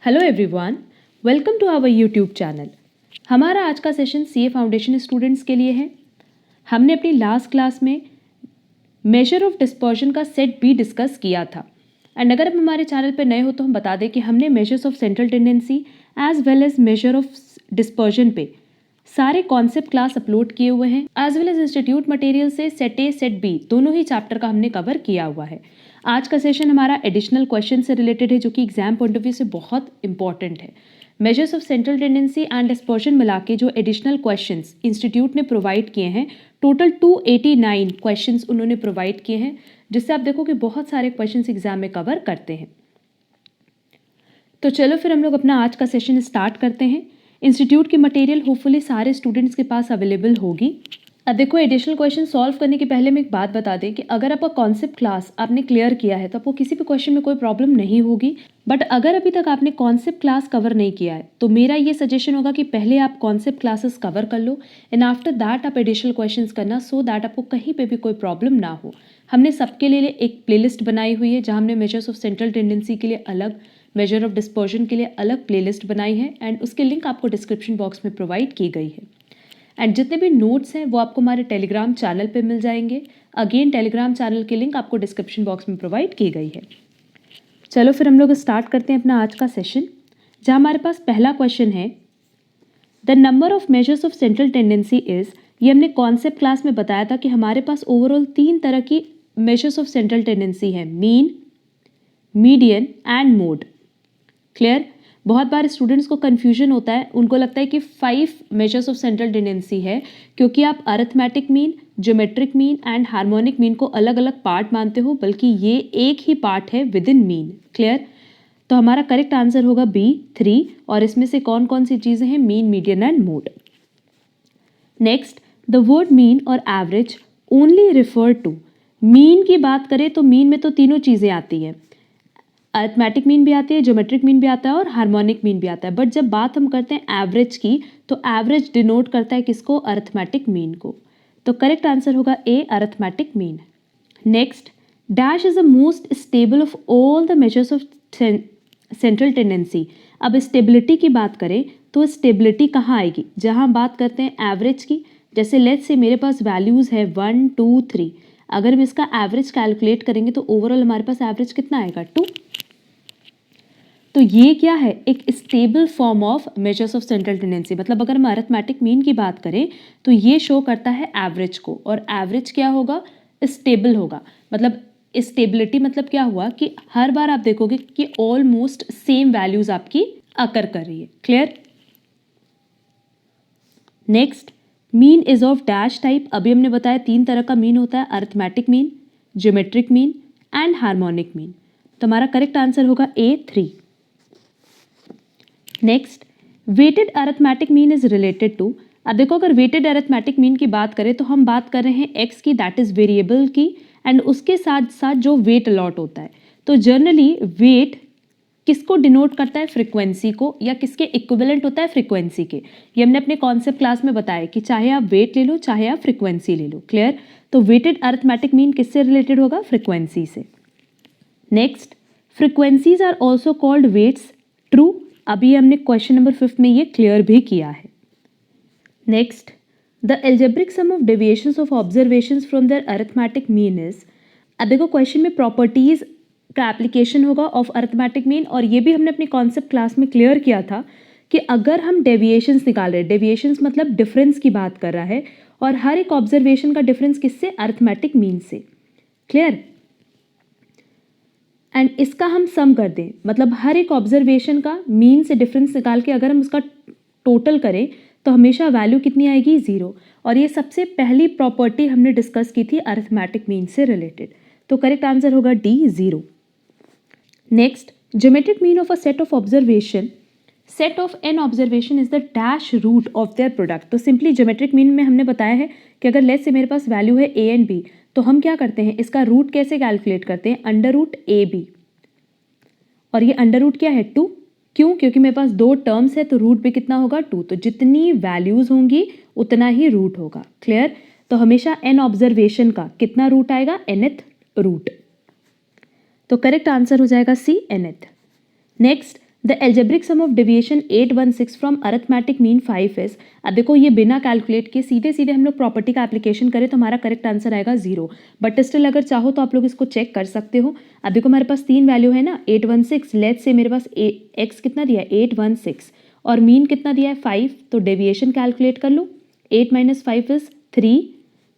Hello everyone, welcome to our YouTube channel. हमारा आज का सेशन सीए फाउंडेशन स्टूडेंट्स के लिए है। हमने अपनी लास्ट क्लास में मेजर ऑफ डिस्पर्जन का सेट बी डिस्कस किया था। एंड अगर आप हमारे चैनल पर नए हो तो हम बता दें कि हमने measures of central tendency as well as measure of dispersion पे सारे कॉन्सेप्ट क्लास अपलोड किए हुए हैं। As well as institute material से सेट ए सेट बी दोनों ही चैप्टर का हमने कवर किया हुआ है। आज का सेशन हमारा एडिशनल क्वेश्चन से रिलेटेड है, जो कि एग्जाम पॉइंट ऑफ व्यू से बहुत इंपॉर्टेंट है। Measures of central tendency and dispersion मिला के जो एडिशनल क्वेश्चंस इंस्टीट्यूट ने प्रोवाइड किए हैं, टोटल 289 क्वेश्चंस उन्होंने प्रोवाइड किए हैं, जिससे आप देखो कि बहुत सारे क्वेश्चंस एग्जाम में कवर करते हैं। तो चलो फिर हम लोग अपना आज का सेशन स्टार्ट करते हैं। इंस्टीट्यूट की मटेरियल होपफुली सारे स्टूडेंट्स के पास अवेलेबल होगी। अब देखो, एडिशनल क्वेश्चन सॉल्व करने के पहले मैं एक बात बता दें कि अगर आपका कॉन्सेप्ट क्लास आपने क्लियर किया है तो आपको किसी भी क्वेश्चन में कोई प्रॉब्लम नहीं होगी। बट अगर अभी तक आपने कॉन्सेप्ट क्लास कवर नहीं किया है तो मेरा ये सजेशन होगा कि पहले आप कॉन्सेप्ट क्लासेस कवर कर लो एंड आफ्टर दैट आप एडिशनल क्वेश्चन करना, सो दैट आपको कहीं पर भी कोई प्रॉब्लम ना हो। हमने सबके लिए एक प्लेलिस्ट बनाई हुई है, जहाँ हमने मेजर्स ऑफ सेंट्रल टेंडेंसी के लिए अलग, मेजर ऑफ डिस्पर्जन के लिए अलग प्लेलिस्ट बनाई है एंड उसके लिंक आपको डिस्क्रिप्शन बॉक्स में प्रोवाइड की गई है। एंड जितने भी नोट्स हैं वो आपको हमारे टेलीग्राम चैनल पे मिल जाएंगे। अगेन टेलीग्राम चैनल की लिंक आपको डिस्क्रिप्शन बॉक्स में प्रोवाइड की गई है। चलो फिर हम लोग स्टार्ट करते हैं अपना आज का सेशन, जहाँ हमारे पास पहला क्वेश्चन है, the number of measures of central tendency is. ये हमने कॉन्सेप्ट क्लास में बताया था कि हमारे पास ओवरऑल 3 तरह की मेजर्स ऑफ सेंट्रल टेंडेंसी है, mean, median and mode. Clear? बहुत बार स्टूडेंट्स को कन्फ्यूजन होता है, उनको लगता है कि 5 मेजर्स ऑफ सेंट्रल टेंडेंसी है, क्योंकि आप arithmetic mean, geometric mean and harmonic mean को अलग अलग पार्ट मानते हो, बल्कि ये एक ही पार्ट है विद इन मीन। क्लियर? तो हमारा करेक्ट आंसर होगा बी 3, और इसमें से कौन कौन सी चीज़ें हैं, mean, median and mode. Next, the word mean और average only refer to. Mean की बात करें तो मीन में तो तीनों चीज़ें आती हैं, अरिथमेटिक मीन भी आती है, ज्योमेट्रिक मीन भी आता है और हार्मोनिक मीन भी आता है। बट जब बात हम करते हैं एवरेज की, तो एवरेज डिनोट करता है किसको, अरिथमेटिक मीन को। तो करेक्ट आंसर होगा A, arithmetic mean. Next, dash is the most stable of all the measures of central tendency. अब स्टेबिलिटी की बात करें तो स्टेबिलिटी कहाँ आएगी, जहाँ बात करते हैं एवरेज की। जैसे लेट्स से मेरे पास वैल्यूज़ है 1 2 3, अगर हम इसका एवरेज कैलकुलेट करेंगे तो ओवरऑल हमारे पास एवरेज कितना आएगा, 2। तो ये क्या है, एक stable form of measures of central tendency. मतलब अगर हम अरिथमेटिक मीन की बात करें तो ये शो करता है एवरेज को, और एवरेज क्या होगा, स्टेबल होगा। मतलब स्टेबिलिटी मतलब क्या हुआ कि हर बार आप देखोगे कि ऑलमोस्ट सेम वैल्यूज आपकी अकर कर रही है। Clear? Next, mean is of dash type. अभी हमने बताया 3 तरह का मीन होता है, arithmetic mean, geometric mean and harmonic mean. तो हमारा करेक्ट आंसर होगा A 3। Next, weighted arithmetic mean is related to. अब देखो, अगर वेटेड अरिथमेटिक मीन की बात करें तो हम बात कर रहे हैं एक्स की, दैट इज वेरिएबल की, एंड उसके साथ साथ जो वेट अलॉट होता है। तो जनरली वेट किसको डिनोट करता है, फ्रीक्वेंसी को, या किसके इक्विवेलेंट होता है, फ्रीक्वेंसी के। ये हमने अपने कॉन्सेप्ट क्लास में बताया कि चाहे आप वेट ले लो चाहे आप फ्रीक्वेंसी ले लो। क्लियर? तो वेटेड अरिथमेटिक मीन किससे रिलेटेड होगा, फ्रीक्वेंसी से। Next, frequencies are also called weights. True, अभी हमने क्वेश्चन नंबर 5 में ये क्लियर भी किया है। Next, the algebraic sum of deviations of observations from their arithmetic mean is. अब देखो, क्वेश्चन में प्रॉपर्टीज का एप्लीकेशन होगा ऑफ अरिथमेटिक मीन, और ये भी हमने अपनी कॉन्सेप्ट क्लास में क्लियर किया था कि अगर हम डेविएशंस निकाल रहे हैं, डेविएशंस मतलब डिफरेंस की बात कर रहा है, और हर एक ऑब्जर्वेशन का डिफरेंस किससे, अरिथमेटिक मीन से। क्लियर? एंड इसका हम सम कर दें, मतलब हर एक ऑब्जर्वेशन का मीन से डिफरेंस निकाल के अगर हम उसका टोटल करें तो हमेशा वैल्यू कितनी आएगी, 0। और ये सबसे पहली प्रॉपर्टी हमने डिस्कस की थी अरिथमेटिक मीन से रिलेटेड। तो करेक्ट आंसर होगा D, 0। Next, geometric mean of a set of observation, set of N observation is the dash root of their product. तो सिंपली ज्योमेट्रिक मीन में हमने बताया है कि अगर लेट्स से मेरे पास वैल्यू है ए एंड बी, तो हम क्या करते हैं, इसका रूट कैसे कैलकुलेट करते हैं, अंडर रूट ए बी। और ये अंडर रूट क्या है, 2। क्यों? क्योंकि मेरे पास 2 टर्म्स है तो रूट भी कितना होगा, 2। तो जितनी वैल्यूज होंगी उतना ही रूट होगा। क्लियर? तो हमेशा एन ऑब्जर्वेशन का कितना रूट आएगा, nth रूट। तो करेक्ट आंसर हो जाएगा सी, nth। Next, the algebraic sum of deviation 816 from arithmetic mean 5 is. अब देखो ये बिना कैलकुलेट के सीधे सीधे हम लोग प्रॉपर्टी का एप्लीकेशन करें तो हमारा करेक्ट आंसर आएगा 0, बट स्टिल अगर चाहो तो आप लोग इसको चेक कर सकते हो। अब देखो हमारे पास 3 वैल्यू है ना, 816, लेट्स से मेरे पास एक्स कितना दिया है 816 और मीन कितना दिया है 5, तो डेविएशन कैलकुलेट कर लो। 8 - 5 इज 3,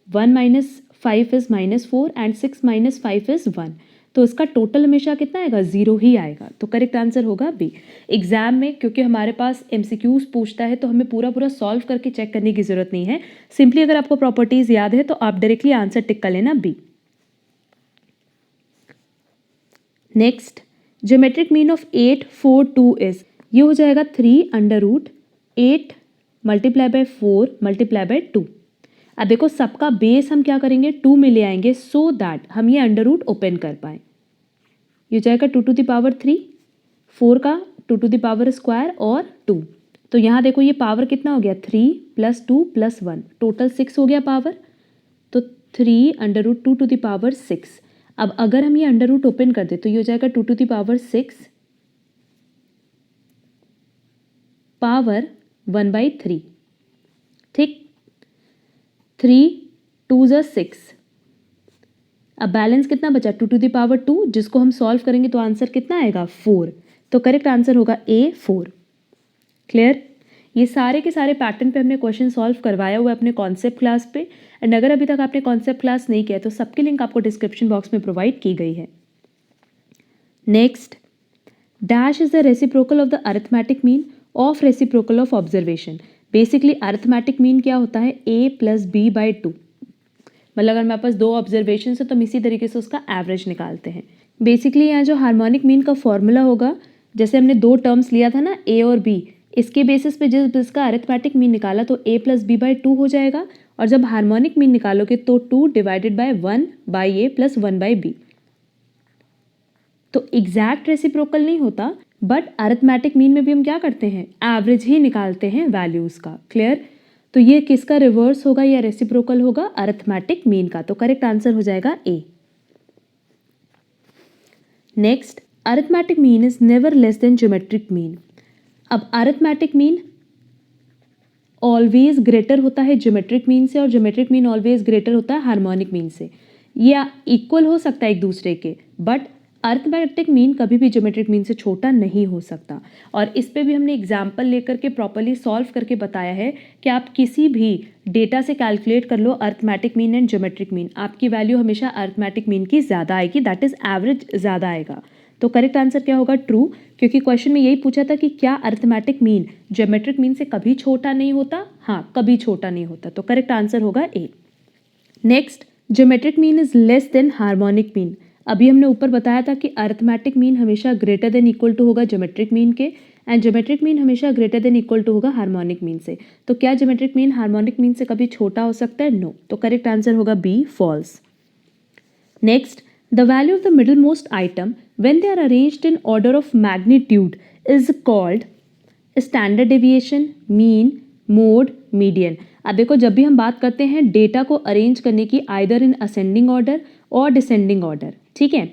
1 - 5 इज -4 एंड 6 - 5 इज 1, तो इसका टोटल हमेशा कितना आएगा 0 ही आएगा, तो करेक्ट आंसर होगा बी। एग्जाम में क्योंकि हमारे पास एमसीक्यूज पूछता है तो हमें पूरा पूरा सॉल्व करके चेक करने की जरूरत नहीं है, सिंपली अगर आपको प्रॉपर्टीज याद है तो आप डायरेक्टली आंसर टिक कर लेना B. Next, geometric mean of 842 is, ये हो जाएगा 3√8 मल्टीप्लाई बाय 4 मल्टीप्लाई बाय 2। अब देखो सबका बेस हम क्या करेंगे 2 में ले आएंगे सो दैट हम ये अंडर रूट ओपन कर पाए। ये हो जाएगा 2 to the power 3, 4 का 2 to the power स्क्वायर और 2, तो यहाँ देखो ये पावर कितना हो गया 3 + 2 + 1, टोटल 6 हो गया पावर, तो 3√2 to the power 6। अब अगर हम ये अंडर रूट ओपन कर दे तो ये हो जाएगा 2 to the power 6 पावर 1/3, ठीक, 3 2 ज़ा 6। अब बैलेंस कितना बचा 2 to the power 2, जिसको हम सॉल्व करेंगे तो आंसर कितना आएगा 4, तो करेक्ट आंसर होगा ए 4। क्लियर, ये सारे के सारे पैटर्न पे हमने क्वेश्चन सॉल्व करवाया हुआ है अपने कॉन्सेप्ट क्लास पे, एंड अगर अभी तक आपने कॉन्सेप्ट क्लास नहीं किया तो सबकी लिंक आपको डिस्क्रिप्शन बॉक्स में प्रोवाइड की गई है। Next, dash is the reciprocal of the arithmetic mean of reciprocal of observation. Basically arithmetic mean क्या होता है a + b/2, मतलब अगर मेरे पास 2 ऑब्जर्वेशन है तो हम इसी तरीके से उसका एवरेज निकालते हैं। बेसिकली यहाँ जो हार्मोनिक मीन का फॉर्मूला होगा, जैसे हमने 2 टर्म्स लिया था ना a और b, इसके बेसिस पे जिसका अरिथमेटिक मीन निकाला तो a + b/2 हो जाएगा, और जब हार्मोनिक मीन निकालोगे तो 2 / 1/a + 1/b। तो एग्जैक्ट रेसिप्रोकल नहीं होता, बट अरिथमेटिक मीन में भी हम क्या करते हैं एवरेज ही निकालते हैं वैल्यूज का। क्लियर, तो ये किसका रिवर्स होगा या रेसिप्रोकल होगा अरिथमेटिक मीन का, तो करेक्ट आंसर हो जाएगा A. Next, arithmetic mean is never less than geometric mean. अब अरिथमेटिक मीन ऑलवेज ग्रेटर होता है ज्योमेट्रिक मीन से, और ज्योमेट्रिक मीन ऑलवेज ग्रेटर होता है हार्मोनिक मीन से। ये इक्वल हो सकता है एक दूसरे के, बट अरिथमेटिक मीन कभी भी ज्योमेट्रिक मीन से छोटा नहीं हो सकता। और इस पे भी हमने एग्जाम्पल लेकर के प्रॉपर्ली सॉल्व करके बताया है कि आप किसी भी डेटा से कैलकुलेट कर लो arithmetic mean and geometric mean, आपकी वैल्यू हमेशा अरिथमेटिक मीन की ज़्यादा आएगी, दैट इज़ एवरेज ज़्यादा आएगा। तो करेक्ट आंसर क्या होगा ट्रू, क्योंकि क्वेश्चन में यही पूछा था कि क्या अरिथमेटिक मीन ज्योमेट्रिक मीन से कभी छोटा नहीं होता, हाँ कभी छोटा नहीं होता, तो करेक्ट आंसर होगा A. Next, geometric mean is less than harmonic mean. अभी हमने ऊपर बताया था कि अरिथमेटिक मीन हमेशा ग्रेटर देन इक्वल टू होगा ज्योमेट्रिक मीन के, एंड ज्योमेट्रिक मीन हमेशा ग्रेटर देन इक्वल टू होगा हार्मोनिक मीन से। तो क्या ज्योमेट्रिक मीन हार्मोनिक मीन से कभी छोटा हो सकता है? नो, तो करेक्ट आंसर होगा B false. Next, the value of the middle most item when they are arranged in order of magnitude is called standard deviation, mean, mode, median. अब देखो जब भी हम बात करते हैं डेटा को अरेंज करने की आइदर इन असेंडिंग ऑर्डर और डिसेंडिंग ऑर्डर, ठीक है,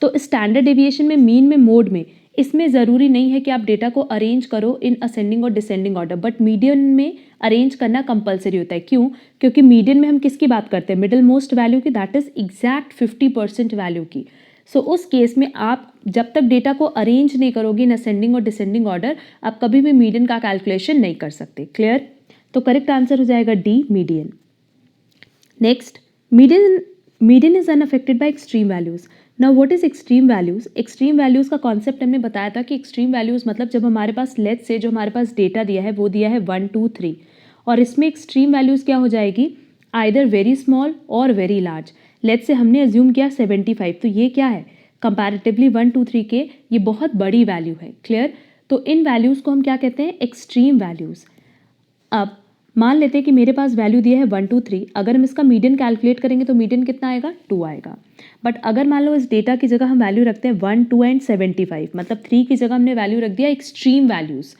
तो स्टैंडर्ड डेविएशन में, मीन में, मोड में, इसमें ज़रूरी नहीं है कि आप डेटा को अरेंज करो इन असेंडिंग और डिसेंडिंग ऑर्डर, बट मीडियन में अरेंज करना कंपलसरी होता है। क्यों? क्योंकि मीडियन में हम किसकी बात करते हैं मिडिल मोस्ट वैल्यू की, दैट इज एग्जैक्ट 50% वैल्यू की। सो उस केस में आप जब तक डेटा को अरेंज नहीं करोगे इन असेंडिंग और डिसेंडिंग ऑर्डर, आप कभी भी मीडियन का कैलकुलेशन नहीं कर सकते। क्लियर, तो करेक्ट आंसर हो जाएगा D median. Next, median is unaffected bye extreme values. Now what is extreme values? Extreme values का कॉन्सेप्ट हमने बताया था कि एक्सट्रीम वैल्यूज मतलब जब हमारे पास लेट्स से जो हमारे पास डेटा दिया है वो दिया है 1 2 3, और इसमें एक्सट्रीम वैल्यूज क्या हो जाएगी आइदर वेरी स्मॉल और वेरी लार्ज। लेट्स से हमने अज्यूम किया 75, तो ये क्या है कंपैरेटिवली 1 2 3 के ये बहुत बड़ी वैल्यू है। क्लियर, तो इन वैल्यूज़ को हम क्या कहते हैं एक्सट्रीम वैल्यूज़। अब मान लेते हैं कि मेरे पास वैल्यू दिया है 1 2 3, अगर हम इसका मीडियन कैलकुलेट करेंगे तो मीडियन कितना आएगा 2 आएगा। बट अगर मान लो इस डेटा की जगह हम वैल्यू रखते हैं 1 2 एंड 75, मतलब 3 की जगह हमने वैल्यू रख दिया एक्सट्रीम वैल्यूज़,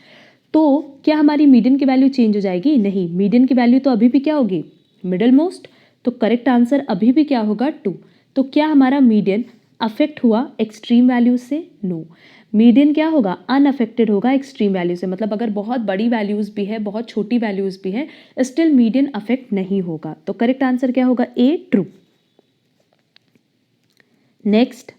तो क्या हमारी मीडियन की वैल्यू चेंज हो जाएगी? नहीं, मीडियन की वैल्यू तो अभी भी क्या होगी मिडिल मोस्ट, तो करेक्ट आंसर अभी भी क्या होगा 2। तो क्या हमारा मीडियन अफेक्ट हुआ एक्सट्रीम वैल्यूज से? नो, मीडियन क्या होगा, अनअफेक्टेड होगा एक्सट्रीम वैल्यू से, मतलब अगर बहुत बड़ी वैल्यूज़ भी है, बहुत छोटी वैल्यूज़ भी है, स्टिल मीडियन अफेक्ट नहीं होगा। तो करेक्ट आंसर क्या होगा, ए, ट्रू। नेक्स्ट,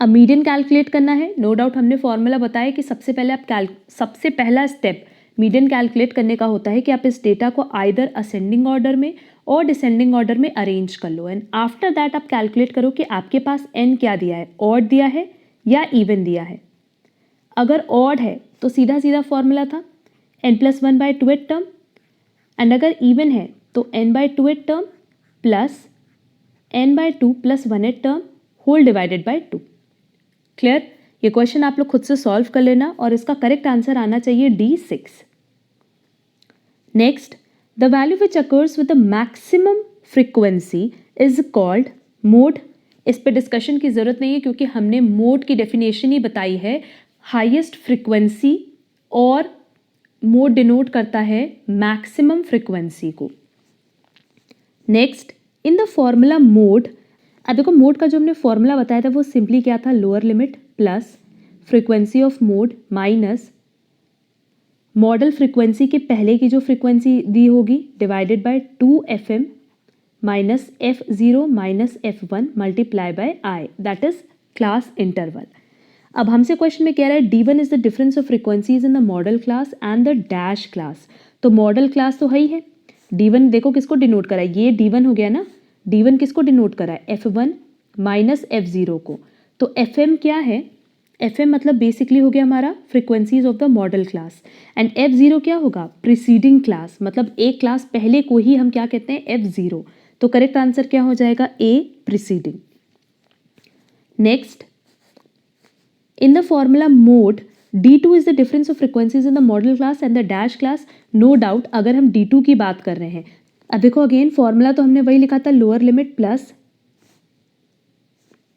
अब मीडियन कैलकुलेट करना है। नो डाउट हमने फॉर्मूला बताया कि सबसे पहला स्टेप मीडियन कैलकुलेट करने का होता है कि आप इस डेटा को आइदर असेंडिंग ऑर्डर में और डिसेंडिंग ऑर्डर में अरेंज कर लो, एंड आफ्टर दैट आप कैलकुलेट करो कि आपके पास एन क्या दिया है, ऑड दिया है या इवन दिया है। अगर ऑड है तो सीधा सीधा फॉर्मूला था n+1/2 टर्म, एंड अगर इवन है तो n/2 term plus n/2 + 1 term whole divided by 2। Clear? ये क्वेश्चन आप लोग खुद से सॉल्व कर लेना और इसका करेक्ट आंसर आना चाहिए D6। Next, the value which occurs with the maximum frequency is called mode. इस पे डिस्कशन की जरूरत नहीं है क्योंकि हमने मोड की डेफिनेशन ही बताई है, हाईएस्ट फ्रीक्वेंसी, और मोड डिनोट करता है मैक्सिमम फ्रीक्वेंसी को। Next, in the formula mode, अब देखो मोड का जो हमने फॉर्मूला बताया था वो सिंपली क्या था, lower limit plus frequency of mode minus model frequency के पहले की जो फ्रीक्वेंसी दी होगी divided by 2fm minus f0 minus f1 multiply by I, that is class interval. अब हमसे क्वेश्चन में कह रहा है D1 is the difference of frequencies in the model class and the dash class. तो मॉडल क्लास तो है ही है, D1 देखो किसको डिनोट करा है, ये D1 हो गया ना, D1 किसको डिनोट करा है, f1 माइनस f0 को। तो fm क्या है, fm मतलब बेसिकली हो गया हमारा frequencies of the model class, and f0 क्या होगा, प्रीसीडिंग क्लास, मतलब एक क्लास पहले को ही हम क्या कहते हैं, f0। तो करेक्ट आंसर क्या हो जाएगा, A, preceding. Next, in the formula mode D2 is the difference of frequencies in the model class and the dash class। no doubt अगर हम D2 की बात कर रहे हैं, अब देखो अगेन फॉर्मूला तो हमने वही लिखा था, lower limit plus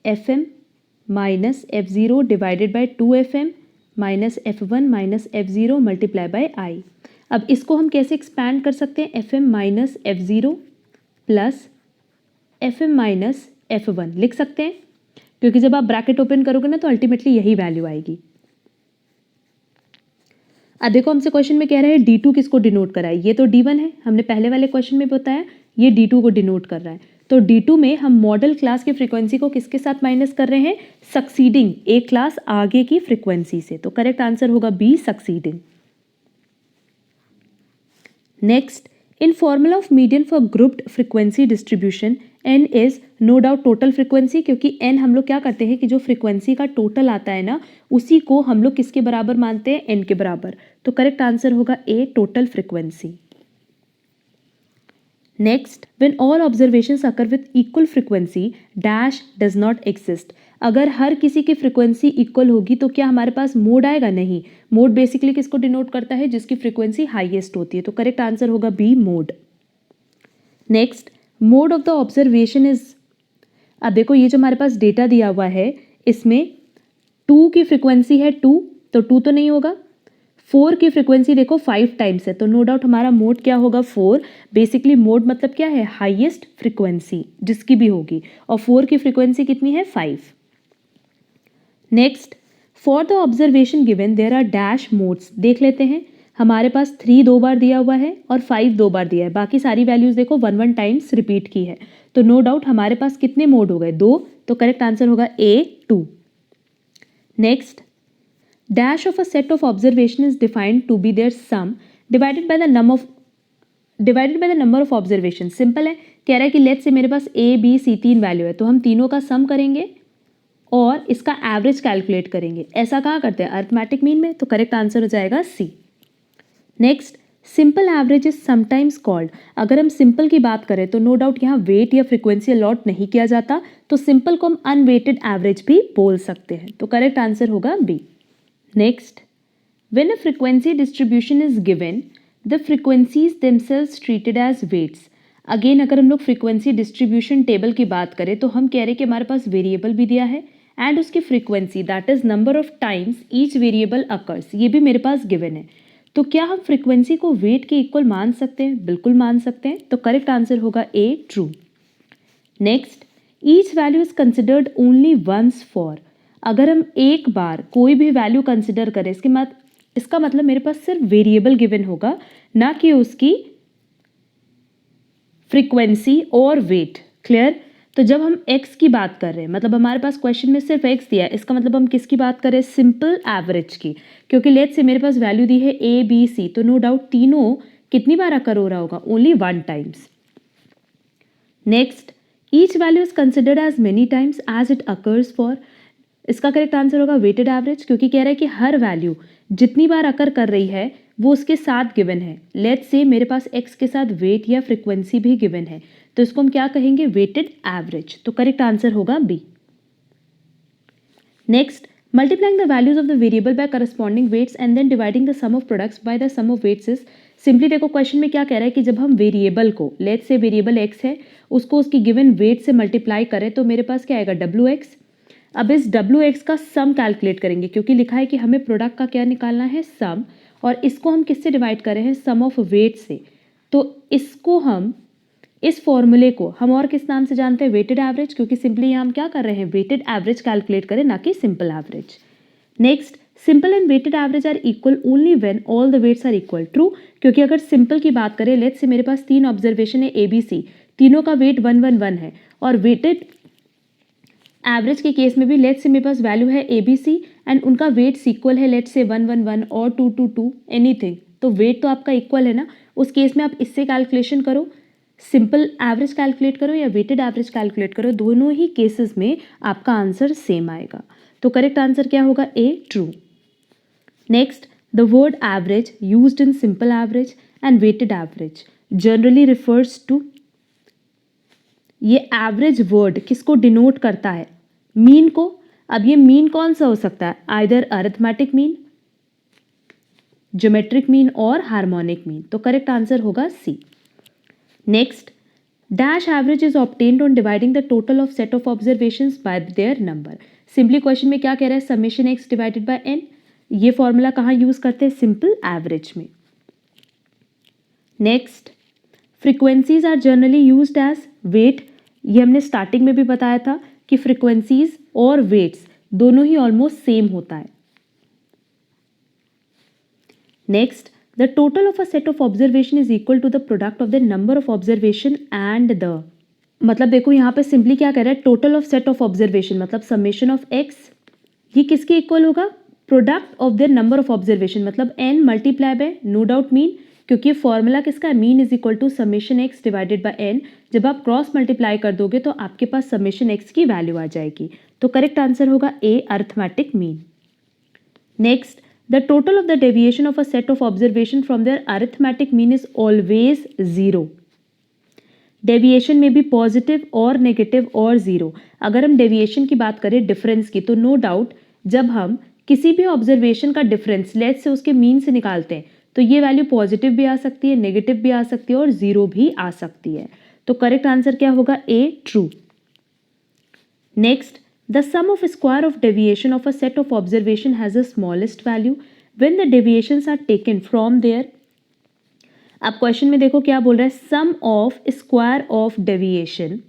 fm minus f0 divided by 2fm minus f1 minus f0 multiply by i. अब इसको हम कैसे एक्सपैंड कर सकते हैं, fm minus f0 plus fm minus f1 लिख सकते हैं, क्योंकि जब आप ब्रैकेट ओपन करोगे ना तो अल्टीमेटली यही वैल्यू आएगी। अब देखो हमसे क्वेश्चन में कह रहा है D2 किसको डिनोट करा है, ये तो D1 है, हमने पहले वाले क्वेश्चन में बताया ये D2 को डिनोट कर रहा है। तो D2 में हम मॉडल क्लास की फ्रीक्वेंसी को किसके साथ माइनस कर रहे हैं, सक्सीडिंग, एक क्लास आगे की फ्रीक्वेंसी से। तो करेक्ट आंसर होगा B, succeeding. Next, in formula of median for grouped frequency distribution n is no doubt total frequency, क्योंकि n हम लोग क्या करते हैं कि जो फ्रीक्वेंसी का टोटल आता है ना उसी को हम लोग किसके बराबर मानते हैं, n के बराबर। तो करेक्ट आंसर होगा A, total frequency. Next, when all observations occur with equal frequency dash does not exist. अगर हर किसी की फ्रीक्वेंसी इक्वल होगी तो क्या हमारे पास मोड आएगा, नहीं। मोड बेसिकली किसको डिनोट करता है, जिसकी फ्रीक्वेंसी हाईएस्ट होती है। तो करेक्ट आंसर होगा B, mode. Next, mode of the observation is, अब देखो ये जो हमारे पास डेटा दिया हुआ है इसमें 2 की फ्रीक्वेंसी है 2, तो 2 तो नहीं होगा। 4 की फ्रीक्वेंसी देखो 5 टाइम्स है, तो नो डाउट हमारा मोड क्या होगा, 4। बेसिकली मोड मतलब क्या है, हाईएस्ट फ्रीक्वेंसी जिसकी भी होगी, और 4 की फ्रीक्वेंसी कितनी है, 5। Next, for the observation given there are dash modes. देख लेते हैं, हमारे पास 3 2 बार दिया हुआ है और 5 2 बार दिया है, बाकी सारी वैल्यूज देखो 1 टाइम्स रिपीट की है। तो नो डाउट हमारे पास कितने मोड हो गए, 2। तो करेक्ट आंसर होगा A, 2। Next, dash of a set of observation is defined to be their sum divided by the number of observation. Simple है, कह रहा है कि लेट्स से मेरे पास ए, बी, सी 3 वैल्यू है, तो हम तीनों का सम करेंगे और इसका एवरेज कैलकुलेट करेंगे। ऐसा कहाँ करते हैं, अरिथमेटिक मीन में। तो करेक्ट आंसर हो जाएगा C. Next, simple average is sometimes called. अगर हम सिंपल की बात करें तो नो डाउट यहाँ वेट या फ्रीक्वेंसी अलॉट नहीं किया जाता, तो सिंपल को हम अनवेटेड एवरेज भी बोल सकते हैं। तो करेक्ट आंसर होगा B. Next, when a frequency distribution is given the frequencies themselves treated as weights. Again अगर हम लोग फ्रीक्वेंसी डिस्ट्रीब्यूशन टेबल की बात करें तो हम कह रहे हैं कि हमारे पास वेरिएबल भी दिया है एंड उसकी frequency, that is number of times each variable occurs, ये भी मेरे पास गिवन है। तो क्या हम फ्रीक्वेंसी को वेट के इक्वल मान सकते हैं, बिल्कुल मान सकते हैं। तो करेक्ट आंसर होगा A, true. Next, each value is considered only once for. अगर हम एक बार कोई भी वैल्यू कंसिडर करें इसका मतलब मेरे पास सिर्फ वेरिएबल गिवन होगा, ना कि उसकी फ्रीक्वेंसी और वेट। क्लियर? तो जब हम x की बात कर रहे हैं, मतलब हमारे पास क्वेश्चन में सिर्फ x दिया है, इसका मतलब हम किसकी बात कर रहे हैं? सिंपल एवरेज की। क्योंकि लेट्स से मेरे पास वैल्यू दी है a b c, तो नो डाउट तीनों कितनी बार अकर हो रहा होगा? Only 1 times. Next, each value is considered as many times as it occurs for. इसका करेक्ट आंसर होगा वेटेड एवरेज, क्योंकि कह रहा है कि हर वैल्यू जितनी बार अकर कर रही है वो उसके साथ गिवन है। लेट्स से मेरे पास x के साथ वेट या फ्रीक्वेंसी भी गिवन है, तो इसको हम क्या कहेंगे? Weighted average. तो करेक्ट आंसर होगा B. Next, multiplying the values of the variable by corresponding weights and then dividing the sum of products by the sum of weights is. Simply देखो क्वेश्चन में क्या कह रहा है कि जब हम वेरिएबल को, लेट्स से वेरिएबल x है, उसको उसकी गिवन वेट से मल्टीप्लाई करें तो मेरे पास क्या आएगा? wx। अब इस wx का सम कैलकुलेट करेंगे, क्योंकि लिखा है कि हमें प्रोडक्ट का क्या निकालना है? सम। और इसको हम किससे डिवाइड कर रहे हैं? सम ऑफ वेट से। तो इसको हम, इस फॉर्मूले को हम और किस नाम से जानते हैं? वेटेड एवरेज, क्योंकि सिंपली यहाँ हम क्या कर रहे हैं? वेटेड एवरेज कैलकुलेट करें, ना कि simple average. Next, simple and weighted average are equal only when all the weights are equal. True, क्योंकि अगर सिंपल की बात करें, लेट्स से मेरे पास 3 ऑब्जर्वेशन है ABC, तीनों का वेट 1 1 1 है। और वेटेड एवरेज के केस में भी लेट्स से मेरे पास वैल्यू है ABC एंड उनका वेट्स इक्वल है, लेट्स से 1 1 1 और 2 2 2 एनीथिंग, तो वेट तो आपका इक्वल है ना। उस केस में आप इससे कैलकुलेशन करो, सिंपल एवरेज कैलकुलेट करो या वेटेड एवरेज कैलकुलेट करो, दोनों ही केसेस में आपका आंसर सेम आएगा। तो करेक्ट आंसर क्या होगा? A, true. Next, the word average used in simple average and weighted average generally refers to. ये एवरेज वर्ड किसको डिनोट करता है? मीन को। अब ये मीन कौन सा हो सकता है? Either arithmetic mean, geometric mean और हार्मोनिक मीन। तो करेक्ट आंसर होगा C. Next, dash average is obtained on dividing the total of set of observations by their number. Simply question में क्या कह रहा है? Summation X divided by N. ये formula कहाँ यूज करते हैं? सिंपल एवरेज में। Next, frequencies are generally used as weight. ये हमने स्टार्टिंग में भी बताया था कि फ्रीक्वेंसीज और वेट्स दोनों ही ऑलमोस्ट सेम होता है। Next, the total of a set of observation is equal to the product of the number of observation and the. मतलब देखो यहाँ पे सिंपली क्या कह रहा है? Total of set of observation मतलब समेशन ऑफ एक्स, ये किसके इक्वल होगा? Product of the number of observation मतलब N multiply by no doubt mean, क्योंकि फॉर्मूला किसका है? Mean is equal to summation X divided by N. जब आप क्रॉस मल्टीप्लाई कर दोगे तो आपके पास समेशन एक्स की वैल्यू आ जाएगी। तो करेक्ट आंसर होगा A, arithmetic mean. Next, the total of the deviation of a set of observation from their arithmetic mean is always zero. Deviation में भी पॉजिटिव और नेगेटिव और जीरो। अगर हम डेविएशन की बात करें डिफरेंस की, तो नो डाउट जब हम किसी भी ऑब्जर्वेशन का डिफरेंस लेट्स से उसके मीन से निकालते हैं तो ये वैल्यू पॉजिटिव भी आ सकती है, नेगेटिव भी आ सकती है और जीरो भी आ सकती है। तो करेक्ट आंसर क्या होगा? A, true. Next, the sum of square of deviation of a set of observation has the smallest value when the deviations are taken from their. अब क्वेश्चन में देखो क्या बोल रहा है? Sum of square of deviation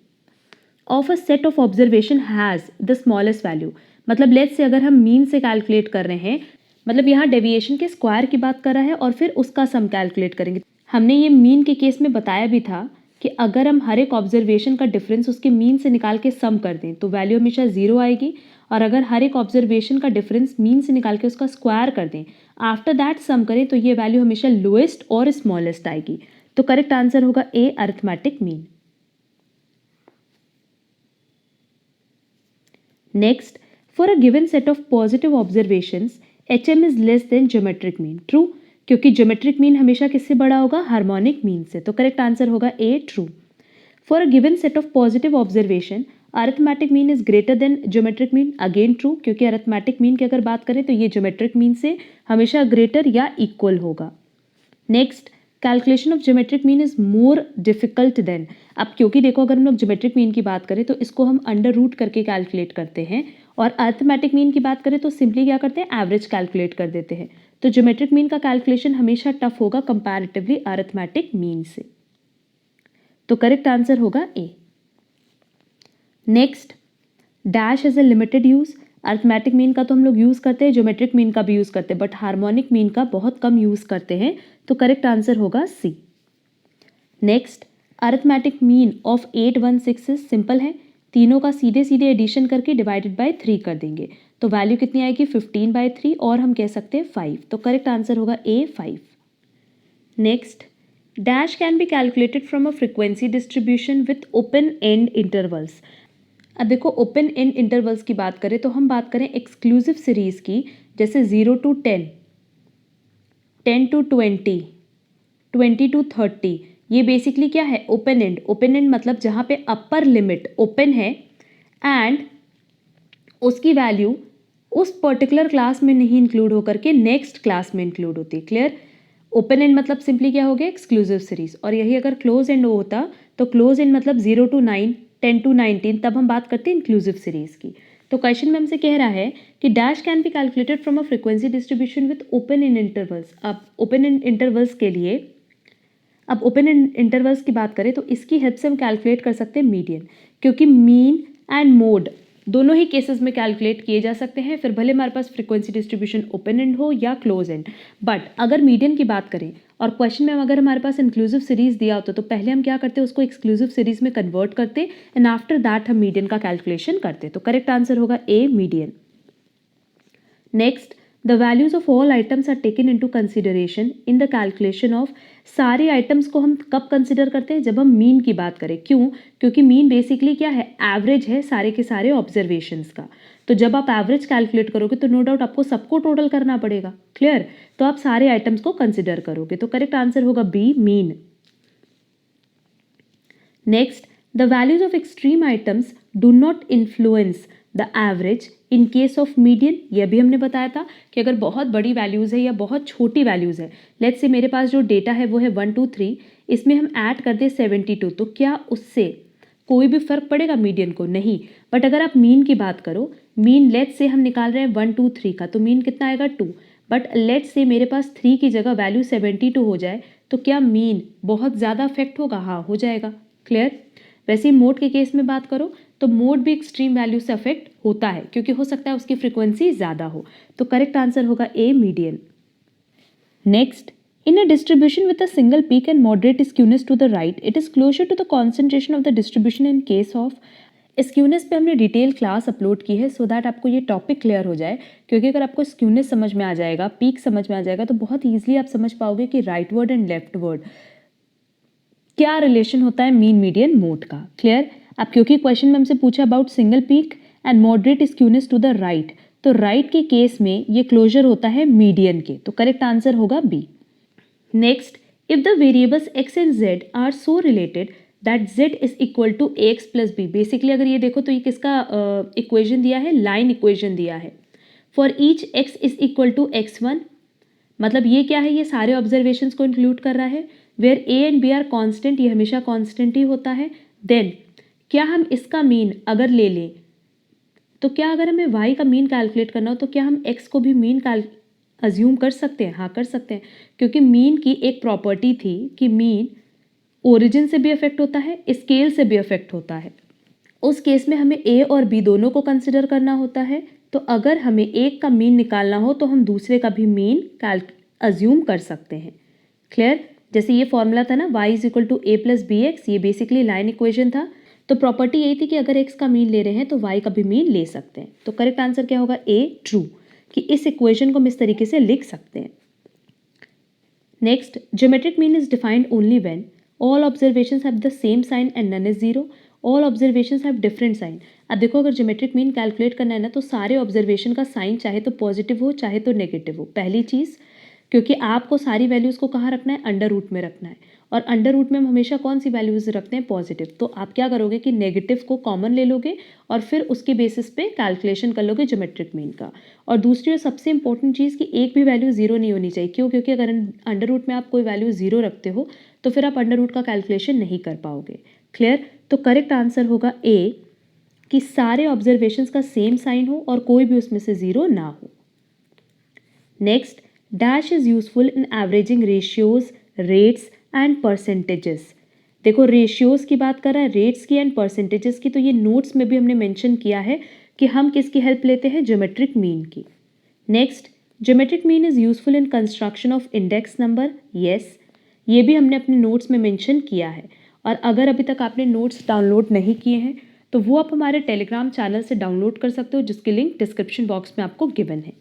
of a set of observation has the smallest value. मतलब let's say अगर हम मीन से कैलकुलेट कर रहे हैं, मतलब यहाँ डेविएशन के स्क्वायर की बात कर रहा है और फिर उसका सम कैलकुलेट करेंगे। हमने ये मीन के केस में बताया भी था कि अगर हम हर एक ऑब्जर्वेशन का डिफरेंस उसके मीन से निकाल के सम कर दें तो वैल्यू हमेशा जीरो आएगी, और अगर हर एक ऑब्जर्वेशन का डिफरेंस मीन से निकाल के उसका स्क्वायर कर दें, आफ्टर दैट सम करें, तो ये वैल्यू हमेशा लोएस्ट और स्मॉलेस्ट आएगी। तो करेक्ट आंसर होगा A, arithmetic mean. Next, for a given set of positive observations HM is less than geometric mean. True, क्योंकि ज्योमेट्रिक मीन हमेशा किससे बड़ा होगा? हार्मोनिक मीन से। तो करेक्ट आंसर होगा A, true. For a given set of positive observation arithmetic mean is greater than geometric mean. Again true, क्योंकि arithmetic mean की अगर बात करें तो ये ज्योमेट्रिक मीन से हमेशा ग्रेटर या इक्वल होगा। Next, calculation of geometric mean is more difficult than. अब क्योंकि देखो अगर हम लोग ज्योमेट्रिक मीन की बात करें तो इसको हम अंडर रूट करके कैलकुलेट करते हैं, और अरिथमेटिक मीन की बात करें तो सिंपली क्या करते हैं? एवरेज कैलकुलेट कर देते हैं। तो ज्योमेट्रिक मीन का कैलकुलेशन हमेशा टफ होगा कंपैरेटिवली अरिथमेटिक मीन से। तो करेक्ट आंसर होगा A. Next, dash is a limited use arithmetic mean का तो हम लोग यूज़ करते हैं, ज्योमेट्रिक मीन का भी यूज़ करते हैं, बट हार्मोनिक मीन का बहुत कम यूज़ करते हैं, तो करेक्ट आंसर होगा C. Next, arithmetic mean of 816 simple है, तीनों का सीधे सीधे एडिशन करके डिवाइडेड बाय 3 कर देंगे, तो वैल्यू कितनी आएगी 15/3, और हम कह सकते हैं 5, तो करेक्ट आंसर होगा ए 5। Next, dash can be calculated from a frequency distribution with open and intervals. अब देखो, ओपन एंड इंटरवल्स की बात करें तो हम बात करें एक्सक्लूसिव सीरीज़ की, जैसे 0 to 10, 10 to 20, 20 to 30, ये बेसिकली क्या है, ओपन एंड। ओपन एंड मतलब जहाँ पे अपर लिमिट ओपन है एंड उसकी वैल्यू उस पर्टिकुलर क्लास में नहीं इंक्लूड होकर के नेक्स्ट क्लास में इंक्लूड होती है। क्लियर? ओपन एंड मतलब सिंपली क्या हो गया, एक्सक्लूसिव सीरीज। और यही अगर क्लोज एंड होता तो क्लोज एंड मतलब 0 to 9, 10 to 19, तब हम बात करते हैं इंक्लूसिव सीरीज की। तो क्वेश्चन में हमसे कह रहा है कि dash can be calculated from a frequency distribution with open and intervals. अब ओपन एंड इंटरवल्स के लिए, अब ओपन एंड इंटरवल्स की बात करें तो इसकी हेल्प से हम कैलकुलेट कर सकते हैं मीडियन, क्योंकि मीन एंड मोड दोनों ही केसेस में कैलकुलेट किए जा सकते हैं, फिर भले हमारे पास फ्रीक्वेंसी डिस्ट्रीब्यूशन ओपन एंड हो या क्लोज एंड। बट अगर मीडियन की बात करें और क्वेश्चन में अगर हमारे पास इंक्लूसिव सीरीज दिया होता तो पहले हम क्या करते, उसको एक्सक्लूसिव सीरीज में कन्वर्ट करते एंड आफ्टर दैट हम मीडियन का कैलकुलेशन करते। तो करेक्ट आंसर होगा A median. Next, the values of all items are taken into consideration in the calculation of. सारे आइटम्स को हम कब कंसिडर करते हैं, जब हम मीन की बात करें। क्यों? क्योंकि मीन बेसिकली क्या है, एवरेज है सारे के सारे ऑब्जर्वेशंस का। तो जब आप एवरेज कैलकुलेट करोगे तो नो डाउट आपको सबको टोटल करना पड़ेगा। क्लियर? तो आप सारे आइटम्स को कंसिडर करोगे, तो करेक्ट आंसर होगा B mean. Next, the values of extreme items do not influence the average in case of median. यह भी हमने बताया था कि अगर बहुत बड़ी वैल्यूज़ है या बहुत छोटी वैल्यूज़ है, लेट्स से मेरे पास जो डेटा है वो है 1 2 3, इसमें हम ऐड कर दें 72, तो क्या उससे कोई भी फर्क पड़ेगा मीडियन को? नहीं। बट अगर आप मीन की बात करो, मीन लेट्स से हम निकाल रहे हैं 1 2 3 का, तो मीन कितना आएगा 2। बट लेट्स से मेरे पास 3 की जगह वैल्यू 72 हो जाए, तो क्या मीन बहुत ज़्यादा अफेक्ट होगा? हाँ, हो जाएगा। क्लियर? वैसे ही मोड के केस में बात करो तो मोड भी एक्सट्रीम वैल्यू से अफेक्ट होता है, क्योंकि हो सकता है उसकी फ्रीक्वेंसी ज़्यादा हो। तो करेक्ट आंसर होगा A median. Next, in a distribution with a single peak and moderate skewness to the right, it is closer to the concentration of the distribution in case of. Skewness पे हमने detail class upload की है so that आपको ये topic clear हो जाए, क्योंकि अगर आपको स्क्यूनेस समझ में आ जाएगा, पीक समझ में आ जाएगा, तो बहुत ईजिली आप समझ पाओगे कि rightward and leftward क्या रिलेशन होता है मीन मीडियन मोड का। क्लियर? अब क्योंकि क्वेश्चन में हमसे पूछा about single peak and moderate skewness to the right, तो राइट के केस में ये क्लोजर होता है मीडियन के, तो करेक्ट आंसर होगा B. Next, if the variables x and z are so related that z is equal to ax plus B. Basically अगर ये देखो तो ये किसका इक्वेशन दिया है, लाइन इक्वेशन दिया है। For each x is equal to x1, मतलब ये क्या है, ये सारे ऑब्जर्वेशंस को इंक्लूड कर रहा है। Where a and b are constant, ये हमेशा कांस्टेंट ही होता है। देन क्या हम इसका मीन अगर ले लें, तो क्या अगर हमें y का मीन कैलकुलेट करना हो तो क्या हम x को भी मीन अज्यूम कर सकते हैं? हाँ, कर सकते हैं, क्योंकि मीन की एक प्रॉपर्टी थी कि मीन ओरिजिन से भी अफेक्ट होता है, स्केल से भी अफेक्ट होता है। उस केस में हमें a और b दोनों को कंसिडर करना होता है, तो अगर हमें एक का मीन निकालना हो तो हम दूसरे का भी मीन अज्यूम कर सकते हैं। क्लियर? जैसे ये फॉर्मूला था ना, y is equal to a plus B X, ये बेसिकली लाइन इक्वेशन था। तो प्रॉपर्टी यही थी कि अगर x का मीन ले रहे हैं तो y का भी मीन ले सकते हैं। तो करेक्ट आंसर क्या होगा? ए ट्रू, कि इस इक्वेशन को हम इस तरीके से लिख सकते हैं। Next, geometric mean is defined only when all observations have the same sign and none is zero, all observations have different sign. अब देखो, अगर ज्योमेट्रिक मीन कैलकुलेट करना है ना, तो सारे ऑब्जर्वेशन का साइन चाहे तो पॉजिटिव हो चाहे तो नेगेटिव हो। पहली चीज़, क्योंकि आपको सारी वैल्यूज़ को कहाँ रखना है, अंडर रूट में रखना है, और अंडर रूट में हम हमेशा कौन सी वैल्यूज़ रखते हैं, पॉजिटिव। तो आप क्या करोगे कि नेगेटिव को कॉमन ले लोगे और फिर उसके बेसिस पे कैलकुलेशन कर लोगे ज्योमेट्रिक मीन का। और दूसरी और सबसे इंपॉर्टेंट चीज़ कि एक भी वैल्यू जीरो नहीं होनी चाहिए। क्यों? क्योंकि अगर अंडर रूट में आप कोई वैल्यू जीरो रखते हो तो फिर आप अंडर रूट का कैलकुलेशन नहीं कर पाओगे। क्लियर? तो करेक्ट आंसर होगा ए, कि सारे ऑब्जर्वेशंस का सेम साइन हो और कोई भी उसमें से जीरो ना हो। Next, dash is useful in averaging ratios, rates and percentages. देखो, रेशियोज की बात कर रहा है, रेट्स की एंड परसेंटेजेस की, तो ये नोट्स में भी हमने मेंशन किया है कि हम किसकी हेल्प लेते हैं, ज्योमेट्रिक मीन की। Next, geometric mean is useful in construction of index number. Yes, ये भी हमने अपने नोट्स में मेंशन किया है। और अगर अभी तक आपने नोट्स डाउनलोड नहीं किए हैं तो वो आप हमारे टेलीग्राम चैनल से डाउनलोड कर सकते हो, जिसकी लिंक डिस्क्रिप्शन बॉक्स में आपको गिवन है।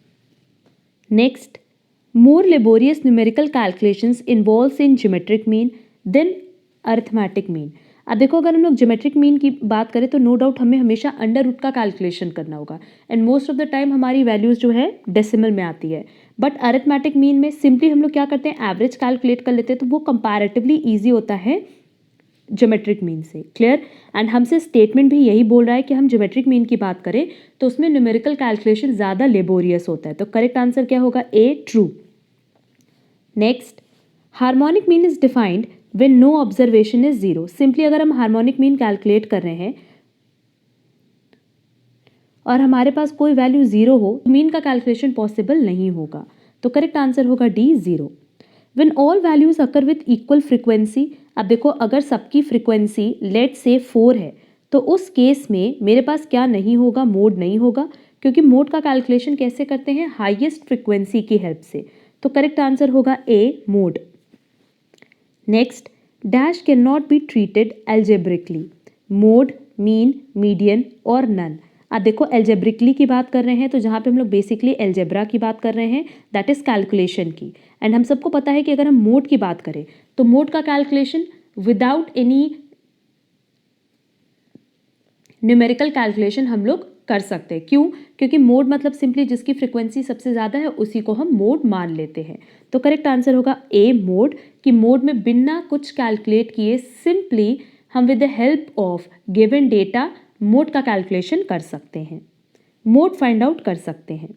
Next, more laborious numerical calculations involves in geometric mean than arithmetic mean। अब देखो, अगर हम लोग ज्योमेट्रिक मीन की बात करें तो नो डाउट हमें हमेशा अंडर रूट का कैलकुलेशन करना होगा, and most of the time हमारी वैल्यूज जो है डेसिमल में आती है। बट अरिथमेटिक मीन में सिंपली हम लोग क्या करते हैं, एवरेज कैलकुलेट कर लेते हैं, तो वो कंपैरेटिवली ईजी होता है ज्योमेट्रिक मीन से। क्लियर? एंड हमसे स्टेटमेंट भी यही बोल रहा है कि हम ज्योमेट्रिक मीन की बात करें तो उसमें न्यूमेरिकल कैलकुलेशन ज़्यादा लेबोरियस होता है। तो करेक्ट आंसर क्या होगा, A, true. Next, harmonic mean is defined when no observation is zero. Simply अगर हम हार्मोनिक मीन कैलकुलेट कर रहे हैं और हमारे पास कोई वैल्यू जीरो हो तो मीन का कैलकुलेशन पॉसिबल नहीं होगा। तो करेक्ट आंसर होगा D, zero. When all values occur with equal frequency. अब देखो, अगर सबकी फ्रिक्वेंसी लेट से 4 है तो उस केस में मेरे पास क्या नहीं होगा, मोड नहीं होगा, क्योंकि मोड का कैलकुलेशन कैसे करते हैं, हाईएस्ट फ्रिक्वेंसी की हेल्प से। तो करेक्ट आंसर होगा A, mode. Next, dash can not be treated algebraically. Mode, mean, median और नन। अब देखो, एल्जेब्रिकली की बात कर रहे हैं तो जहाँ पे हम लोग बेसिकली एल्जेब्रा की बात कर रहे हैं, दैट इज कैलकुलेशन की। एंड हम सबको पता है कि अगर हम मोड की बात करें तो मोड का calculation without any numerical calculation हम लोग कर सकते हैं। क्यों? क्योंकि मोड मतलब सिंपली जिसकी फ्रिक्वेंसी सबसे ज़्यादा है उसी को हम मोड मान लेते हैं। तो करेक्ट आंसर होगा ए, मोड, कि मोड में बिना कुछ कैलकुलेट किए सिंपली हम with the help of given data mode का कैलकुलेशन कर सकते हैं, मोड फाइंड आउट कर सकते हैं।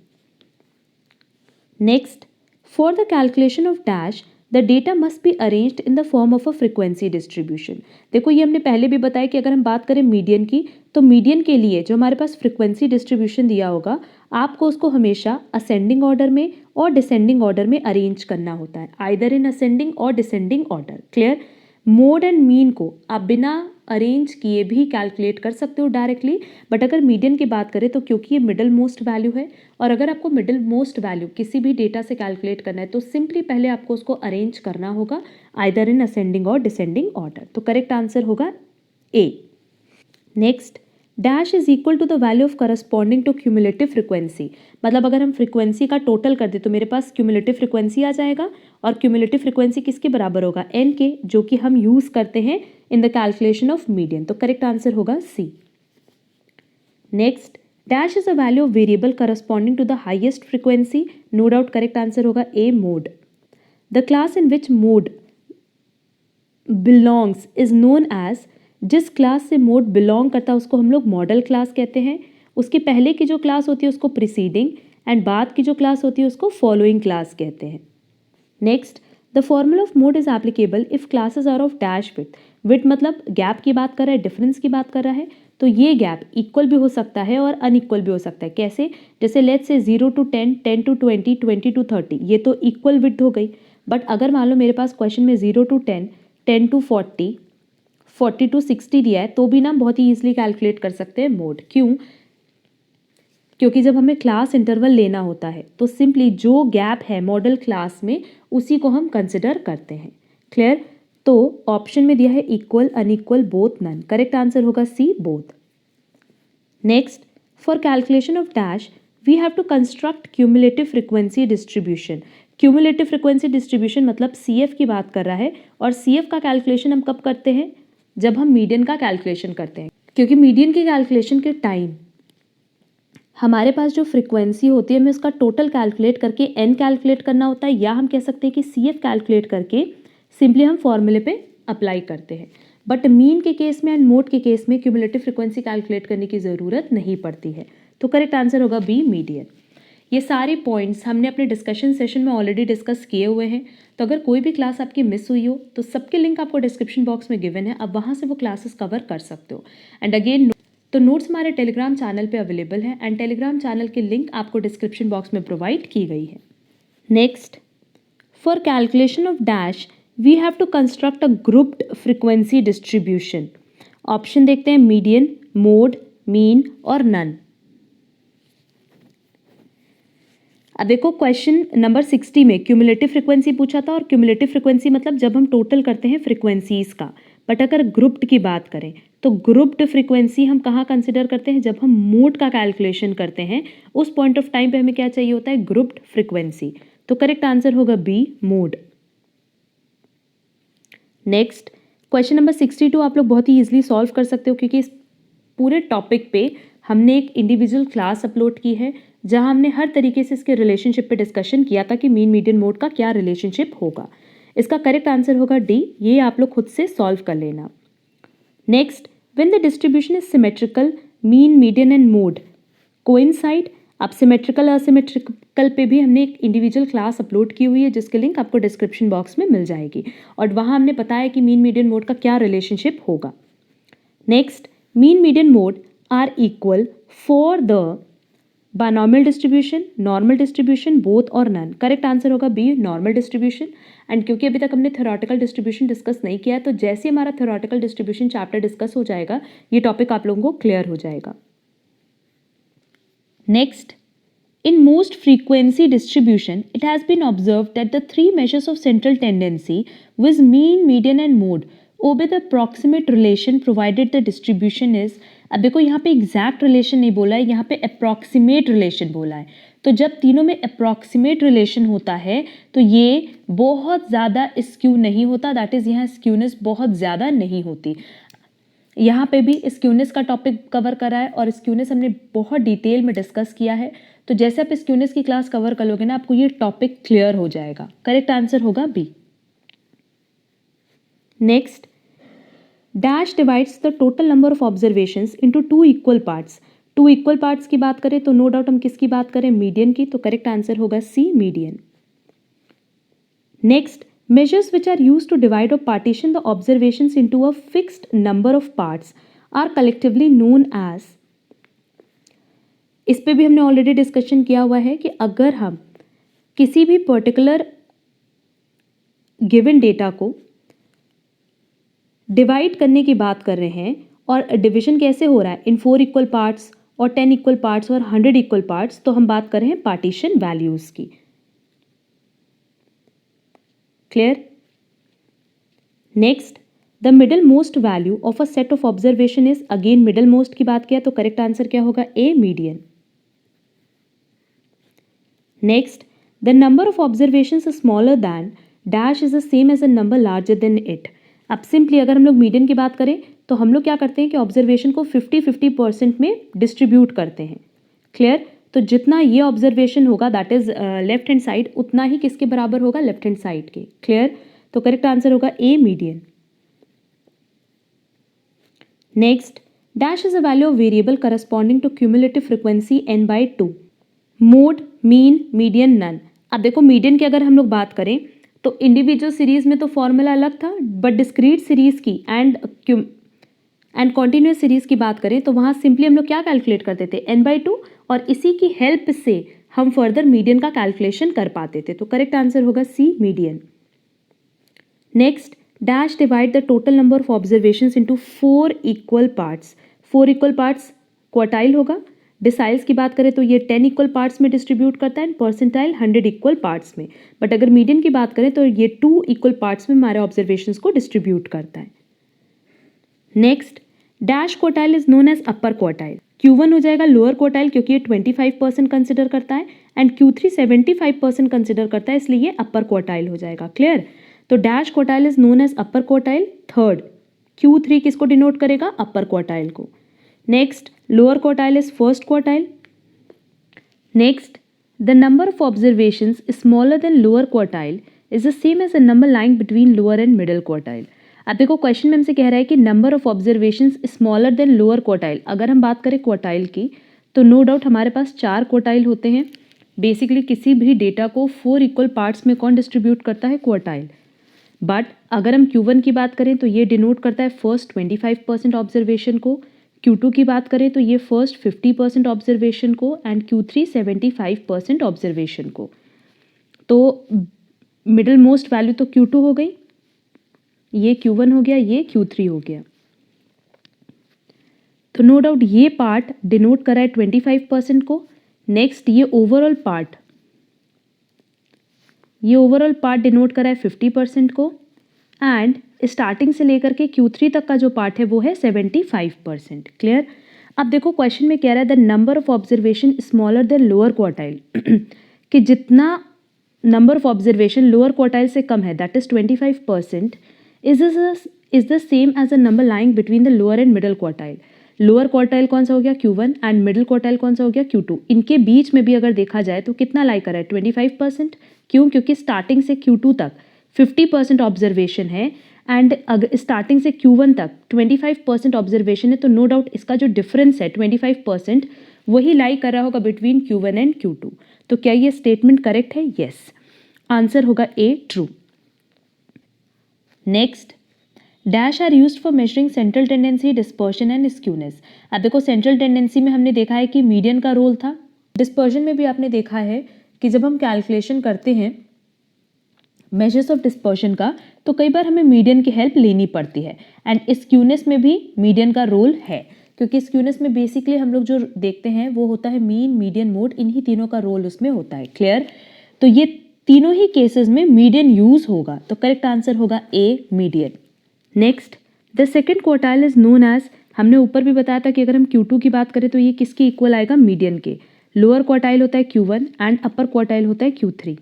Next, for the calculation of dash the data must be arranged in the form of a frequency distribution. देखो, ये हमने पहले भी बताया कि अगर हम बात करें मीडियन की तो मीडियन के लिए जो हमारे पास फ्रिक्वेंसी डिस्ट्रीब्यूशन दिया होगा आपको उसको हमेशा असेंडिंग ऑर्डर में और डिसेंडिंग ऑर्डर में अरेंज करना होता है, आइदर इन असेंडिंग और descending order. Clear? Mode and mean को आप बिना अरेंज किए भी कैलकुलेट कर सकते हो डायरेक्टली, बट अगर मीडियन की बात करें तो क्योंकि ये मिडल मोस्ट वैल्यू है और अगर आपको मिडल मोस्ट वैल्यू किसी भी डेटा से कैलकुलेट करना है तो सिंपली पहले आपको उसको अरेंज करना होगा आइदर इन असेंडिंग और डिसेंडिंग ऑर्डर। तो करेक्ट आंसर होगा A. Next, dash is equal to the value of corresponding to cumulative frequency. मतलब अगर हम फ्रिक्वेंसी का टोटल कर दे तो मेरे पास क्यूमुलेटिव फ्रिक्वेंसी आ जाएगा और क्यूमुलेटिव फ्रिक्वेंसी किसके बराबर होगा, एन के, जो कि हम यूज करते हैं in the calculation of median. तो करेक्ट आंसर होगा C. Next, dash is a value of variable corresponding to the highest frequency. No doubt correct answer होगा A, mode. The class in which mode belongs is known as. जिस class से mode belong करता है उसको हम लोग model class कहते हैं। उसके पहले की जो क्लास होती है उसको प्रीसीडिंग एंड बाद की जो क्लास होती है उसको फॉलोइंग क्लास कहते हैं। Next, the formula of mode is applicable if classes are of dash with. With मतलब गैप की बात कर रहा है, डिफरेंस की बात कर रहा है, तो ये गैप इक्वल भी हो सकता है और अनइक्वल भी हो सकता है। कैसे? जैसे let's say 0 to 10, 10 to 20, 20 to 30, ये तो इक्वल विथ हो गई। बट अगर मान लो मेरे पास क्वेश्चन में 0 to 10, 10 to 40, 40 to 60 दिया है तो भी ना बहुत ही ईजिली कैलकुलेट कर सकते हैं मोड। क्यों? क्योंकि जब हमें क्लास इंटरवल लेना होता है तो सिंपली जो गैप है मॉडल क्लास में उसी को हम कंसिडर करते हैं। क्लियर? तो ऑप्शन में दिया है equal, unequal, both, none. Correct answer होगा C, both. Next, for calculation of dash we have to construct cumulative frequency distribution. Cumulative frequency distribution मतलब सीएफ की बात कर रहा है और सीएफ का कैलकुलेशन हम कब करते हैं, जब हम मीडियन का कैलकुलेशन करते हैं। क्योंकि मीडियन के कैलकुलेशन के टाइम हमारे पास जो फ्रीक्वेंसी होती है हमें उसका टोटल कैलकुलेट करके एन कैलकुलेट करना होता है, या हम कह सकते हैं कि सी एफ कैलकुलेट करके सिंपली हम फॉर्मूले पे अप्लाई करते हैं। बट मीन के केस में एंड मोड के केस में क्यूमुलेटिव फ्रीक्वेंसी कैलकुलेट करने की ज़रूरत नहीं पड़ती है। तो करेक्ट आंसर होगा बी, मीडियन। ये सारे पॉइंट्स हमने अपने डिस्कशन सेशन में ऑलरेडी डिस्कस किए हुए हैं, तो अगर कोई भी क्लास आपकी मिस हुई हो तो सबके लिंक आपको डिस्क्रिप्शन बॉक्स में गिवन है, आप वहाँ से वो क्लासेस कवर कर सकते हो। एंड अगेन तो नोट्स हमारे टेलीग्राम चैनल पे अवेलेबल है एंड टेलीग्राम चैनल की लिंक आपको डिस्क्रिप्शन बॉक्स में प्रोवाइड की गई है। Next, for calculation of dash we have to construct a grouped frequency distribution. Option देखते हैं मीडियन, मोड, मीन और नन। अब देखो क्वेश्चन नंबर 60 में क्यूमुलेटिव फ्रीक्वेंसी पूछा था, और क्यूमुलेटिव फ्रीक्वेंसी मतलब जब हम टोटल करते हैं फ्रीक्वेंसीज का। बट अगर ग्रुप्ड की बात करें तो ग्रुप्ड फ्रीक्वेंसी हम कहाँ कंसिडर करते हैं, जब हम मोड का कैलकुलेशन करते हैं उस पॉइंट ऑफ टाइम पे हमें क्या चाहिए होता है, ग्रुप्ड फ्रीक्वेंसी। तो करेक्ट आंसर होगा B, mode. Next question number 62 आप लोग बहुत ही ईजिली सॉल्व कर सकते हो, क्योंकि इस पूरे टॉपिक पे हमने एक इंडिविजुअल क्लास अपलोड की है जहां हमने हर तरीके से इसके रिलेशनशिप पे डिस्कशन किया था कि मीन मीडियन मोड का क्या रिलेशनशिप होगा। इसका करेक्ट आंसर होगा डी, ये आप लोग खुद से सॉल्व कर लेना। Next, when the distribution is symmetrical mean median and mode coincide. अब सिमेट्रिकल असिमेट्रिकल पे भी हमने एक इंडिविजुअल क्लास अपलोड की हुई है जिसकी लिंक आपको डिस्क्रिप्शन बॉक्स में मिल जाएगी, और वहाँ हमने बताया कि मीन मीडियन मोड का क्या रिलेशनशिप होगा। Next, mean median mode are equal for the binomial distribution, normal distribution, both और नन। करेक्ट आंसर होगा बी, नॉर्मल डिस्ट्रीब्यूशन। एंड क्योंकि अभी तक हमने थ्योरेटिकल डिस्ट्रीब्यूशन डिस्कस नहीं किया है, तो जैसे हमारा थ्योरेटिकल डिस्ट्रीब्यूशन चैप्टर डिस्कस हो जाएगा ये टॉपिक आप लोगों को क्लियर हो जाएगा। Next, in most frequency distribution, it has been observed that the three measures of central tendency, with mean, median and mode, obey the approximate relation provided the distribution is। अब देखो यहाँ पे exact relation नहीं बोला है, यहाँ पे approximate relation बोला है। तो जब तीनों में अप्रॉक्सीमेट रिलेशन होता है तो ये बहुत ज़्यादा स्क्यू नहीं होता, दैट इज़ यहाँ स्क्यूनेस बहुत ज़्यादा नहीं होती। यहाँ पे भी स्क्यूनेस का टॉपिक कवर करा है और स्क्यूनेस हमने बहुत डिटेल में डिस्कस किया है। तो जैसे आप स्क्यूनेस की क्लास कवर कर लोगे ना, आपको ये टॉपिक क्लियर हो जाएगा। करेक्ट आंसर होगा B. Next, dash divides the total number of observations into two equal parts. Two equal parts की बात करें तो नो डाउट हम किसकी बात करें, मीडियन की। तो करेक्ट आंसर होगा C, median. Next, measures which are used to divide or partition the observations into a fixed number of parts are collectively known as। इस पे भी हमने ऑलरेडी डिस्कशन किया हुआ है कि अगर हम किसी भी पर्टिकुलर गिवन डेटा को डिवाइड करने की बात कर रहे हैं, और डिवीजन कैसे हो रहा है, इन 4 इक्वल पार्ट्स और 10 इक्वल पार्ट्स और 100 इक्वल पार्ट्स, तो हम बात कर रहे हैं पार्टीशन वैल्यूज की। Clear. Next, the middle most value of a set of observation is, again middle most की बात किया तो करेक्ट आंसर क्या होगा, A, median. Next, the number of observation smaller than dash is the same as a number larger than it. अब simply अगर हम लोग मीडियन की बात करें तो हम लोग क्या करते हैं कि ऑब्जर्वेशन को 50-50% में डिस्ट्रीब्यूट करते हैं। क्लियर। तो जितना ये ऑब्जर्वेशन होगा that is left hand side, उतना ही किसके बराबर होगा, लेफ्ट हैंड साइड के। क्लियर। तो करेक्ट आंसर होगा A, median. Next, dash is a value of variable corresponding to cumulative frequency n/2, mode, mean, median, none. अब देखो मीडियन की अगर हम लोग बात करें तो इंडिविजुअल सीरीज में तो फॉर्मूला अलग था, बट डिस्क्रीट सीरीज की एंड कॉन्टिन्यूस सीरीज की बात करें तो वहाँ सिंपली हम लोग क्या कैलकुलेट करते थे, n/2, और इसी की हेल्प से हम फर्दर मीडियन का कैलकुलेशन कर पाते थे। तो करेक्ट आंसर होगा C, median. Next, dash divide the total number of observations into 4 equal parts. 4 equal parts quartile होगा। डिसाइल्स की बात करें तो ये 10 इक्वल पार्ट्स में डिस्ट्रीब्यूट करता है, एंड परसेंटाइल 100 इक्वल पार्ट्स में। बट अगर मीडियन की बात करें तो ये 2 इक्वल पार्ट्स में हमारे ऑब्जर्वेशंस को डिस्ट्रीब्यूट करता है। Next, dash quartile is known as upper quartile. Q1 हो जाएगा लोअर क्वार्टाइल क्योंकि ये 25% कंसिडर करता है, एंड Q3 75% कंसिडर करता है, इसलिए ये अपर क्वार्टाइल हो जाएगा। क्लियर। तो dash quartile is known as upper quartile. Third, Q3 किसको डिनोट करेगा, अपर क्वार्टाइल को। Next, lower quartile is first quartile. Next, the number of observations smaller than lower quartile is the same as a number lying between lower and middle quartile. अब देखो question में हमसे कह रहा है कि number of observations smaller than lower quartile. अगर हम बात करें क्वार्टाइल की तो नो डाउट हमारे पास 4 क्वार्टाइल होते हैं। बेसिकली किसी भी डेटा को 4 इक्वल पार्ट्स में कौन डिस्ट्रीब्यूट करता है, क्वार्टाइल। बट अगर हम Q1 की बात करें तो ये डिनोट करता है फर्स्ट 25% ऑब्जर्वेशन को, Q2 की बात करें तो ये फर्स्ट 50% ऑब्जर्वेशन को, एंड Q3 75% ऑब्जर्वेशन को। तो मिडिल मोस्ट वैल्यू तो Q2 हो गई, ये Q1 हो गया, ये Q3 हो गया। तो नो डाउट ये पार्ट डिनोट करा है 25% को। नेक्स्ट, ये ओवरऑल पार्ट ये ओवरऑल पार्ट डिनोट करा है 50% को, एंड स्टार्टिंग से लेकर के Q3 तक का जो पार्ट है वो है 75%। क्लियर। अब देखो क्वेश्चन में कह रहा है the number of observation smaller than lower quartile कि जितना number of observation lower quartile से कम है that is 25% is the same as a number lying between the lower and middle quartile. Lower quartile कौन सा हो गया Q1 एंड मिडिल क्वार्टाइल कौन सा हो गया Q2। इनके बीच में भी अगर देखा जाए तो कितना लाई कर रहा है 25%। क्यों? क्योंकि स्टार्टिंग से Q2 तक 50% ऑब्जर्वेशन है एंड अगर स्टार्टिंग से Q1 तक 25% ऑब्जर्वेशन है, तो नो डाउट इसका जो डिफरेंस है 25% वही लाई कर रहा होगा बिटवीन Q1 एंड Q2। तो क्या ये स्टेटमेंट करेक्ट है? यस। आंसर होगा A, true. Next, dash are used for measuring central tendency, dispersion and skewness. अब देखो सेंट्रल टेंडेंसी में हमने देखा है कि मीडियन का रोल था। डिस्पर्शन में भी आपने देखा है कि जब हम कैलकुलेशन करते हैं मेजर्स ऑफ डिस्पर्शन का तो कई बार हमें मीडियन की हेल्प लेनी पड़ती है, एंड स्क्यूनेस में भी मीडियन का रोल है, क्योंकि स्क्यूनेस में बेसिकली हम लोग जो देखते हैं वो होता है मीन, मीडियन, मोड, इन्हीं तीनों का रोल उसमें होता है। क्लियर। तो ये तीनों ही केसेस में मीडियन यूज होगा, तो करेक्ट आंसर होगा A, median. Next, the second quartile is known as, हमने ऊपर भी बताया था कि अगर हम Q2 की बात करें तो ये किसके इक्वल आएगा? मीडियन के। लोअर क्वार्टाइल होता है Q1 एंड अपर क्वार्टाइल होता है Q3।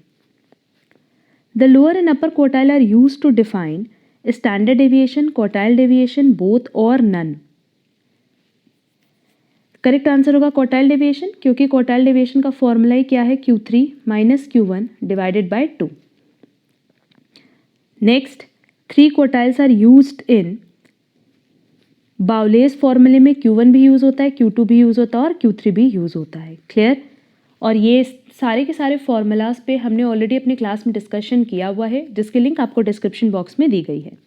The lower and upper quartile are use to define standard deviation, quartile deviation, both और नन। करेक्ट आंसर होगा क्वार्टाइल डेविएशन, क्योंकि क्वार्टाइल डेविएशन का फॉर्मूला ही क्या है? Q3 minus Q1 divided by 2। Next, 3 quartiles are used in Bowley's फॉर्मूले में Q1 भी यूज होता है, Q2 भी यूज होता है और Q3 भी यूज होता है। क्लियर। और ये सारे के सारे फॉर्मूलाज पे हमने ऑलरेडी अपनी क्लास में डिस्कशन किया हुआ है, जिसकी लिंक आपको डिस्क्रिप्शन बॉक्स में दी गई है।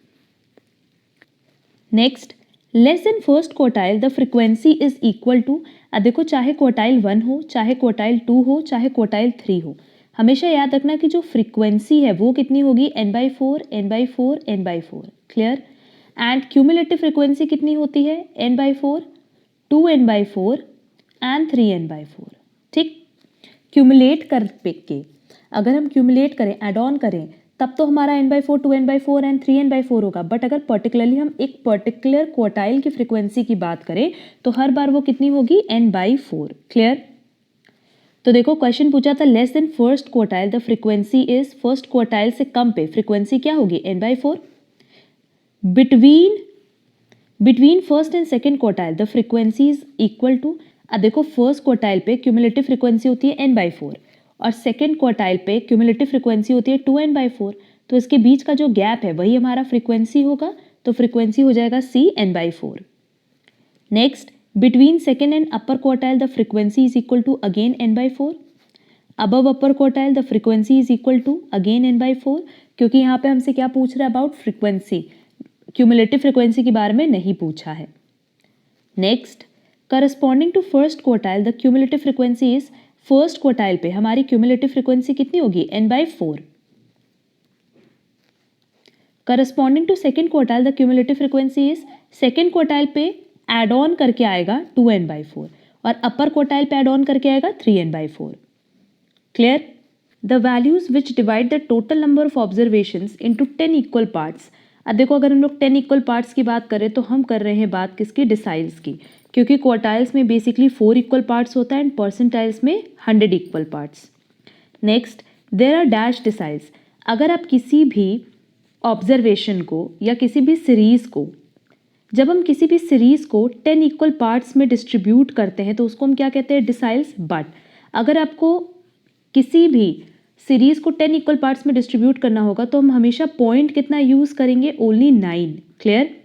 Next, less than first quartile the frequency is equal to. अब देखो चाहे क्वार्टाइल 1 हो, चाहे क्वार्टाइल 2 हो, चाहे क्वार्टाइल 3 हो, हमेशा याद रखना कि जो फ्रीक्वेंसी है वो कितनी होगी? n/4 n/4 n/4। Clear. And cumulative frequency कितनी होती है? n/4, 2n/4 and 3n/4। ठीक। क्यूमुलेट कर के अगर हम क्यूमुलेट करें, एड ऑन करें, तब तो हमारा n/4, 2n/4 एंड 3n/4 होगा। बट अगर पर्टिकुलरली हम एक पर्टिकुलर क्वार्टाइल की फ्रीक्वेंसी की बात करें तो हर बार वो कितनी होगी? n/4। क्लियर। तो देखो क्वेश्चन पूछा था less than first quartile the frequency is, first quartile से कम पे फ्रीक्वेंसी क्या होगी? n/4। Between first and second quartile the frequency is equal to. अब देखो फर्स्ट क्वार्टाइल पे क्यूमुलेटिव फ्रीक्वेंसी होती है n/4 और सेकेंड क्वार्टाइल पे क्यूमुलेटिव फ्रीक्वेंसी होती है 2n/4, तो इसके बीच का जो गैप है वही हमारा फ्रीक्वेंसी होगा, तो फ्रीक्वेंसी हो जाएगा C, n/4। Next, between second and upper quartile the frequency is equal to again n/4। Above upper quartile the frequency is equal to again n/4, क्योंकि यहाँ पे हमसे क्या पूछ रहा है? अबाउट फ्रीक्वेंसी, क्यूमुलेटिव फ्रीक्वेंसी के बारे में नहीं पूछा है। Next, corresponding to first quartile the cumulative frequency is, first quartile पे हमारी क्यूमुलेटिव फ्रीक्वेंसी कितनी होगी? n/4। Corresponding to second quartile the cumulative frequency is, second quartile पे एड ऑन करके आएगा 2n/4 और अपर क्वार्टाइल पे एड ऑन करके आएगा 3n/4। Clear. The values which divide the total number of observations into 10 equal parts. अब देखो अगर हम लोग 10 इक्वल पार्ट्स की बात करें तो हम कर रहे हैं बात किसकी? डिसाइल्स की, क्योंकि क्वार्टाइल्स में बेसिकली 4 इक्वल पार्ट्स होता है एंड परसेंटाइल्स में 100 equal parts. Next, there are dash deciles. अगर आप किसी भी ऑब्जर्वेशन को या किसी भी सीरीज को, जब हम किसी भी सीरीज को 10 इक्वल पार्ट्स में डिस्ट्रीब्यूट करते हैं तो उसको हम क्या कहते हैं? डिसाइल्स। बट अगर आपको किसी भी सीरीज को 10 इक्वल पार्ट्स में डिस्ट्रीब्यूट करना होगा तो हम हमेशा पॉइंट कितना यूज करेंगे? ओनली 9। क्लियर।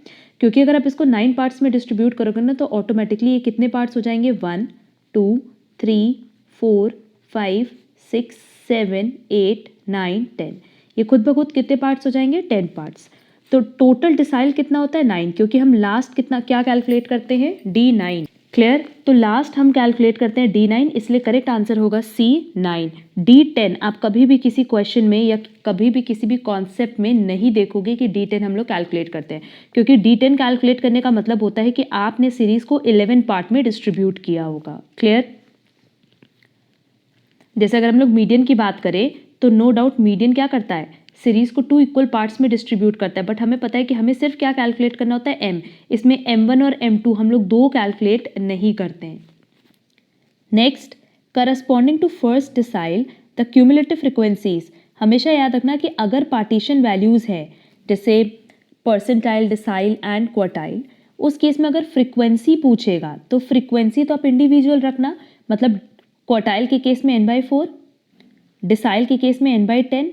क्योंकि अगर आप इसको 9 पार्ट्स में डिस्ट्रीब्यूट करोगे ना तो ऑटोमेटिकली ये कितने पार्ट्स हो जाएंगे? 1 2 3 4 5 6 7 8 9 10। ये खुद ब खुद कितने पार्ट्स हो जाएंगे? 10 पार्ट्स। तो टोटल डिसाइल कितना होता है? 9, क्योंकि हम लास्ट कितना क्या कैलकुलेट करते हैं? D9। क्लियर। तो लास्ट हम कैलकुलेट करते हैं D9, इसलिए करेक्ट आंसर होगा C, 9। D10 आप कभी भी किसी क्वेश्चन में या कभी भी किसी भी कॉन्सेप्ट में नहीं देखोगे कि D10 हम लोग कैलकुलेट करते हैं, क्योंकि D10 कैलकुलेट करने का मतलब होता है कि आपने सीरीज को 11 पार्ट में डिस्ट्रीब्यूट किया होगा। क्लियर। जैसे अगर हम लोग मीडियन की बात करें तो नो डाउट मीडियन क्या करता है, सीरीज को 2 इक्वल पार्ट्स में डिस्ट्रीब्यूट करता है, बट हमें पता है कि हमें सिर्फ क्या कैलकुलेट करना होता है, m। इसमें m1 और m2 हम लोग 2 कैलकुलेट नहीं करते हैं। Next, corresponding to first decile the cumulative frequencies. हमेशा याद रखना कि अगर पार्टीशन वैल्यूज है जैसे परसेंटाइल, डिसाइल एंड क्वार्टाइल, उस केस में अगर फ्रीक्वेंसी पूछेगा तो फ्रीक्वेंसी तो आप इंडिविजुअल रखना, मतलब क्वार्टाइल के केस में n/4, डिसाइल के केस में n/10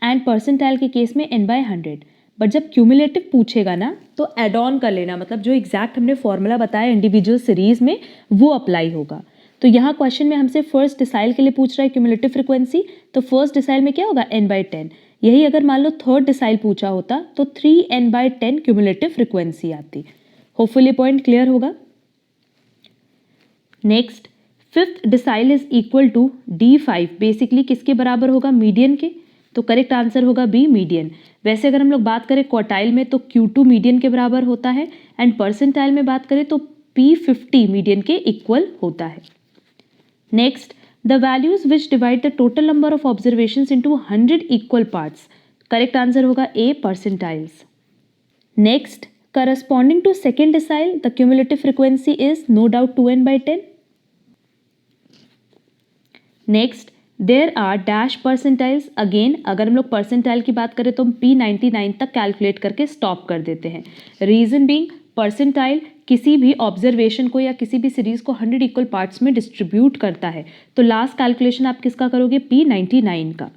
एंड परसेंटाइल के केस में n/100। बट जब क्यूमुलेटिव पूछेगा ना तो एड ऑन कर लेना, मतलब जो एग्जैक्ट हमने फॉर्मूला बताया इंडिविजुअल सीरीज में वो अप्लाई होगा। तो यहाँ क्वेश्चन में हमसे फर्स्ट डिसाइल के लिए पूछ रहा है क्यूमुलेटिव फ्रीक्वेंसी, तो फर्स्ट डिसाइल में क्या होगा, n/10। यही अगर मान लो थर्ड डिसाइल पूछा होता तो 3n/10 क्यूमुलेटिव फ्रीक्वेंसी आती। होपफुली पॉइंट क्लियर होगा। Next, fifth decile is equal to D5, basically किसके बराबर होगा, मीडियन के। तो करेक्ट आंसर होगा बी, मीडियन। वैसे अगर हम लोग बात करें क्वार्टाइल में तो Q2 मीडियन के बराबर होता है, एंड परसेंटाइल में बात करें तो P50 मीडियन के इक्वल होता है। Next, the values which divide the total number of observations into 100 equal parts. Correct answer होगा A, percentiles. Next, corresponding to second decile the cumulative frequency is no doubt 2n/10. Next, there are dash percentiles. Again अगर हम लोग percentile की बात करें तो हम P99 तक कैलकुलेट करके स्टॉप कर देते हैं। रीजन बीइंग परसेंटाइल किसी भी ऑब्जर्वेशन को या किसी भी सीरीज को 100 इक्वल पार्ट्स में डिस्ट्रीब्यूट करता है, तो लास्ट कैलकुलेशन आप किसका करोगे, P99 का।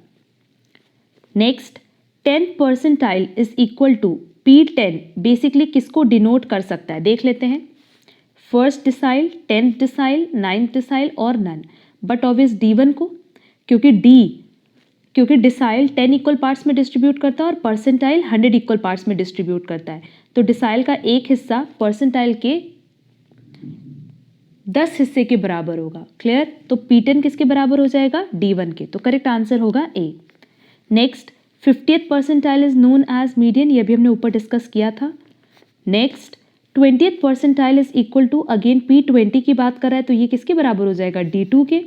Next, 10 percentile is equal to P10, basically किसको डिनोट कर सकता है, देख लेते हैं। First decile, 10th decile, 9th decile और नन। बट ऑब्वियस D1 को, क्योंकि डिसाइल 10 इक्वल पार्ट्स में डिस्ट्रीब्यूट करता है और परसेंटाइल 100 इक्वल पार्ट्स में डिस्ट्रीब्यूट करता है, तो डिसाइल का एक हिस्सा परसेंटाइल के 10 हिस्से के बराबर होगा। क्लियर, तो P10 किसके बराबर हो जाएगा, D1 के। तो करेक्ट आंसर होगा A. Next, 50th percentile is known as median, ये भी हमने ऊपर डिस्कस किया था। Next, 20th percentile is equal to, again P20 की बात कर रहा है तो ये किसके बराबर हो जाएगा, D2 के।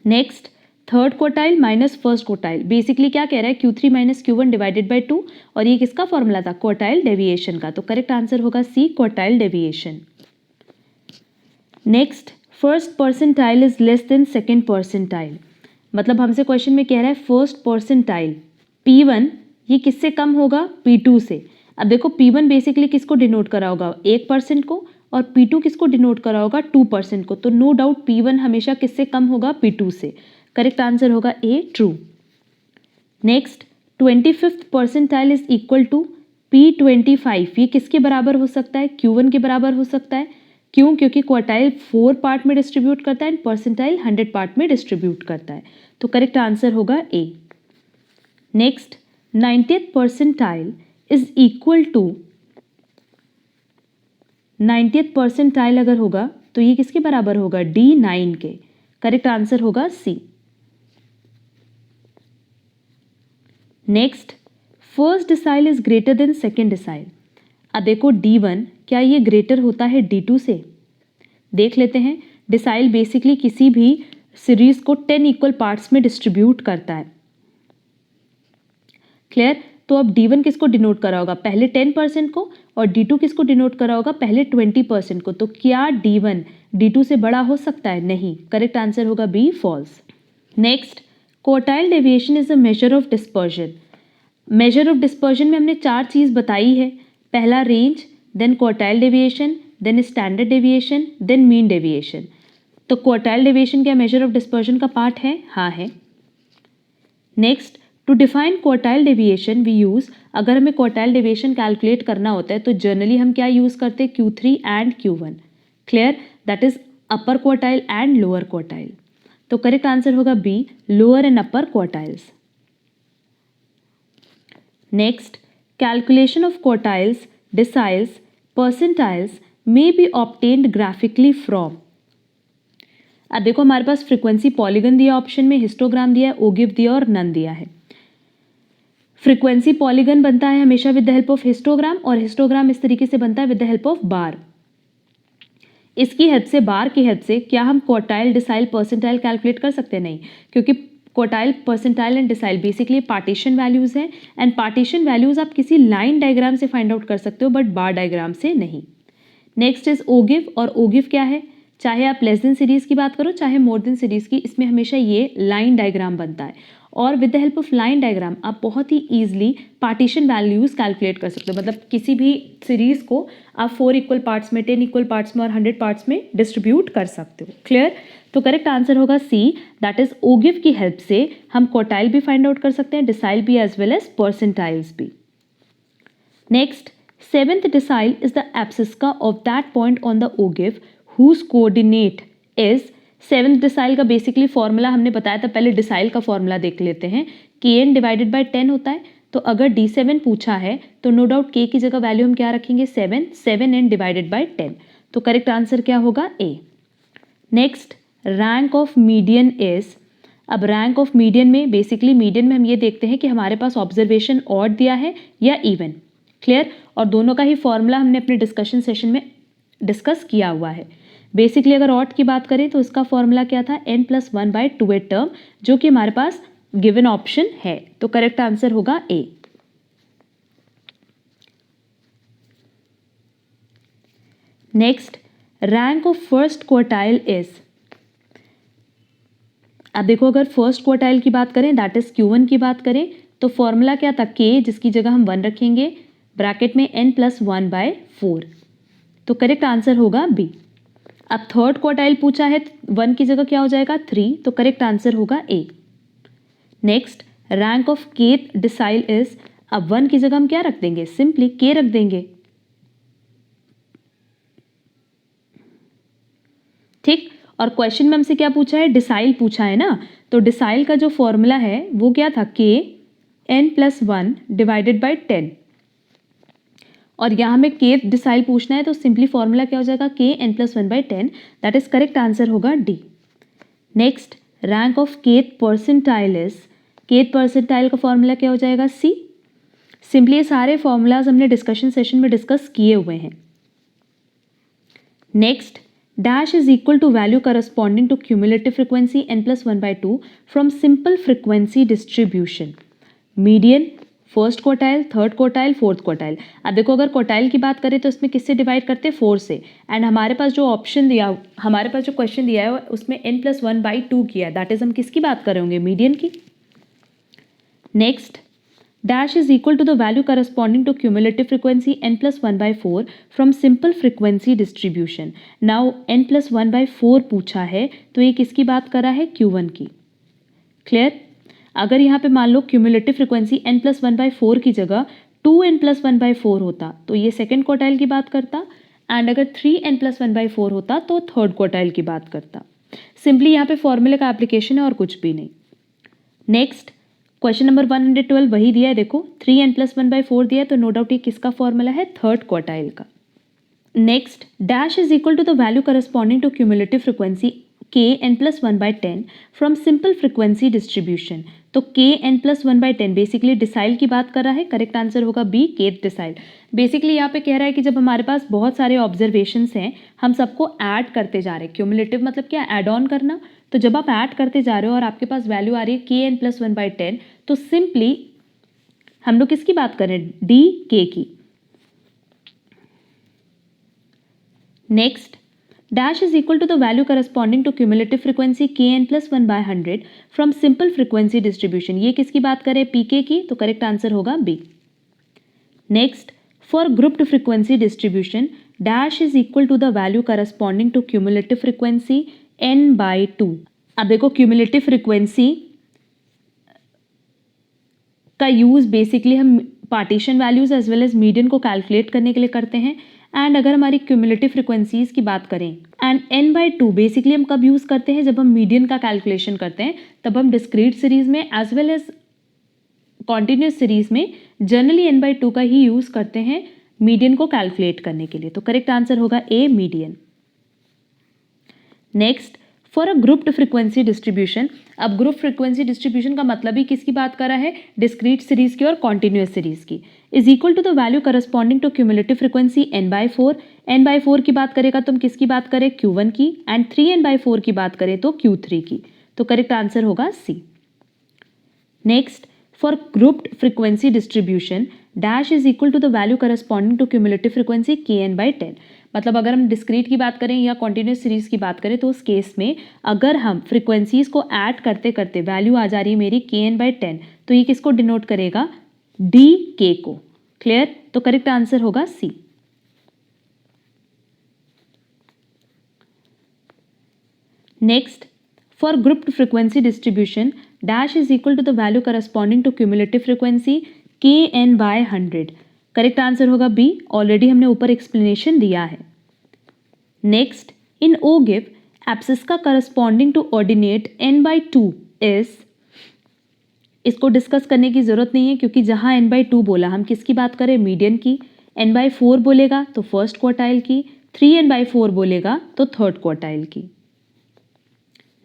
Next, third quartile minus first quartile, basically क्या कह रहा है, Q3 minus Q1 divided by 2, और ये किसका फॉर्मूला था, क्वार्टाइल डेविएशन का। तो करेक्ट आंसर होगा C, quartile deviation. Next, first percentile is less than second percentile, मतलब हमसे क्वेश्चन में कह रहा है फर्स्ट परसेंटाइल P1 ये किससे कम होगा, P2 से। अब देखो P1 बेसिकली किसको डिनोट करा होगा, 1% को, और P2 किसको डिनोट करा होगा, 2% को। तो नो डाउट P1 हमेशा किससे कम होगा, P2 से। करेक्ट आंसर होगा A, true. Next, 25th percentile is equal to P25, ये किसके बराबर हो सकता है, Q1 के बराबर हो सकता है। क्यों, क्योंकि क्वार्टाइल 4 पार्ट में डिस्ट्रीब्यूट करता है एंड परसेंटाइल 100 पार्ट में डिस्ट्रीब्यूट करता है। तो करेक्ट आंसर होगा A. Next, 90th percentile is equal to, 90th percentile अगर होगा तो ये किसके बराबर होगा, D9 के। करेक्ट आंसर होगा C. Next, first decile is greater than second decile. अब देखो D1 क्या ये ग्रेटर होता है D2 से, देख लेते हैं। डिसाइल बेसिकली किसी भी सीरीज को 10 इक्वल पार्ट्स में डिस्ट्रीब्यूट करता है। क्लियर, तो अब D1 किसको डिनोट करा होगा, पहले 10% को, और D2 किसको डिनोट करा होगा, पहले 20% को। तो क्या D1 D2 से बड़ा हो सकता है, नहीं। करेक्ट आंसर होगा B, false. Next, quartile deviation is a measure of dispersion. Measure of dispersion में हमने 4 चीज़ बताई है, पहला range, then quartile deviation, then standard deviation, then mean deviation. तो क्वार्टाइल डेविएशन क्या मेजर ऑफ डिस्पर्जन का पार्ट है, हाँ है। Next, to define quartile deviation we use, अगर हमें क्वार्टाइल डेविएशन कैलकुलेट करना होता है तो जनरली हम क्या यूज़ करते हैं, Q3 and Q1। Clear, that is upper quartile and lower quartile. तो करेक्ट आंसर होगा B, lower and upper quartiles. Next, calculation of quartiles, deciles, percentiles may be obtained graphically from। अब देखो हमारे पास frequency polygon दिया option में, histogram दिया है, ओगिव दिया और नन दिया है। फ्रीक्वेंसी पॉलीगन बनता है हमेशा with the help of histogram, और हिस्टोग्राम इस तरीके से बनता है विद द हेल्प ऑफ बार। इसकी हेल्प से, बार की हेल्प से क्या हम क्वार्टाइल, डिसाइल, परसेंटाइल कैलकुलेट कर सकते हैं? नहीं, क्योंकि quartile, percentile and decile basically partition values हैं एंड पार्टीशन वैल्यूज आप किसी लाइन डायग्राम से फाइंड आउट कर सकते हो बट बार डायग्राम से नहीं। नेक्स्ट इज ओगिव, और ओगिव क्या है? चाहे आप लेस देन सीरीज की बात करो चाहे मोर देन सीरीज की, इसमें हमेशा ये लाइन डायग्राम बनता है और with the help of line diagram आप बहुत ही ईजिली पार्टीशन वैल्यूज कैलकुलेट कर सकते हो। मतलब किसी भी सीरीज को आप 4 इक्वल पार्ट्स में, 10 इक्वल पार्ट्स में और 100 पार्ट्स में डिस्ट्रीब्यूट कर सकते हो। क्लियर? तो करेक्ट आंसर होगा सी, दैट इज ओगिव की हेल्प से हम क्वार्टाइल भी फाइंड आउट कर सकते हैं, डिसाइल भी एज वेल एज परसेंटाइल्स भी। Next, seventh decile is the abscisca of that point on the ogive whose coordinate is, seventh decile का बेसिकली फॉर्मूला हमने बताया था, पहले डिसाइल का फॉर्मूला देख लेते हैं। kn डिवाइडेड बाय 10 होता है, तो अगर d7 पूछा है तो नो डाउट k की जगह वैल्यू हम क्या रखेंगे? 7n divided by 10। तो करेक्ट आंसर क्या होगा? A. Next, rank of median is, अब रैंक ऑफ मीडियन में बेसिकली मीडियन में हम ये देखते हैं कि हमारे पास ऑब्जर्वेशन ऑड दिया है या इवन। क्लियर? और दोनों का ही फॉर्मूला हमने अपने डिस्कशन सेशन में डिस्कस किया हुआ है। बेसिकली अगर ऑड की बात करें तो इसका फॉर्मूला क्या था? n+1/2 टर्म, जो कि हमारे पास गिवन ऑप्शन है। तो करेक्ट आंसर होगा A. Next, rank of first quartile is, अब देखो अगर फर्स्ट क्वार्टाइल की बात करें दैट इज Q1 की बात करें तो फॉर्मूला क्या था? k, जिसकी जगह हम 1 रखेंगे, ब्रैकेट में n+1/4। तो करेक्ट आंसर होगा बी। अब थर्ड क्वार्टाइल पूछा है, 1 की जगह क्या हो जाएगा? 3। तो करेक्ट आंसर होगा A. Next, rank of kth decile is, अब 1 की जगह हम क्या रख देंगे? सिंपली k रख देंगे। ठीक, और क्वेश्चन में हमसे क्या पूछा है? डिसाइल पूछा है ना, तो डिसाइल का जो फॉर्मूला है वो क्या था? k n+1 डिवाइडेड बाय 10, और यहाँ हमें केथ डिसाइल पूछना है तो सिंपली फॉर्मूला क्या हो जाएगा? k n+1/10, that is correct answer होगा D. Next, rank of kth percentile is, kth percentile का फॉर्मूला क्या हो जाएगा? सी। सिंपली ये सारे फॉर्मूलाज हमने डिस्कशन सेशन में डिस्कस किए हुए हैं। Next, dash is equal to value corresponding to cumulative frequency n+1/2 from simple frequency distribution. Median, first quartile, third quartile, fourth quartile. अब देखो अगर क्वार्टाइल की बात करें तो इसमें किससे डिवाइड करते हैं? 4 से, एंड हमारे पास जो ऑप्शन दिया, हमारे पास जो क्वेश्चन दिया है उसमें n+1/2 किया है, दैट इज हम किसकी बात कर रहे होंगे? मीडियन की। Next, dash is equal to the value corresponding to cumulative frequency n+1/4 from simple frequency distribution. Now n+1/4 पूछा है तो ये किसकी बात कर रहा है? Q1 की। क्लियर? अगर यहाँ पे मान लो क्यूमुलेटिव फ्रिक्वेंसी n+1/4 की जगह 2n+1/4 होता तो ये सेकेंड क्वार्टाइल की बात करता, एंड अगर 3n+1/4 होता तो थर्ड क्वार्टाइल की बात करता। सिंपली यहाँ पे फॉर्मूले का एप्लीकेशन है और कुछ भी नहीं। नेक्स्ट, क्वेश्चन नंबर 112 वही दिया है, देखो 3n+1/4 दिया है तो नो डाउट ये किसका फॉर्मूला है? थर्ड क्वार्टाइल का। Next, dash is equal to the value corresponding to cumulative frequency k n+1/10 from simple frequency distribution. तो k n+1/10 बेसिकली डिसाइल की बात कर रहा है, करेक्ट आंसर होगा बी, केथ डिसाइल। बेसिकली यहाँ पे कह रहा है कि जब हमारे पास बहुत सारे ऑब्जर्वेशंस हैं, हम सबको ऐड करते जा रहे हैं। क्यूमुलेटिव मतलब क्या? ऐड ऑन करना। तो जब आप ऐड करते जा रहे हो और आपके पास वैल्यू आ रही है k n+1/10, तो सिंपली हम लोग किसकी बात कर रहे हैं? डी, के की। Next, dash is equal to the value corresponding to cumulative frequency kn+1/100 from simple frequency distribution। ये किसकी बात करें? pk की। तो करेक्ट आंसर होगा B. Next, for grouped frequency distribution dash is equal to the value corresponding to cumulative frequency n/2। अब देखो cumulative frequency का यूज बेसिकली हम partition values as well as median को कैलकुलेट करने के लिए करते हैं। एंड अगर हमारी क्यूमुलेटिव फ्रिक्वेंसीज की बात करें, एंड n/2 बेसिकली हम कब यूज़ करते हैं? जब हम मीडियन का कैलकुलेशन करते हैं, तब हम डिस्क्रीट सीरीज में as well as continuous series में जनरली n/2 का ही यूज़ करते हैं मीडियन को कैलकुलेट करने के लिए। तो करेक्ट आंसर होगा A, median. Next, for a grouped frequency distribution, अब ग्रुप फ्रीक्वेंसी डिस्ट्रीब्यूशन का मतलब ही किसकी बात कर रहा है, डिस्क्रीट सीरीज की और कॉन्टिन्यूस सीरीज की, is equal to the value corresponding to cumulative frequency n/4। n/4 की बात करेगा तो हम किसकी बात करें, Q1 की, एंड 3n/4 की बात करें तो Q3 की। तो करेक्ट आंसर होगा C. Next, for grouped frequency distribution dash is equal to the value corresponding to cumulative frequency kn/10। मतलब अगर हम डिस्क्रीट की बात करें या कॉन्टिन्यूस सीरीज की बात करें तो उस केस में अगर हम फ्रीक्वेंसीज को ऐड करते करते वैल्यू आ जा रही है मेरी kn/10, तो ये किसको डिनोट करेगा, dk को। क्लियर, तो करेक्ट आंसर होगा C. Next, for grouped frequency distribution dash is equal to the value corresponding to cumulative frequency kn/100। Correct answer होगा बी, ऑलरेडी हमने ऊपर एक्सप्लेनेशन दिया है। Next, in ogive abscissa का corresponding to ordinate n/2 is, इसको discuss करने की जरूरत नहीं है क्योंकि जहां n/2 बोला हम किसकी बात करें, मीडियन की, n/4 बोलेगा तो फर्स्ट क्वार्टाइल की, 3n/4 बोलेगा तो थर्ड क्वार्टाइल की।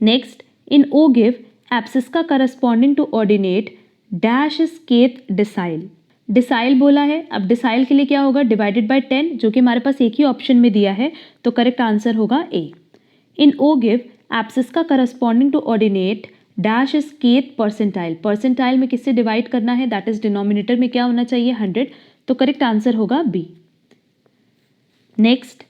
Next, in ogive abscissa का corresponding to ordinate dash is kth decile. Decile बोला है, अब डिसाइल के लिए क्या होगा, डिवाइडेड बाय 10, जो कि हमारे पास एक ही ऑप्शन में दिया है, तो करेक्ट आंसर होगा A. In ogive abscissa का corresponding to ordinate dash is kth percentile. Percentile में किससे डिवाइड करना है, दैट इज डिनोमिनेटर में क्या होना चाहिए, 100, तो करेक्ट आंसर होगा B. Next,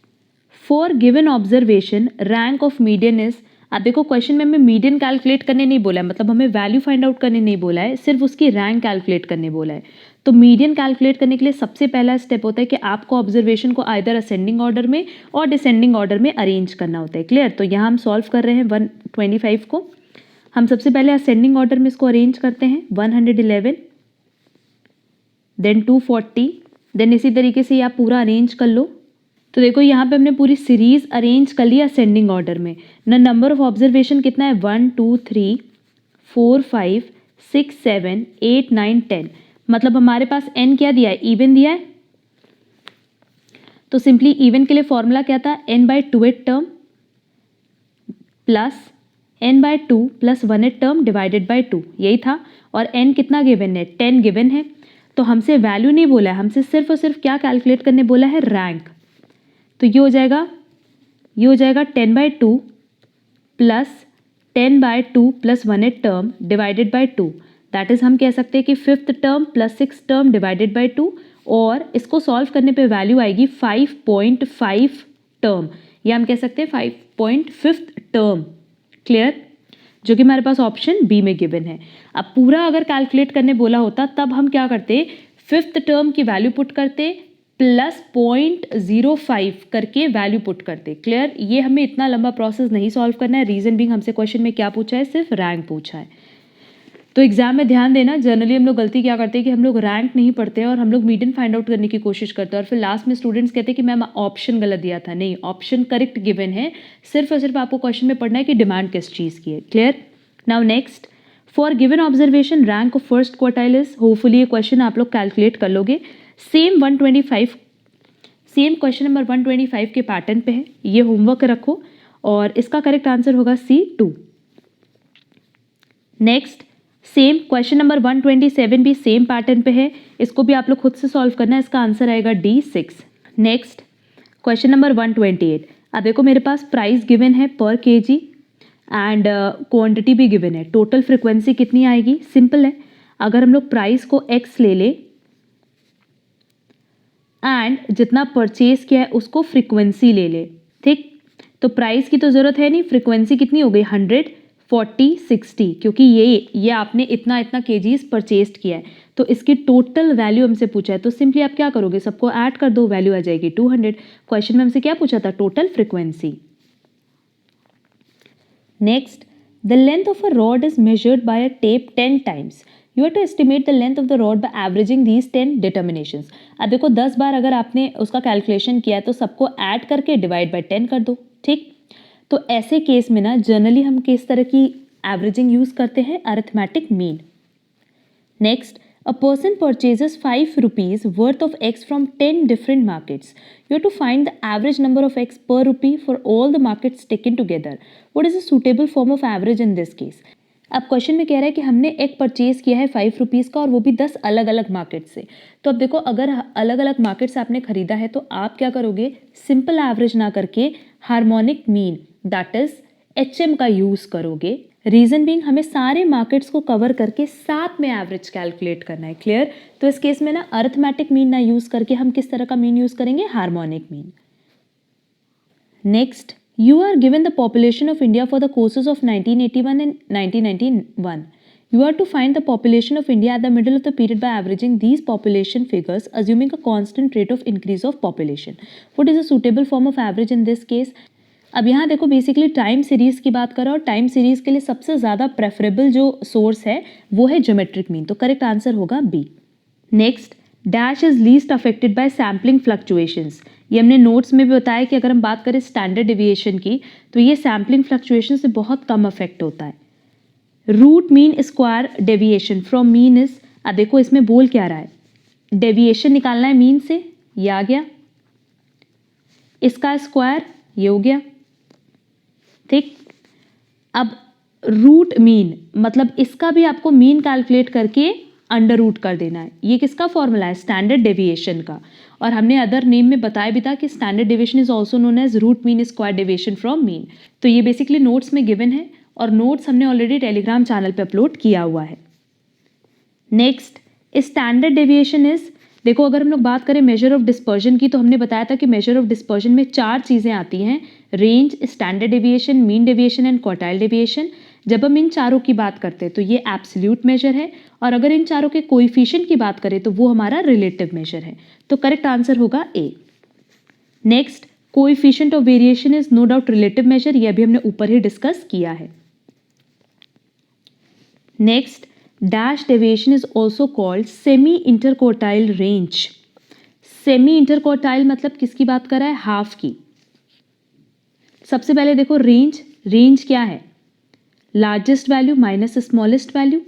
for given observation rank of median is, अब देखो क्वेश्चन में हमें मीडियन कैलकुलेट करने नहीं बोला है, मतलब हमें वैल्यू फाइंड आउट करने नहीं बोला है, सिर्फ उसकी रैंक कैलकुलेट करने बोला है। तो मीडियन कैलकुलेट करने के लिए सबसे पहला स्टेप होता है कि आपको ऑब्जर्वेशन को आइदर असेंडिंग ऑर्डर में और डिसेंडिंग ऑर्डर में अरेंज करना होता है। क्लियर, तो यहाँ हम सॉल्व कर रहे हैं 125 को। हम सबसे पहले असेंडिंग ऑर्डर में इसको अरेंज करते हैं, 111, देन 240, देन इसी तरीके से आप पूरा अरेंज कर लो। तो देखो यहाँ पे हमने पूरी सीरीज अरेंज कर ली असेंडिंग ऑर्डर में। ना नंबर ऑफ ऑब्जर्वेशन कितना है, 1 2 3 4 5 6 7 8 9 10, मतलब हमारे पास n क्या दिया है, इवन दिया है। तो सिंपली इवन के लिए फॉर्मूला क्या था, n/2th term plus n/2 plus 1th term divided by 2, यही था। और n कितना गिवन है, 10 गिवन है। तो हमसे वैल्यू नहीं बोला है, हमसे सिर्फ और सिर्फ क्या कैलकुलेट करने बोला है, रैंक। तो ये हो जाएगा 10/2 plus 10/2 plus 1th term divided by 2, that is हम कह सकते हैं कि 5th term plus 6th term divided by 2, और इसको सॉल्व करने पे वैल्यू आएगी 5.5 टर्म, या हम कह सकते हैं 5.5 टर्म। क्लियर, जो कि हमारे पास ऑप्शन बी में गिवन है। अब पूरा अगर कैलकुलेट करने बोला होता तब हम क्या करते, 5th टर्म की वैल्यू पुट करते प्लस 0.05 करके वैल्यू पुट करते। क्लियर, ये हमें इतना लंबा प्रोसेस नहीं सॉल्व करना है, रीजन बीइंग हमसे क्वेश्चन में क्या पूछा है, सिर्फ रैंक पूछा है। तो एग्जाम में ध्यान देना, जनरली हम लोग गलती क्या करते हैं कि हम लोग रैंक नहीं पढ़ते हैं और हम लोग मीडियन फाइंड आउट करने की कोशिश करते हैं, और फिर लास्ट में स्टूडेंट्स कहते हैं कि मैम ऑप्शन गलत दिया था। नहीं, ऑप्शन करेक्ट गिवन है, सिर्फ और सिर्फ आपको क्वेश्चन में पढ़ना है कि डिमांड किस चीज़ की है। Clear, now next, for given observation rank of first quartile is, hopefully ये क्वेश्चन आप लोग कैलकुलेट कर लोगे। सेम 125, सेम क्वेश्चन नंबर 125 के पैटर्न पे है, ये होमवर्क रखो, और इसका करेक्ट आंसर होगा C2। Next, same question number 127 भी सेम पैटर्न पे है, इसको भी आप लोग खुद से सॉल्व करना है, इसका आंसर आएगा D6। नेक्स्ट, क्वेश्चन नंबर 128, अब देखो मेरे पास प्राइस गिवन है पर kg एंड क्वांटिटी भी गिवन है। टोटल फ्रिक्वेंसी कितनी आएगी, सिंपल है, अगर हम लोग प्राइस को x ले ले एंड जितना परचेज किया है उसको फ्रीक्वेंसी ले ले, ठीक। तो प्राइस की तो ज़रूरत है नहीं, फ्रीक्वेंसी कितनी हो गई, 100 40 60, क्योंकि ये आपने इतना इतना केजीज परचेज किया है, तो इसकी टोटल वैल्यू हमसे पूछा है। तो सिंपली आप क्या करोगे, सबको ऐड कर दो, वैल्यू आ जाएगी 200। क्वेश्चन में हमसे क्या पूछा था, total frequency. Next, the length of a rod is measured by a tape 10 times, you have to estimate the length of the rod by averaging these 10 determinations. अब देखो 10 बार अगर आपने उसका कैलकुलेशन किया है तो सबको ऐड करके डिवाइड बाय 10 कर दो, ठीक। तो ऐसे केस में ना जनरली हम किस तरह की एवरेजिंग यूज करते हैं, arithmetic mean. Next, a person purchases 5 rupees worth of x from 10 different markets. You have to find the average number of x per rupee for all the markets taken together. What is a suitable form of average in this case? अब question में कह रहा है कि हमने एक purchase किया है 5 रुपीज़ का और वो भी 10 अलग अलग मार्केट से। तो अब देखो, अगर अलग अलग मार्केट से आपने खरीदा है तो आप क्या करोगे, सिंपल एवरेज ना करके harmonic mean that is HM का यूज़ करोगे। रीज़न बीइंग, हमें सारे मार्केट्स को कवर करके साथ में एवरेज कैलकुलेट करना है। क्लियर? तो इस केस में ना अरिथमेटिक मीन ना यूज़ करके हम किस तरह का मीन यूज़ करेंगे, harmonic mean. Next, you are given the population of India for the courses of 1981 and 1991. You are to find the population of India at the middle of the period by averaging these population figures, assuming a constant rate of increase of population. What is a suitable form of average in this case? अब यहाँ देखो, basically time series की बात करो और time series के लिए सबसे ज़्यादा प्रेफरेबल जो सोर्स है वो है ज्योमेट्रिक मीन, तो करेक्ट आंसर होगा B. Next, dash is least affected by sampling fluctuations. ये हमने नोट्स में भी बताया कि अगर हम बात करें स्टैंडर्ड डेविएशन की तो ये सैम्पलिंग फ्लक्चुएशन से बहुत कम अफेक्ट होता है। Root mean square deviation from mean is, अब देखो इसमें बोल क्या रहा है, डेविएशन निकालना है मीन से, ये आ गया, इसका स्क्वायर ये हो गया, ठीक। अब रूट मीन मतलब इसका भी आपको मीन कैलकुलेट करके अंडर रूट कर देना है। ये किसका फॉर्मूला है, स्टैंडर्ड डेविएशन का। और हमने अदर नेम में बताया भी था कि standard deviation is also known as root mean square deviation from mean. तो ये बेसिकली नोट्स में गिवन है और नोट्स हमने ऑलरेडी टेलीग्राम चैनल पे अपलोड किया हुआ है। नेक्स्ट, स्टैंडर्ड डेविएशन इज, देखो अगर हम लोग बात करें मेजर ऑफ डिस्पर्जन की तो हमने बताया था कि मेजर ऑफ डिस्पर्जन में 4 चीज़ें आती हैं, range, standard deviation, mean deviation and quartile deviation. जब हम इन चारों की बात करते हैं तो ये एब्सोल्यूट मेजर है, और अगर इन चारों के कोएफिशिएंट की बात करें तो वो हमारा रिलेटिव मेजर है। तो करेक्ट आंसर होगा A. Next, coefficient of variation is no doubt relative measure, ये अभी हमने ऊपर ही डिस्कस किया है। Next, dash deviation is also called semi interquartile range. Semi interquartile मतलब किसकी बात कर रहा है, हाफ की। सबसे पहले देखो रेंज, रेंज क्या है, largest value minus smallest value.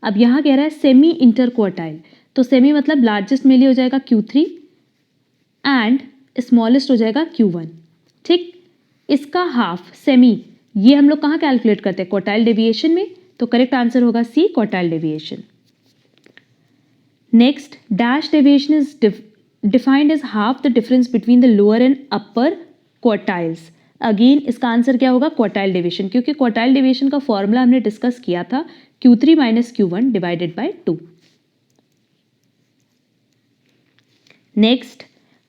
अब यहाँ कह रहा है सेमी इंटरक्वार्टाइल, तो सेमी मतलब लार्जेस्ट में लिए हो जाएगा Q3 एंड स्मॉलेस्ट हो जाएगा Q1, ठीक। इसका हाफ सेमी, ये हम लोग कहाँ कैलकुलेट करते हैं, क्वार्टाइल डेविएशन में, तो करेक्ट आंसर होगा C, quartile deviation. Next, dash deviation is defined as half the difference between the lower and upper quartiles. Again इसका आंसर क्या होगा, क्वार्टाइल डेविएशन, क्योंकि क्वार्टाइल डेविएशन का फॉर्मूला हमने डिस्कस किया था Q3 minus Q1 divided by 2। Next,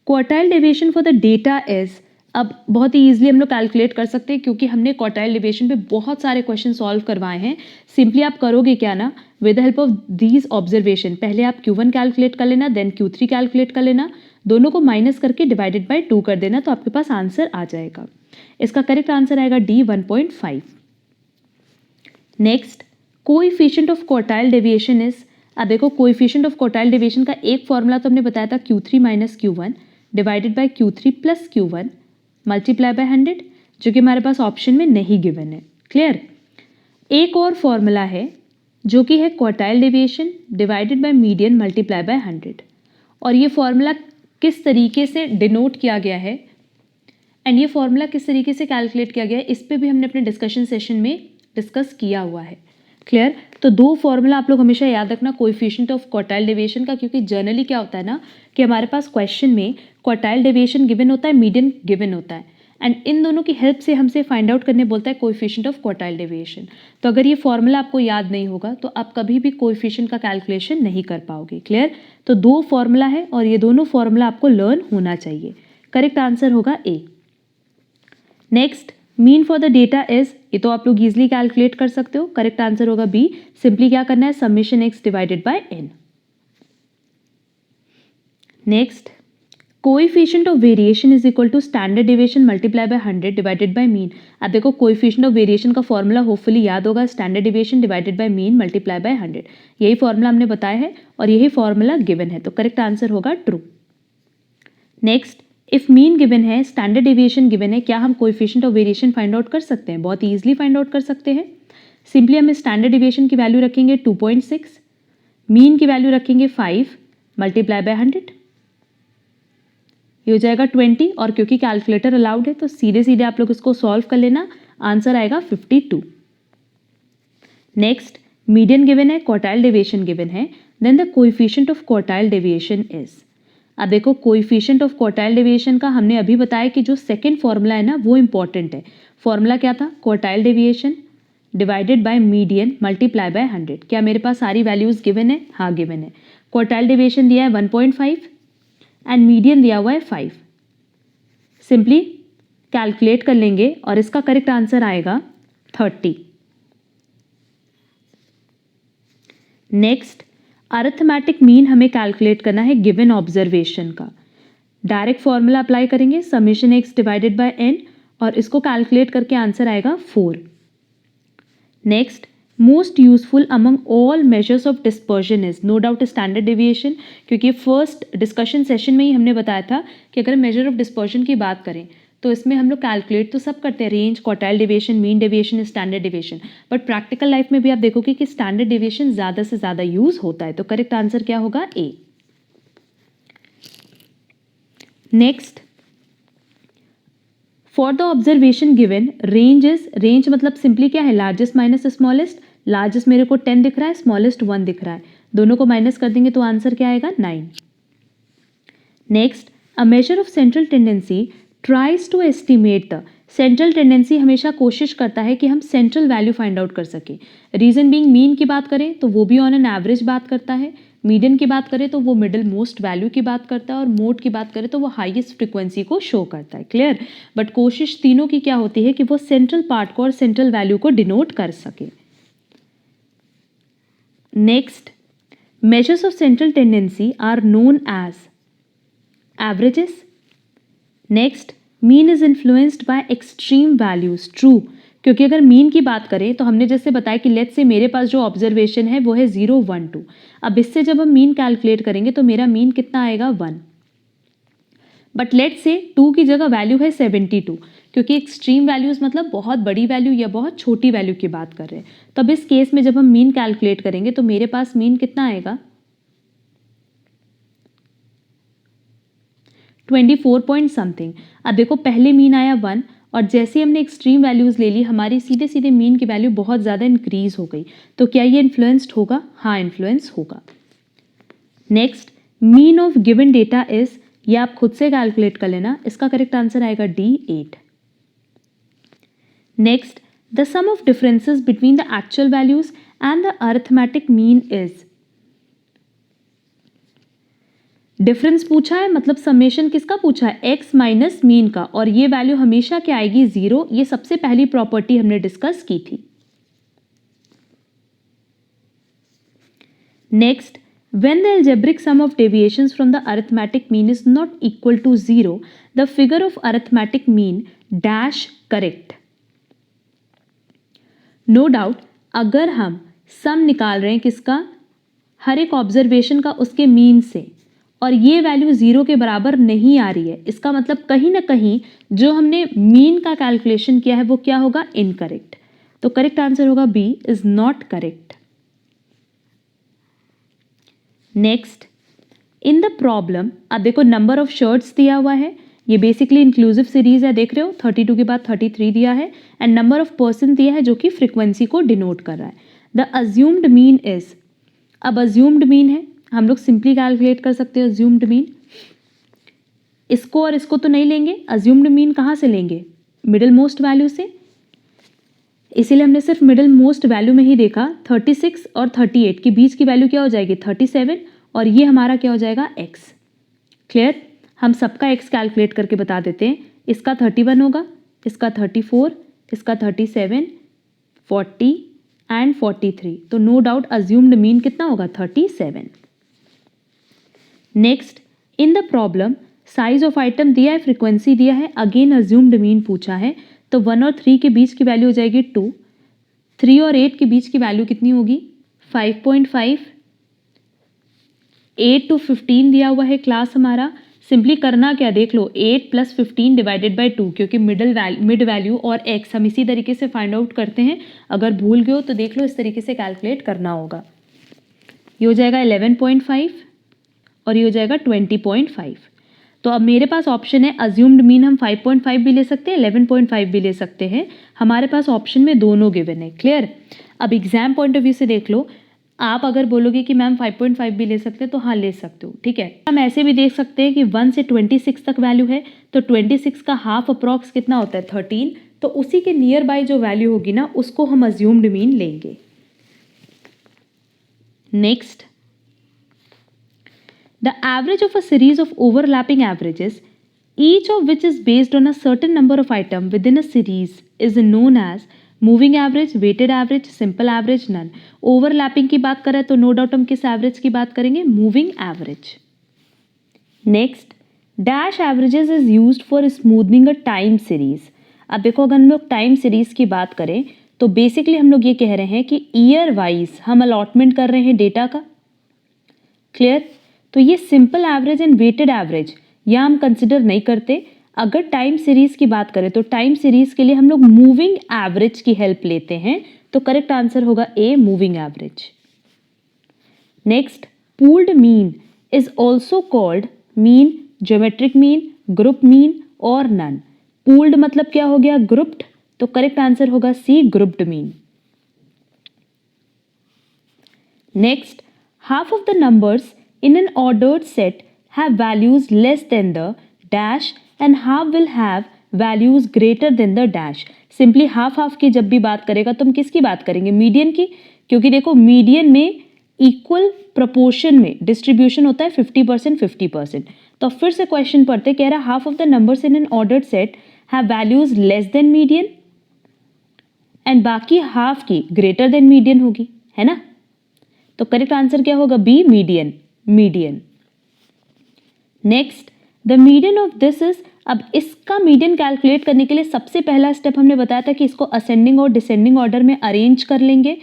quartile deviation for the data is, अब बहुत ही ईजिली हम लोग कैलकुलेट कर सकते हैं क्योंकि हमने क्वार्टाइल डेविएशन पे बहुत सारे क्वेश्चन सॉल्व करवाए हैं। सिंपली आप करोगे क्या ना, with the help of these observation, पहले आप Q1 कैलकुलेट कर लेना, देन Q3 कैलकुलेट कर लेना, दोनों को माइनस करके डिवाइडेड बाय 2 कर देना, तो आपके पास आंसर आ जाएगा। इसका करेक्ट आंसर आएगा D, 1.5। Next, coefficient of quartile deviation is, अब देखो कोएफिशिएंट ऑफ क्वार्टाइल डेविएशन का एक फॉर्मूला तो हमने बताया था Q3 minus Q1 divided bye Q3 plus Q1 multiply by 100, जो कि हमारे पास ऑप्शन में नहीं गिवन है। क्लियर? एक और फॉर्मूला है जो कि है quartile deviation divided by median multiply by 100, और ये फॉर्मूला किस तरीके से डिनोट किया गया है एंड ये फॉर्मूला किस तरीके से कैलकुलेट किया गया है, इस पे भी हमने अपने डिस्कशन सेशन में डिस्कस किया हुआ है। क्लियर? तो 2 फॉर्मूला आप लोग हमेशा याद रखना कोएफिशिएंट ऑफ क्वार्टाइल डेविएशन का, क्योंकि जनरली क्या होता है ना कि हमारे पास क्वेश्चन में क्वार्टाइल डेविएशन गिवन होता है, मीडियन गिवन होता है, एंड इन दोनों की हेल्प से हमसे फाइंड आउट करने बोलता है कोएफिशिएंट ऑफ क्वार्टाइल डेविएशन। तो अगर ये फॉर्मूला आपको याद नहीं होगा तो आप कभी भी कोएफिशिएंट का कैलकुलेशन नहीं कर पाओगे। क्लियर? तो 2 फॉर्मूला है और ये दोनों फॉर्मूला आपको लर्न होना चाहिए। करेक्ट आंसर होगा A. Next, mean for the data is, ये तो आप लोग इजिली कैलकुलेट कर सकते हो, करेक्ट आंसर होगा बी। सिंपली क्या करना है, summation X divided by N. Next, coefficient of variation is equal to standard deviation multiply by 100 divided by mean. अब देखो कोएफिशिएंट ऑफ वेरिएशन का फॉर्मूला होपफुली याद होगा, standard deviation divided by mean multiply by 100, यही formula हमने बताया है और यही फॉर्मूला गिवन है, तो करेक्ट आंसर होगा true. Next, if mean given है, स्टैंडर्ड डेविएशन गिवन है, क्या हम coefficient of variation find out कर सकते हैं? बहुत ईजिली फाइंड आउट कर सकते हैं। सिंपली हम स्टैंडर्ड डेविएशन की वैल्यू रखेंगे 2.6, मीन की वैल्यू रखेंगे 5 मल्टीप्लाई बाय 100, ये हो जाएगा 20, और क्योंकि कैलकुलेटर अलाउड है तो सीधे सीधे आप लोग इसको सॉल्व कर लेना, आंसर आएगा 52। नेक्स्ट मीडियन गिवन है, क्वार्टाइल डेविएशन गिवन है, then the coefficient of quartile deviation is. अब देखो कोएफिशिएंट ऑफ क्वार्टाइल डेविएशन का हमने अभी बताया कि जो सेकंड फॉर्मूला है ना वो इंपॉर्टेंट है। फॉर्मूला क्या था? Quartile deviation divided by median multiply by 100। क्या मेरे पास सारी वैल्यूज गिवन है? हाँ गिवन है। क्वार्टाइल डेविएशन दिया है 1.5 एंड मीडियन दिया हुआ है 5। सिंपली कैलकुलेट कर लेंगे और इसका करेक्ट आंसर आएगा 30। नेक्स्ट अरिथमेटिक मीन हमें कैलकुलेट करना है गिवन ऑब्जर्वेशन का। डायरेक्ट फॉर्मूला अप्लाई करेंगे, summation X divided by N, और इसको कैलकुलेट करके आंसर आएगा 4। Next most useful among all measures of dispersion is, no doubt standard deviation, क्योंकि फर्स्ट डिस्कशन सेशन में ही हमने बताया था कि अगर मेजर ऑफ डिस्पर्जन की बात करें तो इसमें हम लोग कैलकुलेट तो सब करते हैं, range, quartile deviation, mean deviation, standard deviation, but practical life में भी आप देखोगे कि स्टैंडर्ड डेविएशन ज़्यादा से ज़्यादा यूज होता है। तो करेक्ट आंसर क्या होगा? A. Next for the observation given range is, range मतलब सिंपली क्या है? Largest minus smallest. लार्जेस्ट मेरे को 10 दिख रहा है, स्मॉलेस्ट 1 दिख रहा है, दोनों को माइनस कर देंगे तो आंसर क्या आएगा? 9। Next a measure of central tendency tries to estimate the, central tendency हमेशा कोशिश करता है कि हम सेंट्रल वैल्यू फाइंड आउट कर सकें। रीजन बीइंग मीन की बात करें तो वो भी ऑन एन एवरेज बात करता है, मीडियन की बात करें तो वो मिडिल मोस्ट वैल्यू की बात करता है, और मोड की बात करें तो वो हाईएस्ट फ्रीक्वेंसी को शो करता है। क्लियर? बट कोशिश तीनों की क्या होती है कि वो सेंट्रल पार्ट को और सेंट्रल वैल्यू को डिनोट कर सके। Next measures of central tendency are known as averages. Next mean is influenced by extreme values, true, क्योंकि अगर मीन की बात करें तो हमने जैसे बताया कि लेट्स से मेरे पास जो ऑब्जर्वेशन है वो है 0, 1, 2। अब इससे जब हम मीन कैलकुलेट करेंगे तो मेरा मीन कितना आएगा? 1। बट लेट्स से 2 की जगह वैल्यू है 72, क्योंकि एक्सट्रीम वैल्यूज मतलब बहुत बड़ी वैल्यू या बहुत छोटी वैल्यू की बात कर रहे हैं। तो अब इस केस में जब हम मीन कैलकुलेट करेंगे तो मेरे पास मीन कितना आएगा? 24 पॉइंट समथिंग। अब देखो पहले मीन आया 1 और जैसे ही हमने एक्सट्रीम वैल्यूज ले ली हमारी सीधे सीधे मीन की वैल्यू बहुत ज़्यादा इंक्रीज हो गई। तो क्या ये इन्फ्लुएंस्ड होगा? हाँ इन्फ्लुएंस होगा। Next mean of given data is, ये आप खुद से कैलकुलेट कर लेना, इसका करेक्ट आंसर आएगा D, 8। Next the sum of differences between the actual values and the arithmetic mean is, difference पूछा है मतलब समेशन किसका पूछा है? एक्स माइनस मीन का, और ये वैल्यू हमेशा क्या आएगी? 0। ये सबसे पहली प्रॉपर्टी हमने डिस्कस की थी। Next when the algebraic sum of deviations from the arithmetic mean is not equal to 0 the figure of arithmetic mean dash correct. No doubt अगर हम सम निकाल रहे हैं किसका? हर एक ऑब्जर्वेशन का उसके मीन से, और ये वैल्यू 0 के बराबर नहीं आ रही है, इसका मतलब कहीं ना कहीं जो हमने मीन का कैलकुलेशन किया है वो क्या होगा? इनकरेक्ट। तो करेक्ट आंसर होगा B, is not correct. Next in the problem, अब देखो नंबर ऑफ शर्ट्स दिया हुआ है, ये बेसिकली इंक्लूसिव सीरीज है, देख रहे हो 32 के बाद 33 दिया है, एंड नंबर ऑफ पर्सन दिया है जो कि फ्रीक्वेंसी को डिनोट कर रहा है। द अज्यूम्ड मीन इज, अब अज्यूम्ड मीन है, हम लोग सिंपली कैलकुलेट कर सकते हैं अज्यूम्ड मीन। इसको और इसको तो नहीं लेंगे, अज्यूम्ड मीन कहाँ से लेंगे? मिडिल मोस्ट वैल्यू से, इसीलिए हमने सिर्फ मिडिल मोस्ट वैल्यू में ही देखा। 36 और 38 के बीच की वैल्यू क्या हो जाएगी? 37, और ये हमारा क्या हो जाएगा? x। क्लियर? हम सबका x कैलकुलेट करके बता देते हैं। इसका 31 होगा, इसका 34, इसका 37, 40 एंड 43। तो नो डाउट अज्यूम्ड मीन कितना होगा? 37। Next in the problem size of item दिया है, फ्रीक्वेंसी दिया है, अगेन अज्यूम्ड मीन पूछा है, तो 1 और 3 के बीच की वैल्यू हो जाएगी 2, 3 और 8 के बीच की वैल्यू कितनी होगी? 5.5, 8 to 15 दिया हुआ है क्लास हमारा। सिंपली करना क्या, देख लो 8 + 15 डिवाइडेड बाय 2, क्योंकि मिड वैल्यू और x हम इसी तरीके से फाइंड आउट करते हैं। अगर भूल गए हो तो देख लो, इस तरीके से कैलकुलेट करना होगा। ये हो जाएगा 11.5 और ये हो जाएगा 20.5। तो अब मेरे पास ऑप्शन है अज्यूम्ड मीन हम 5.5 भी ले सकते हैं, 11.5 भी ले सकते हैं। हमारे पास ऑप्शन में दोनों गिवन है। क्लियर? अब एग्जाम पॉइंट ऑफ व्यू से देख लो, आप अगर बोलोगे कि मैम 5.5 भी ले सकते हैं तो हाँ ले सकते हो, ठीक है। हम ऐसे भी देख सकते हैं कि 1 से 26 तक वैल्यू है, तो 26 का हाफ अप्रॉक्स कितना होता है 13, तो उसी के नियर बाय जो वैल्यू होगी ना उसको हम अज्यूम्ड मीन लेंगे। Next, the average of a series of overlapping averages, each of which is based on a certain number of items within a series, is known as moving average, weighted average, simple average, none. Overlapping की बात करें तो no doubt हम किस average की बात करेंगे? moving average. Next, dash averages is used for smoothing a time series. अब देखो अगर हम लोग टाइम सीरीज की बात करें तो बेसिकली हम लोग ये कह रहे हैं कि ईयर वाइज हम अलॉटमेंट कर रहे हैं डेटा का। क्लियर? तो ये simple average and weighted average या हम कंसिडर नहीं करते। अगर टाइम सीरीज की बात करें तो टाइम सीरीज के लिए हम लोग मूविंग एवरेज की हेल्प लेते हैं, तो करेक्ट आंसर होगा A, moving average. Next, pooled mean is also called mean, geometric mean, group mean और नन। पूल्ड मतलब क्या हो गया? ग्रुप्ड, तो करेक्ट आंसर होगा C, grouped mean. Next, half of the numbers in an ordered set have values less than the dash and half will have values greater than the dash. Simply half की जब भी बात करेगा तो हम किसकी बात करेंगे? मीडियन की, क्योंकि देखो मीडियन में इक्वल प्रोपोर्शन में डिस्ट्रीब्यूशन होता है 50% 50%। तो फिर से क्वेश्चन पढ़ते, कह रहा half of the numbers in an ordered set have values less than median and बाकी हाफ की ग्रेटर देन मीडियन होगी, है ना। तो करेक्ट आंसर क्या होगा? B, median, median. Next, the median of this is, अब इसका मीडियन कैलकुलेट करने के लिए सबसे पहला स्टेप हमने बताया था कि इसको असेंडिंग और डिसेंडिंग ऑर्डर में अरेंज कर लेंगे।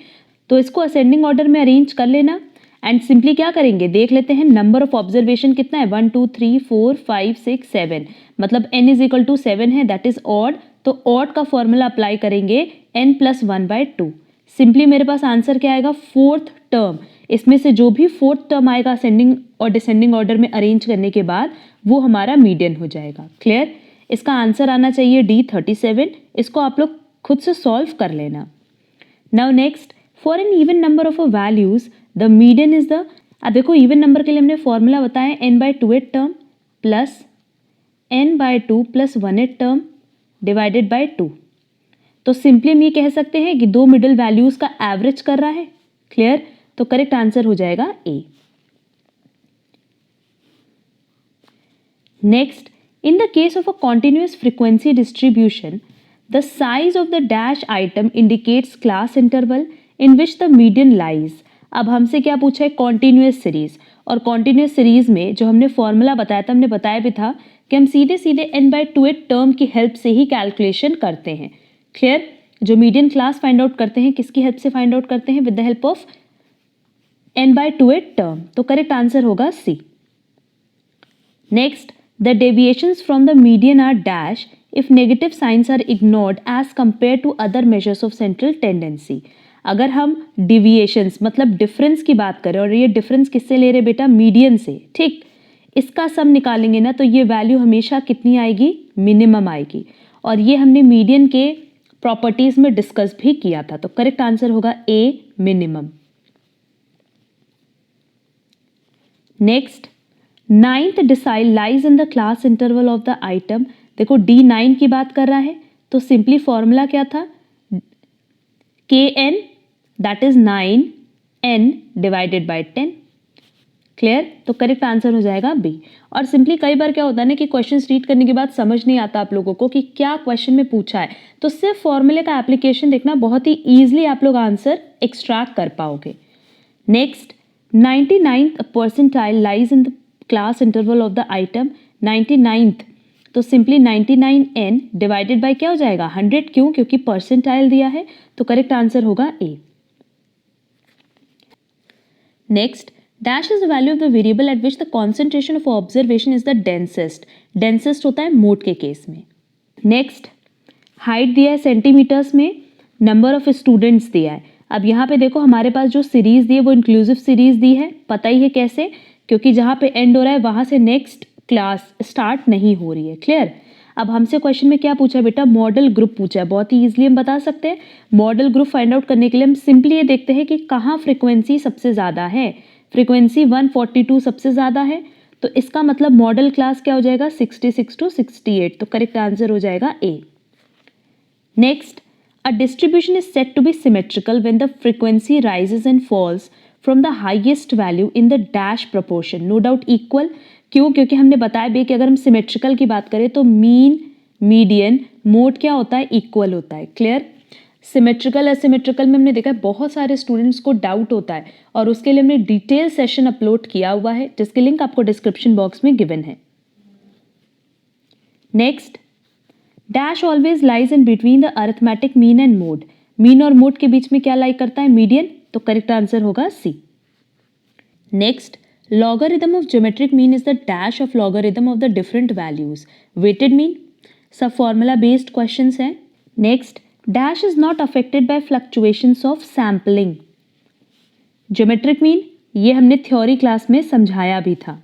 तो इसको असेंडिंग ऑर्डर में अरेंज कर लेना एंड सिंपली क्या करेंगे, देख लेते हैं नंबर ऑफ ऑब्जर्वेशन कितना है, 1 2 3 4 5 6 7, मतलब n इज इक्वल टू 7 है, दैट इज ऑड। तो ऑड का फॉर्मूला अप्लाई करेंगे n+1/2। सिंपली मेरे पास आंसर क्या आएगा? Fourth term. इसमें से जो भी फोर्थ टर्म आएगा असेंडिंग और डिसेंडिंग ऑर्डर में अरेंज करने के बाद वो हमारा मीडियन हो जाएगा। क्लियर? इसका आंसर आना चाहिए डी, 37। इसको आप लोग खुद से सॉल्व कर लेना। Now next, for an even number of a values the median is the, अब देखो इवन नंबर के लिए हमने फॉर्मूला बताया n/2th term plus n/2 plus 1th term divided by 2। तो सिंपली हम ये कह सकते हैं कि दो मिडिल वैल्यूज का एवरेज कर रहा है। क्लियर? तो करेक्ट आंसर हो जाएगा A. Next, in the case of a continuous frequency distribution the size of the dash item indicates class interval in which the median lies. अब हमसे क्या पूछा है? कॉन्टिन्यूअस सीरीज, और कॉन्टिन्यूअस सीरीज में जो हमने फॉर्मूला बताया था, हमने बताया भी था कि हम सीधे सीधे n/2th टर्म की हेल्प से ही कैलकुलेशन करते हैं। क्लियर? जो मीडियन क्लास फाइंड आउट करते हैं किसकी हेल्प से फाइंड आउट करते हैं? With the help of n/2th term. तो करेक्ट आंसर होगा C. Next, the deviations from the median are dash if negative signs are ignored as compare to other measures of central tendency. अगर हम deviations मतलब difference की बात करें, और ये डिफरेंस किससे ले रहे बेटा? मीडियन से। ठीक, इसका सम निकालेंगे ना तो ये वैल्यू हमेशा कितनी आएगी? मिनिमम आएगी। और ये हमने मीडियन के प्रॉपर्टीज में डिस्कस भी किया था। तो करेक्ट आंसर होगा A, minimum. Next, 9th decile lies in the class interval of the item. देखो D9 की बात कर रहा है, तो सिंपली फॉर्मूला क्या था? Kn that is 9n divided by 10। Clear? तो करेक्ट आंसर हो जाएगा बी। और सिंपली कई बार क्या होता है ना कि क्वेश्चन रीड करने के बाद समझ नहीं आता आप लोगों को कि क्या क्वेश्चन में पूछा है, तो सिर्फ फॉर्मूले का एप्लीकेशन देखना, बहुत ही ईजिली आप लोग आंसर एक्सट्रैक्ट कर पाओगे। Next, 99th percentile lies in the class interval of the item 99th, तो सिंपली 99n डिवाइडेड बाय क्या हो जाएगा? 100। क्यों? क्योंकि परसेंटाइल दिया है। तो करेक्ट आंसर होगा A. Next, dash is the value of the variable at which the concentration of observation is the densest. Densest होता है मोड के केस में। नेक्स्ट, हाइट दिया है सेंटीमीटर्स में, नंबर ऑफ स्टूडेंट्स दिया है। अब यहाँ पे देखो हमारे पास जो सीरीज दी है वो इंक्लूसिव सीरीज दी है। पता ही है कैसे? क्योंकि जहाँ पे एंड हो रहा है वहाँ से नेक्स्ट क्लास स्टार्ट नहीं हो रही है। क्लियर? अब हमसे क्वेश्चन में क्या पूछा बेटा, मॉडल ग्रुप पूछा है। बहुत ही ईजिली हम बता सकते हैं। मॉडल ग्रुप फाइंड आउट करने के लिए हम सिंपली ये देखते हैं कि कहाँ फ्रीक्वेंसी सबसे ज़्यादा है। फ्रीक्वेंसी 142 सबसे ज़्यादा है, तो इसका मतलब मॉडल क्लास क्या हो जाएगा, 66 to 68। तो करेक्ट आंसर हो जाएगा A. Next, a distribution is said to be symmetrical when the frequency rises and falls from the highest value in the dash proportion, no doubt equal। क्यों? क्योंकि हमने बताया भी कि अगर हम सिमेट्रिकल की बात करें तो मीन, मीडियन, मोड क्या होता है, इक्वल होता है। क्लियर? सिमेट्रिकल असिमेट्रिकल में हमने देखा है बहुत सारे स्टूडेंट्स को डाउट होता है, और उसके लिए हमने डिटेल सेशन अपलोड किया हुआ है जिसकी लिंक आपको डिस्क्रिप्शन बॉक्स में गिवन है। Next, dash always lies in between the arithmetic mean and mode. Mean और मोड के बीच में क्या लाई करता है, मीडियन। तो करेक्ट आंसर होगा C. Next, logarithm of geometric mean is the dash of logarithm of the different values. Weighted mean, सब formula based questions हैं। Next, dash is not affected by fluctuations of sampling. Geometric mean, ये हमने theory class में समझाया भी था।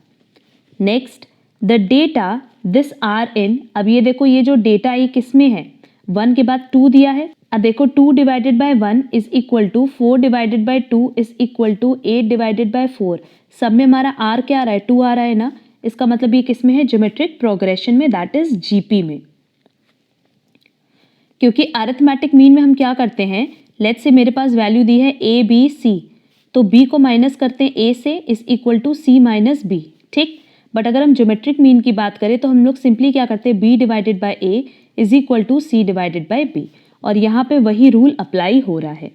Next, the data this are in. अब ये देखो, ये जो डेटा ये किस में है, 1 के बाद 2 दिया है। अब देखो 2 divided by 1 is equal to 4 divided by 2 is equal to 8 divided by 4। सब में हमारा आर क्या आ रहा है, 2 आ रहा है ना। इसका मतलब ये किस में है, ज्योमेट्रिक प्रोग्रेशन में, दैट इज जीपी में। क्योंकि अरिथमेटिक मीन में हम क्या करते हैं, लेट्स से मेरे पास वैल्यू दी है ए बी सी, तो बी को माइनस करते हैं ए से, is equal to C minus B. ठीक, बट अगर हम ज्योमेट्रिक मीन की बात करें तो हम लोग सिंपली क्या करते हैं, B divided by A is equal to C divided by B, और यहाँ पे वही रूल अप्लाई हो रहा है।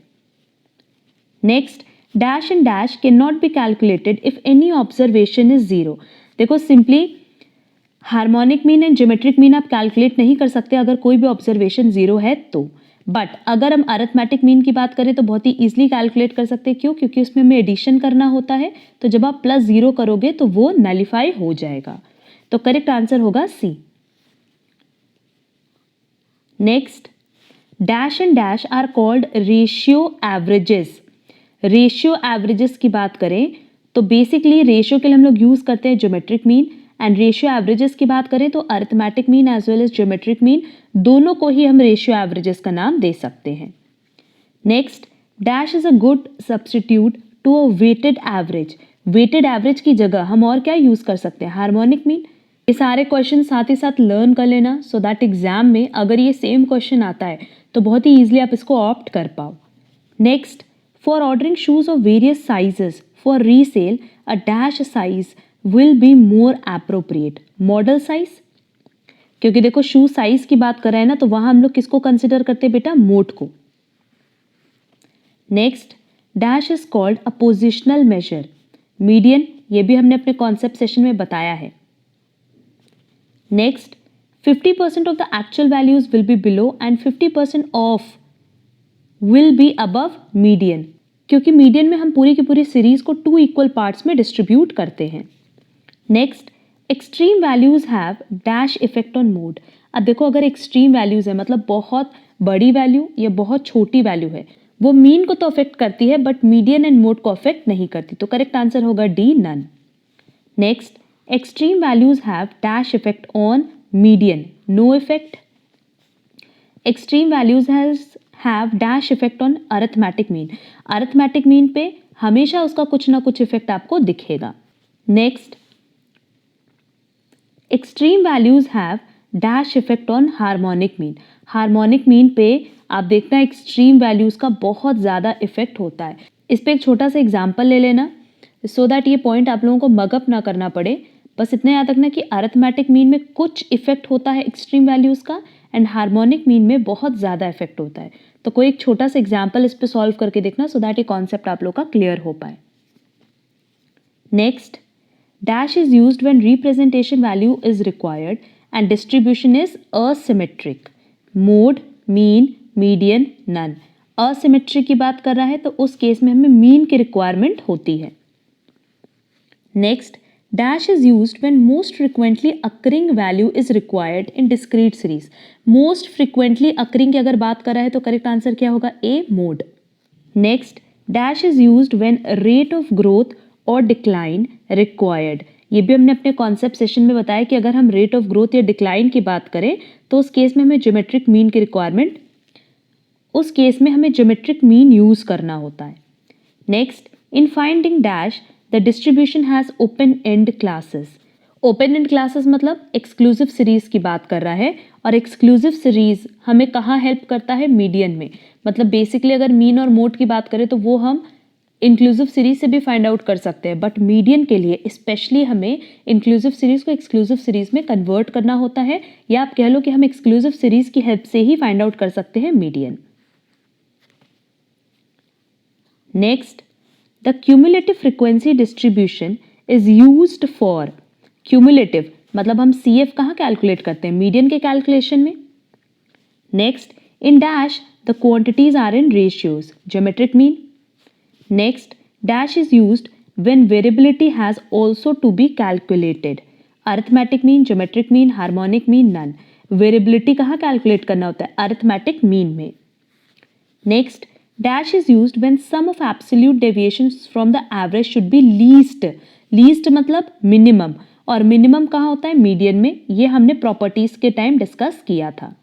Next, dash and dash can not be calculated if any observation is zero. देखो simply harmonic mean and geometric mean आप calculate नहीं कर सकते अगर कोई भी ऑब्जर्वेशन जीरो है तो, बट अगर हम अरिथमेटिक मीन की बात करें तो बहुत ही इजीली कैलकुलेट कर सकते हैं। क्यों? क्योंकि उसमें हमें एडिशन करना होता है, तो जब आप प्लस 0 करोगे तो वो नलिफाई हो जाएगा। तो करेक्ट आंसर होगा C. Next, dash and dash are called ratio averages. Ratio averages की बात करें तो बेसिकली रेशियो के लिए हम लोग यूज करते हैं geometric mean, and ratio averages की बात करें तो arithmetic mean as well as geometric mean दोनों को ही हम रेशियो एवरेजेस का नाम दे सकते हैं। Next, dash is a good substitute to a weighted average. Weighted average की जगह हम और क्या यूज कर सकते हैं, हार्मोनिक मीन। ये सारे क्वेश्चन साथ ही साथ लर्न कर लेना, सो दैट एग्जाम में अगर ये सेम क्वेश्चन आता है तो बहुत ही ईजिली आप इसको ऑप्ट कर पाओ। Next, for ordering shoes of various sizes for resale a dash size will be more appropriate. Model size, क्योंकि देखो शू साइज की बात कर रहे हैं ना, तो वहां हम लोग किसको कंसिडर करते हैं बेटा, मोड को। Next, dash is called a positional measure. Median, ये भी हमने अपने कॉन्सेप्ट सेशन में बताया है। Next, 50% of the actual values will be below and 50% of will be above median, क्योंकि मीडियन में हम पूरी की पूरी सीरीज को 2 इक्वल पार्ट्स में डिस्ट्रीब्यूट करते हैं। Next, extreme values have dash effect on mode. अब देखो अगर एक्सट्रीम वैल्यूज है मतलब बहुत बड़ी वैल्यू या बहुत छोटी वैल्यू है, वो मीन को तो अफेक्ट करती है बट मीडियन एंड मोड को अफेक्ट नहीं करती, तो करेक्ट आंसर होगा D, none. Next, extreme values have dash effect on median, no effect. Extreme values have dash effect on arithmetic mean. Arithmetic mean पे हमेशा उसका कुछ ना कुछ इफेक्ट आपको दिखेगा। Next, extreme values have dash effect on harmonic mean. Harmonic mean पे आप देखना एक्सट्रीम वैल्यूज का बहुत ज़्यादा इफेक्ट होता है। इस पे एक छोटा सा एग्जाम्पल ले लेना सो दैट ये पॉइंट आप लोगों को मगअप ना करना पड़े। बस इतना याद रखना कि अरिथमेटिक मीन में कुछ इफेक्ट होता है एक्सट्रीम वैल्यूज का, एंड हार्मोनिक मीन में बहुत ज़्यादा इफेक्ट होता है। तो कोई एक छोटा सा एग्जाम्पल इस पे सॉल्व करके देखना सो दैट ये कॉन्सेप्ट आप लोग का क्लियर हो पाए। Next, dash is used when representation value is required and distribution is asymmetric. Mode, mean, median, none. asymmetric की बात कर रहा है तो उस केस में हमें mean की requirement होती है। Next, dash is used when most frequently occurring value is required in discrete series. Most frequently occurring की अगर बात कर रहा है तो करेक्ट आंसर क्या होगा, A, mode. Next, dash is used when rate of growth और डिक्लाइन रिक्वायर्ड, ये भी हमने अपने कॉन्सेप्ट सेशन में बताया कि अगर हम रेट ऑफ ग्रोथ या डिक्लाइन की बात करें तो उस केस में हमें ज्योमेट्रिक मीन की रिक्वायरमेंट, उस केस में हमें ज्योमेट्रिक मीन यूज करना होता है। Next, in finding dash the distribution has open and classes. Open and classes मतलब एक्सक्लूसिव सीरीज की बात कर रहा है, और एक्सक्लूसिव सीरीज हमें कहाँ हेल्प करता है, मीडियन में। मतलब बेसिकली अगर मीन और मोड की बात करें तो वो हम इंक्लूसिव सीरीज से भी फाइंड आउट कर सकते हैं, बट मीडियन के लिए स्पेशली हमें इंक्लूसिव सीरीज को एक्सक्लूसिव सीरीज में कन्वर्ट करना होता है, या आप कह लो कि हम एक्सक्लूसिव सीरीज की हेल्प से ही फाइंड आउट कर सकते हैं median. Next, the cumulative frequency distribution is used for, cumulative मतलब हम CF कहाँ कैलकुलेट करते हैं, मीडियन के कैलकुलेशन में। Next, in dash the quantities are in ratios, geometric mean. Next, dash is used when variability has also to be calculated. Arithmetic mean, geometric mean, harmonic mean, none. Variability कहाँ calculate करना होता है, arithmetic mean में। Next, dash is used when sum of absolute deviations from the average should be least. Least मतलब minimum, और minimum कहाँ होता है, median में। ये हमने properties के time discuss किया था।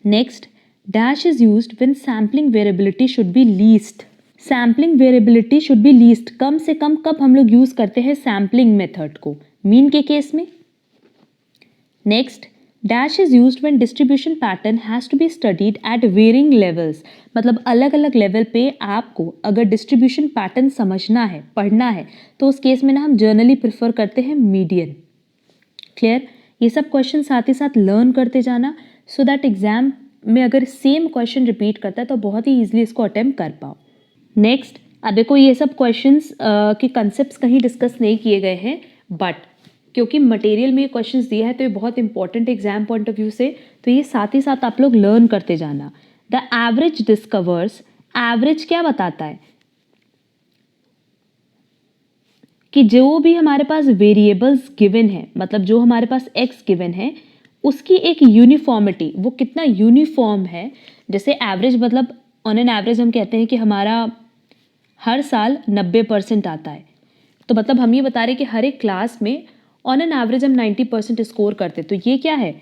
Next, dash is used when sampling variability should be least. Sampling variability should be least, कम से कम कब हम लोग यूज करते हैं सैम्पलिंग मेथड को, मीन के केस में। Next, dash is used when distribution pattern has to be studied at varying levels, मतलब अलग अलग लेवल पे आपको अगर डिस्ट्रीब्यूशन पैटर्न समझना है, पढ़ना है, तो उस केस में ना हम जर्नली प्रेफर करते हैं मीडियन। क्लियर, ये सब क्वेश्चन साथ ही साथ लर्न करते जाना, सो दैट एग्जाम में अगर सेम क्वेश्चन रिपीट करता है तो बहुत ही ईजिली इसको अटेम्प्ट कर पाओ। नेक्स्ट, अब देखो ये सब क्वेश्चंस के कंसेप्ट्स कहीं डिस्कस नहीं किए गए हैं, बट क्योंकि मटेरियल में क्वेश्चंस दिया है तो ये बहुत important exam point of view से, तो ये साथ ही साथ आप लोग लर्न करते जाना। द एवरेज डिस्कवर्स, एवरेज क्या बताता है कि जो भी हमारे पास वेरिएबल्स गिवन है, मतलब जो हमारे पास x गिवन है उसकी एक यूनिफॉर्मिटी, वो कितना यूनिफॉर्म है। जैसे एवरेज मतलब ऑन एन एवरेज हम कहते हैं कि हमारा हर साल 90% आता है, तो मतलब हम ये बता रहे हैं कि हर एक क्लास में ऑन एन एवरेज हम 90% स्कोर करते हैं। तो ये क्या है,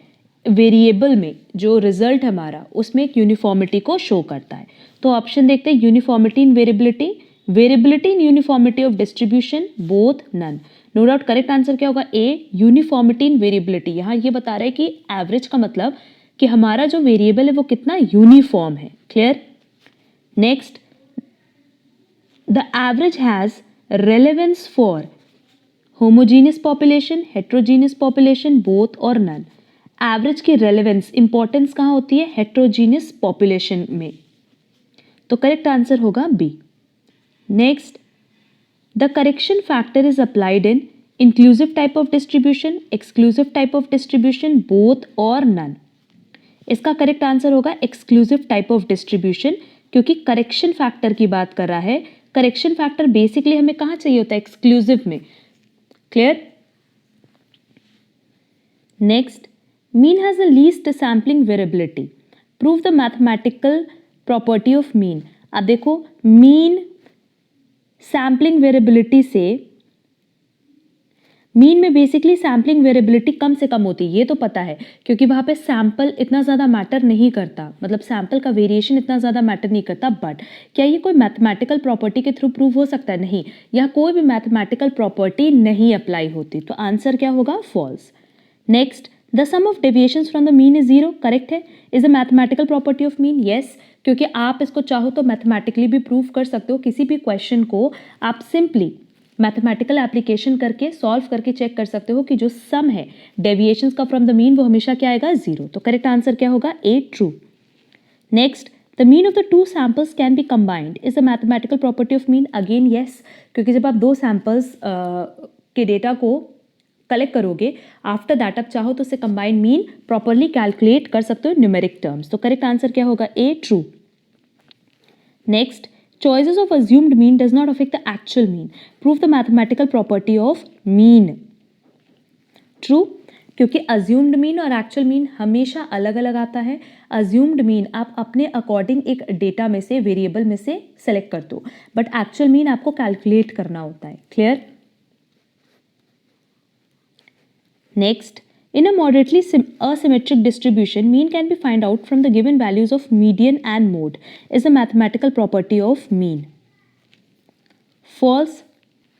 वेरिएबल में जो रिजल्ट हमारा उसमें एक यूनिफॉर्मिटी को शो करता है। तो ऑप्शन देखते हैं, uniformity in variability, variability in uniformity of distribution, both, none. No doubt correct answer क्या होगा, ए, यूनिफॉर्मिटी इन वेरिएबिलिटी। यहाँ ये बता रहा है कि एवरेज का मतलब कि हमारा जो वेरिएबल है वो कितना यूनिफॉर्म है। Clear. Next, the average has relevance for homogeneous population, heterogeneous population, both or none. Average की रेलेवेंस, इंपॉर्टेंस कहाँ होती है, हेट्रोजीनियस पॉपुलेशन में। तो करेक्ट आंसर होगा B. Next, the correction factor is applied in inclusive type of distribution, exclusive type of distribution, both और none. इसका correct answer होगा एक्सक्लूसिव टाइप ऑफ डिस्ट्रीब्यूशन, क्योंकि करेक्शन फैक्टर की बात कर रहा है। करेक्शन फैक्टर बेसिकली हमें कहाँ चाहिए होता है, एक्सक्लूसिव में। Clear. Next, mean has the least sampling variability, prove the mathematical property of mean. अब देखो, मीन सैम्पलिंग वेरिएबिलिटी से, मीन में बेसिकली सैम्पलिंग वेरिएबिलिटी कम से कम होती है, ये तो पता है, क्योंकि वहाँ पे सैंपल इतना ज़्यादा मैटर नहीं करता, मतलब सैंपल का वेरिएशन इतना ज़्यादा मैटर नहीं करता। बट क्या ये कोई मैथमेटिकल प्रॉपर्टी के थ्रू प्रूव हो सकता है, नहीं, यहाँ कोई भी मैथमेटिकल प्रॉपर्टी नहीं अप्लाई होती, तो आंसर क्या होगा, false. Next, the sum of deviations from the mean is zero, correct है। Is a mathematical property of mean, yes, क्योंकि आप इसको चाहो तो मैथमेटिकली भी प्रूव कर सकते हो। किसी भी क्वेश्चन को आप सिंपली मैथमेटिकल एप्लीकेशन करके सॉल्व करके चेक कर सकते हो कि जो सम है डेविएशंस का फ्रॉम द मीन वो हमेशा क्या आएगा, जीरो। तो करेक्ट आंसर क्या होगा, A, true. Next, the mean of the two samples can be combined, is a mathematical property of mean, again yes, क्योंकि जब आप दो सैंपल्स के डेटा को कलेक्ट करोगे, आफ्टर दैट आप चाहो तो उससे कंबाइंड मीन प्रॉपरली कैलकुलेट कर सकते हो न्यूमेरिक टर्म्स। तो करेक्ट आंसर क्या होगा, A, true. Next, choices of assumed mean does not affect the actual mean, prove the mathematical property of mean। True, क्योंकि assumed mean और actual mean हमेशा अलग अलग आता है। assumed mean आप अपने अकॉर्डिंग एक डेटा में से, वेरिएबल में से सेलेक्ट करते हो, बट actual mean आपको कैलकुलेट करना होता है। Clear. Next, in a moderately asymmetric distribution, mean can be found out from the given values of median and mode is a mathematical property of mean. False.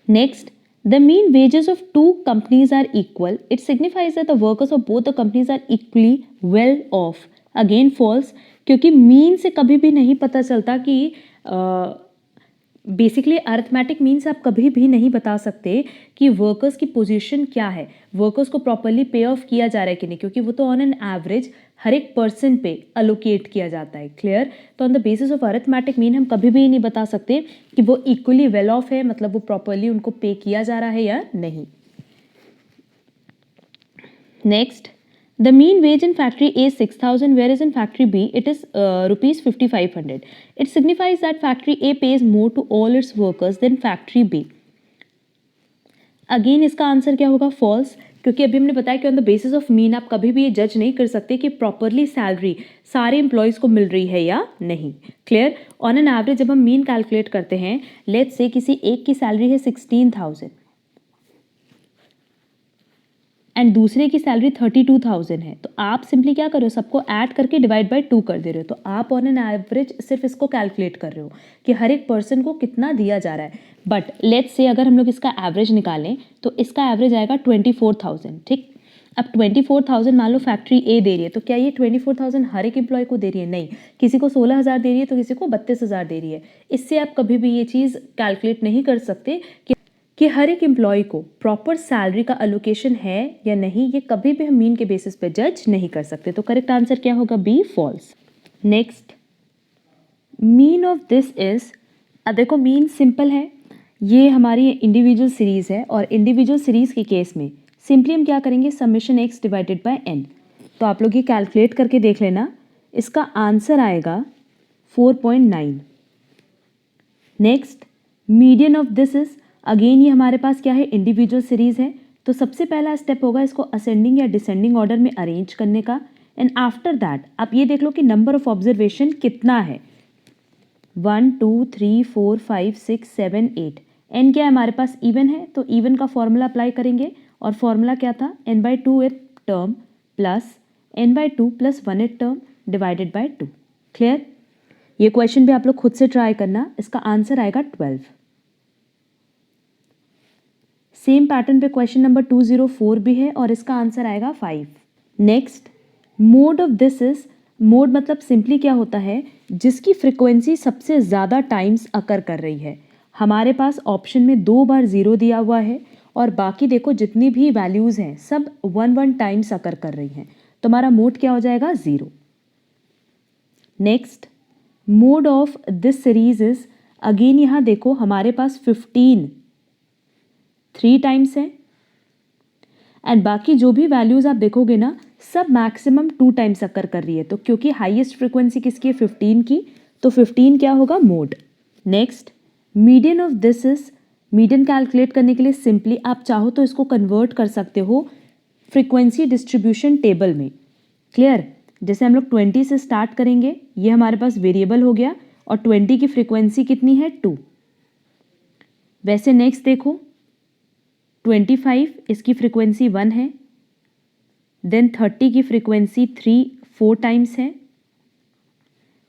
Next, the mean wages of two companies are equal. It signifies that the workers of both the companies are equally well off. Again false, क्योंकि mean से कभी भी नहीं पता चलता कि basically arithmetic means आप कभी भी नहीं बता सकते कि वर्कर्स की पोजीशन क्या है, वर्कर्स को प्रॉपरली पे ऑफ किया जा रहा है कि नहीं, क्योंकि वो तो ऑन एन एवरेज हर एक पर्सन पे अलोकेट किया जाता है. क्लियर. तो on the basis of arithmetic mean हम कभी भी नहीं बता सकते कि वो इक्वली वेल ऑफ है, मतलब वो प्रॉपरली उनको पे किया जा रहा है या नहीं. Next, the mean wage in factory A is 6,000, whereas in factory B it is rupees 5,500. It signifies that factory A pays more to all its workers than factory B. Again इसका आंसर क्या होगा? फॉल्स, क्योंकि अभी हमने बताया कि on the basis of mean आप कभी भी ये जज नहीं कर सकते कि प्रॉपरली सैलरी सारे एम्प्लॉयज़ को मिल रही है या नहीं. क्लियर. ऑन एन एवरेज जब हम मीन कैलकुलेट करते हैं, लेट्स से किसी एक की सैलरी है 16,000 एंड दूसरे की सैलरी 32,000 है, तो आप सिंपली क्या कर रहे हो, सबको ऐड करके डिवाइड बाय 2 कर दे रहे हो. तो आप ऑन एन एवरेज सिर्फ इसको कैलकुलेट कर रहे हो कि हर एक पर्सन को कितना दिया जा रहा है. बट लेट्स से अगर हम लोग इसका एवरेज निकालें तो इसका एवरेज आएगा 24,000. ठीक. अब 24,000 मान लो फैक्ट्री ए दे रही है, तो क्या ये 24,000 हर एक एम्प्लॉय को दे रही है? नहीं. किसी को 16,000 दे रही है तो किसी को 32,000 दे रही है. इससे आप कभी भी ये चीज़ कैलकुलेट नहीं कर सकते कि हर एक एम्प्लॉय को प्रॉपर सैलरी का अलोकेशन है या नहीं. ये कभी भी हम मीन के बेसिस पे जज नहीं कर सकते. तो करेक्ट आंसर क्या होगा? B, false. Next, mean of this is, अब देखो मीन सिंपल है, ये हमारी इंडिविजुअल सीरीज है और इंडिविजुअल सीरीज के केस में सिंपली हम क्या करेंगे, summation X divided by N. तो आप लोग ये कैलकुलेट करके देख लेना, इसका आंसर आएगा 4.9. Next, median of this is, again ये हमारे पास क्या है, इंडिविजुअल सीरीज है. तो सबसे पहला स्टेप होगा इसको असेंडिंग या डिसेंडिंग ऑर्डर में अरेंज करने का. एंड आफ्टर दैट आप ये देख लो कि नंबर ऑफ ऑब्जर्वेशन कितना है, 1 2 3 4 5 6 7 8. एन क्या है हमारे पास, इवन है, तो इवन का फॉर्मूला अप्लाई करेंगे और फॉर्मूला क्या था, n/2 th term plus n/2 plus 1 th term divided by 2. Clear. ये क्वेश्चन भी आप लोग खुद से ट्राई करना, इसका आंसर आएगा 12. सेम पैटर्न पे क्वेश्चन नंबर 204 भी है और इसका आंसर आएगा 5. Next, mode of this is, mode मतलब सिंपली क्या होता है, जिसकी फ्रीक्वेंसी सबसे ज़्यादा टाइम्स अकर कर रही है. हमारे पास ऑप्शन में 2 बार 0 दिया हुआ है और बाकी देखो जितनी भी वैल्यूज़ हैं सब 1 टाइम्स अकर कर रही हैं. तो हमारा मोड क्या हो जाएगा, 0. Next, mode of this series is, again यहाँ देखो हमारे पास 15 3 टाइम्स है एंड बाकी जो भी वैल्यूज़ आप देखोगे ना सब मैक्सिमम 2 टाइम्स अकर कर रही है. तो क्योंकि हाईएस्ट फ्रीक्वेंसी किसकी है, 15 की, तो 15 क्या होगा, mode. Next, median of this is, median calculate करने के लिए सिंपली आप चाहो तो इसको कन्वर्ट कर सकते हो फ्रीक्वेंसी डिस्ट्रीब्यूशन टेबल में. क्लियर. जैसे हम लोग 20 से स्टार्ट करेंगे, ये हमारे पास वेरिएबल हो गया और 20 की फ्रीक्वेंसी कितनी है, 2. वैसे नेक्स्ट देखो 25, इसकी फ्रीक्वेंसी 1 है. देन 30 की फ्रीक्वेंसी 4 टाइम्स है.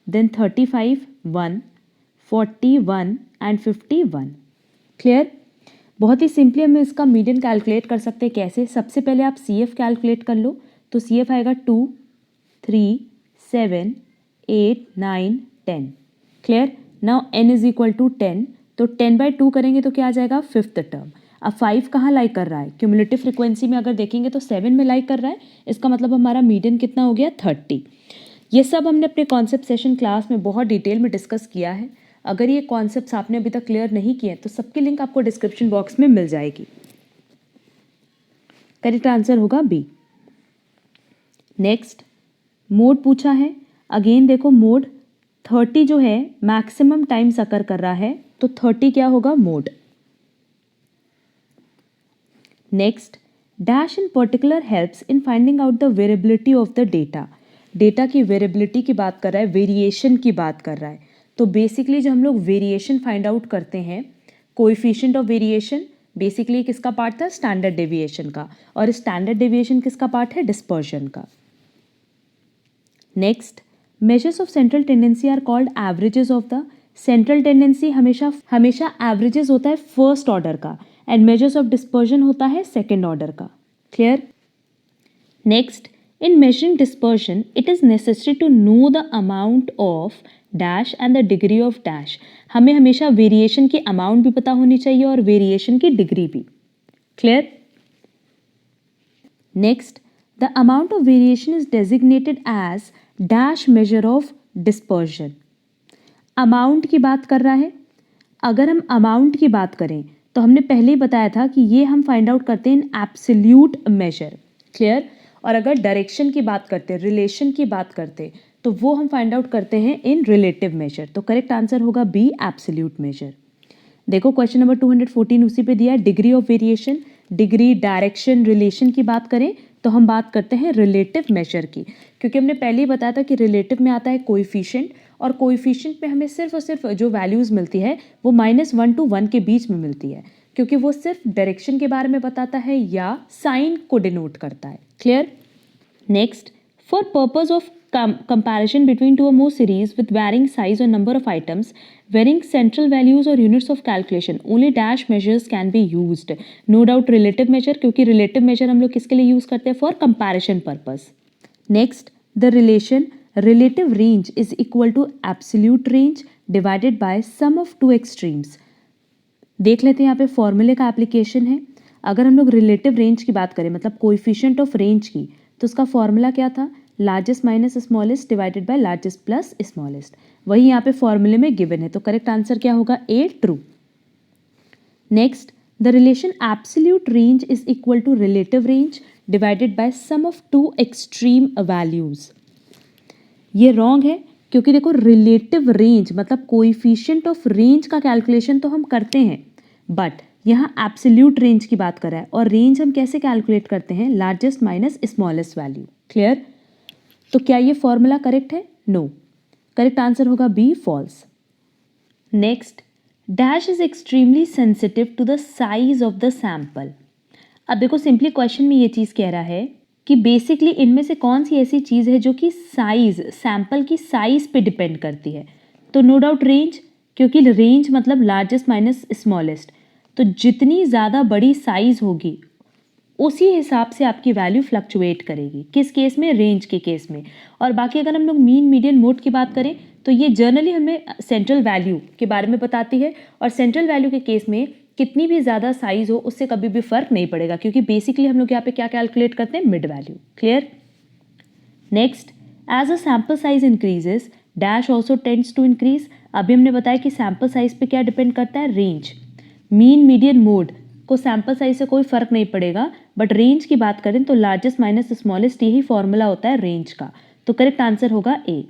Then 35 1, 41 and 51. क्लियर. बहुत ही सिंपली हम इसका मीडियन कैलकुलेट कर सकते हैं. कैसे, सबसे पहले आप CF कैलकुलेट कर लो. तो CF आएगा 2 3 7 8 9 10. Clear. Now n is equal to 10, तो 10/2 करेंगे तो क्या आ जाएगा, 5th टर्म. अब 5 कहाँ लाइक कर रहा है, क्यूमुलेटिव फ्रीक्वेंसी में अगर देखेंगे तो 7 में लाइक कर रहा है. इसका मतलब हमारा मीडियन कितना हो गया, 30. ये सब हमने अपने कॉन्सेप्ट सेशन क्लास में बहुत डिटेल में डिस्कस किया है. अगर ये कॉन्सेप्ट्स आपने अभी तक क्लियर नहीं किए तो सबकी लिंक आपको डिस्क्रिप्शन बॉक्स में मिल जाएगी. करेक्ट आंसर होगा बी. नेक्स्ट, मोड पूछा है. अगेन देखो मोड 30 जो है मैक्सिमम टाइम्स अकर कर रहा है, तो 30 क्या होगा, mode. Next, dash in particular helps in finding out the variability of the data. Data की वेरिएबिलिटी की बात कर रहा है, वेरिएशन की बात कर रहा है. तो बेसिकली जब हम लोग वेरिएशन फाइंड आउट करते हैं, कोएफिशिएंट ऑफ वेरिएशन, बेसिकली किसका पार्ट था, स्टैंडर्ड डेविएशन का, और स्टैंडर्ड डेविएशन किसका पार्ट है, डिस्पर्शन का। Next, measures of central tendency are called averages of the, central tendency हमेशा एवरेजेस होता है फर्स्ट ऑर्डर का, एंड मेजर्स ऑफ डिस्पर्जन होता है सेकेंड ऑर्डर का। Clear? Next, in measuring dispersion it is necessary to know the amount of dash and the degree of dash. हमें हमेशा variation की अमाउंट भी पता होनी चाहिए और वेरिएशन की डिग्री भी। Clear? Next, the amount of variation is designated as dash measure of dispersion. Amount की बात कर रहा है। अगर हम अमाउंट की बात करें तो हमने पहले ही बताया था कि ये हम फाइंड आउट करते हैं इन एब्सोल्यूट मेजर। क्लियर? और अगर डायरेक्शन की बात करते, रिलेशन की बात करते, तो वो हम फाइंड आउट करते हैं इन रिलेटिव मेजर। तो करेक्ट आंसर होगा बी, एब्सोल्यूट मेजर। देखो क्वेश्चन नंबर 214 उसी पे दिया है, degree of variation. Degree, direction, relation की बात करें तो हम बात करते हैं रिलेटिव मेजर की, क्योंकि हमने पहले ही बताया था कि रिलेटिव में आता है कोएफिशिएंट, और कोएफिशिएंट में हमें सिर्फ और सिर्फ जो वैल्यूज़ मिलती है वो -1 to 1 के बीच में मिलती है, क्योंकि वो सिर्फ डायरेक्शन के बारे में बताता है या साइन को डिनोट करता है। Clear? Next, for purpose of comparison between two or more series with varying size or number of items, varying central values or units of calculation, only dash measures can be used. No doubt relative measure, क्योंकि relative measure हम लोग किसके लिए use करते हैं, for comparison purpose. Next, the relation relative range is equal to absolute range divided by sum of two extremes. देख लेते हैं यहाँ पे फॉर्मूले का एप्लीकेशन है। अगर हम लोग रिलेटिव रेंज की बात करें, मतलब कोएफिशिएंट ऑफ रेंज की, तो उसका फॉर्मूला क्या था, largest minus smallest divided by largest plus smallest. वही यहाँ पे फॉर्मूले में गिवन है, तो करेक्ट आंसर क्या होगा, A, true. Next, the relation absolute range is equal to relative range divided by sum of two extreme values. ये रॉन्ग है, क्योंकि देखो रिलेटिव रेंज मतलब कोएफिशिएंट ऑफ रेंज का कैलकुलेशन तो हम करते हैं, बट यहाँ एब्सोल्यूट रेंज की बात कर रहा है, और रेंज हम कैसे कैलकुलेट करते हैं, largest minus smallest value. Clear? तो क्या ये फॉर्मूला करेक्ट है? नो। करेक्ट आंसर होगा B, false. Next, dash is extremely sensitive to the size of the sample. अब देखो सिंपली क्वेश्चन में ये चीज़ कह रहा है कि बेसिकली इनमें से कौन सी ऐसी चीज़ है जो कि साइज, सैंपल की साइज पे डिपेंड करती है। तो नो डाउट रेंज, क्योंकि रेंज मतलब लार्जेस्ट माइनस स्मॉलेस्ट, तो जितनी ज़्यादा बड़ी साइज होगी उसी हिसाब से आपकी वैल्यू फ्लक्चुएट करेगी। किस केस में? रेंज के केस में। और बाकी अगर हम लोग मीन, मीडियन, मोड की बात करें तो ये जनरली हमें सेंट्रल वैल्यू के बारे में बताती है, और सेंट्रल वैल्यू के केस में कितनी भी ज़्यादा साइज हो उससे कभी भी फर्क नहीं पड़ेगा, क्योंकि बेसिकली हम लोग यहाँ पे क्या कैलकुलेट करते हैं, mid value. Clear? Next, as a sample size increases dash also tends to increase. अभी हमने बताया कि सैम्पल साइज पे क्या डिपेंड करता है, रेंज। मीन, मीडियन, मोड को सैम्पल साइज से कोई फर्क नहीं पड़ेगा, बट रेंज की बात करें तो लार्जेस्ट माइनस स्मॉलेस्ट यही फॉर्मूला होता है रेंज का। तो करेक्ट आंसर होगा A.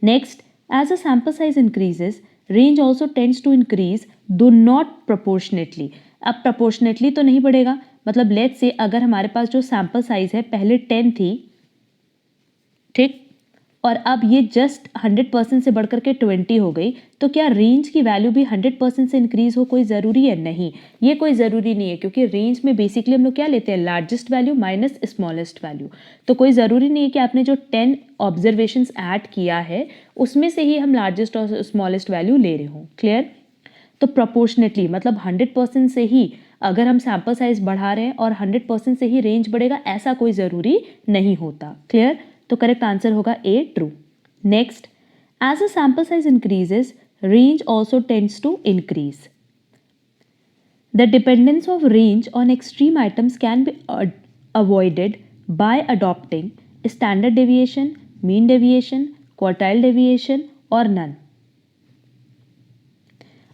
Next, as a sample size increases range also tends to increase, though not proportionately. अब प्रोपोर्शनेटली तो नहीं बढ़ेगा, मतलब लेट्स से अगर हमारे पास जो सैम्पल साइज है पहले 10 थी, ठीक, और अब ये जस्ट 100% से बढ़कर के 20 हो गई, तो क्या रेंज की वैल्यू भी 100% से इंक्रीज हो कोई ज़रूरी है? नहीं, ये कोई ज़रूरी नहीं है, क्योंकि रेंज में बेसिकली हम लोग क्या लेते हैं, largest value minus smallest value. तो कोई ज़रूरी नहीं है कि आपने जो 10 ऑब्जर्वेशंस ऐड किया है उसमें से ही हम लार्जेस्ट और स्मॉलेस्ट वैल्यू ले रहे हों। क्लियर? तो प्रोपोर्शनेटली मतलब 100% से ही अगर हम सैम्पल साइज बढ़ा रहे हैं और 100% से ही रेंज बढ़ेगा, ऐसा कोई ज़रूरी नहीं होता। क्लियर? तो करेक्ट आंसर होगा A, true. Next, as a sample size increases range also tends to increase. The dependence of range on extreme items can be avoided by adopting standard deviation, mean deviation, quartile deviation और none.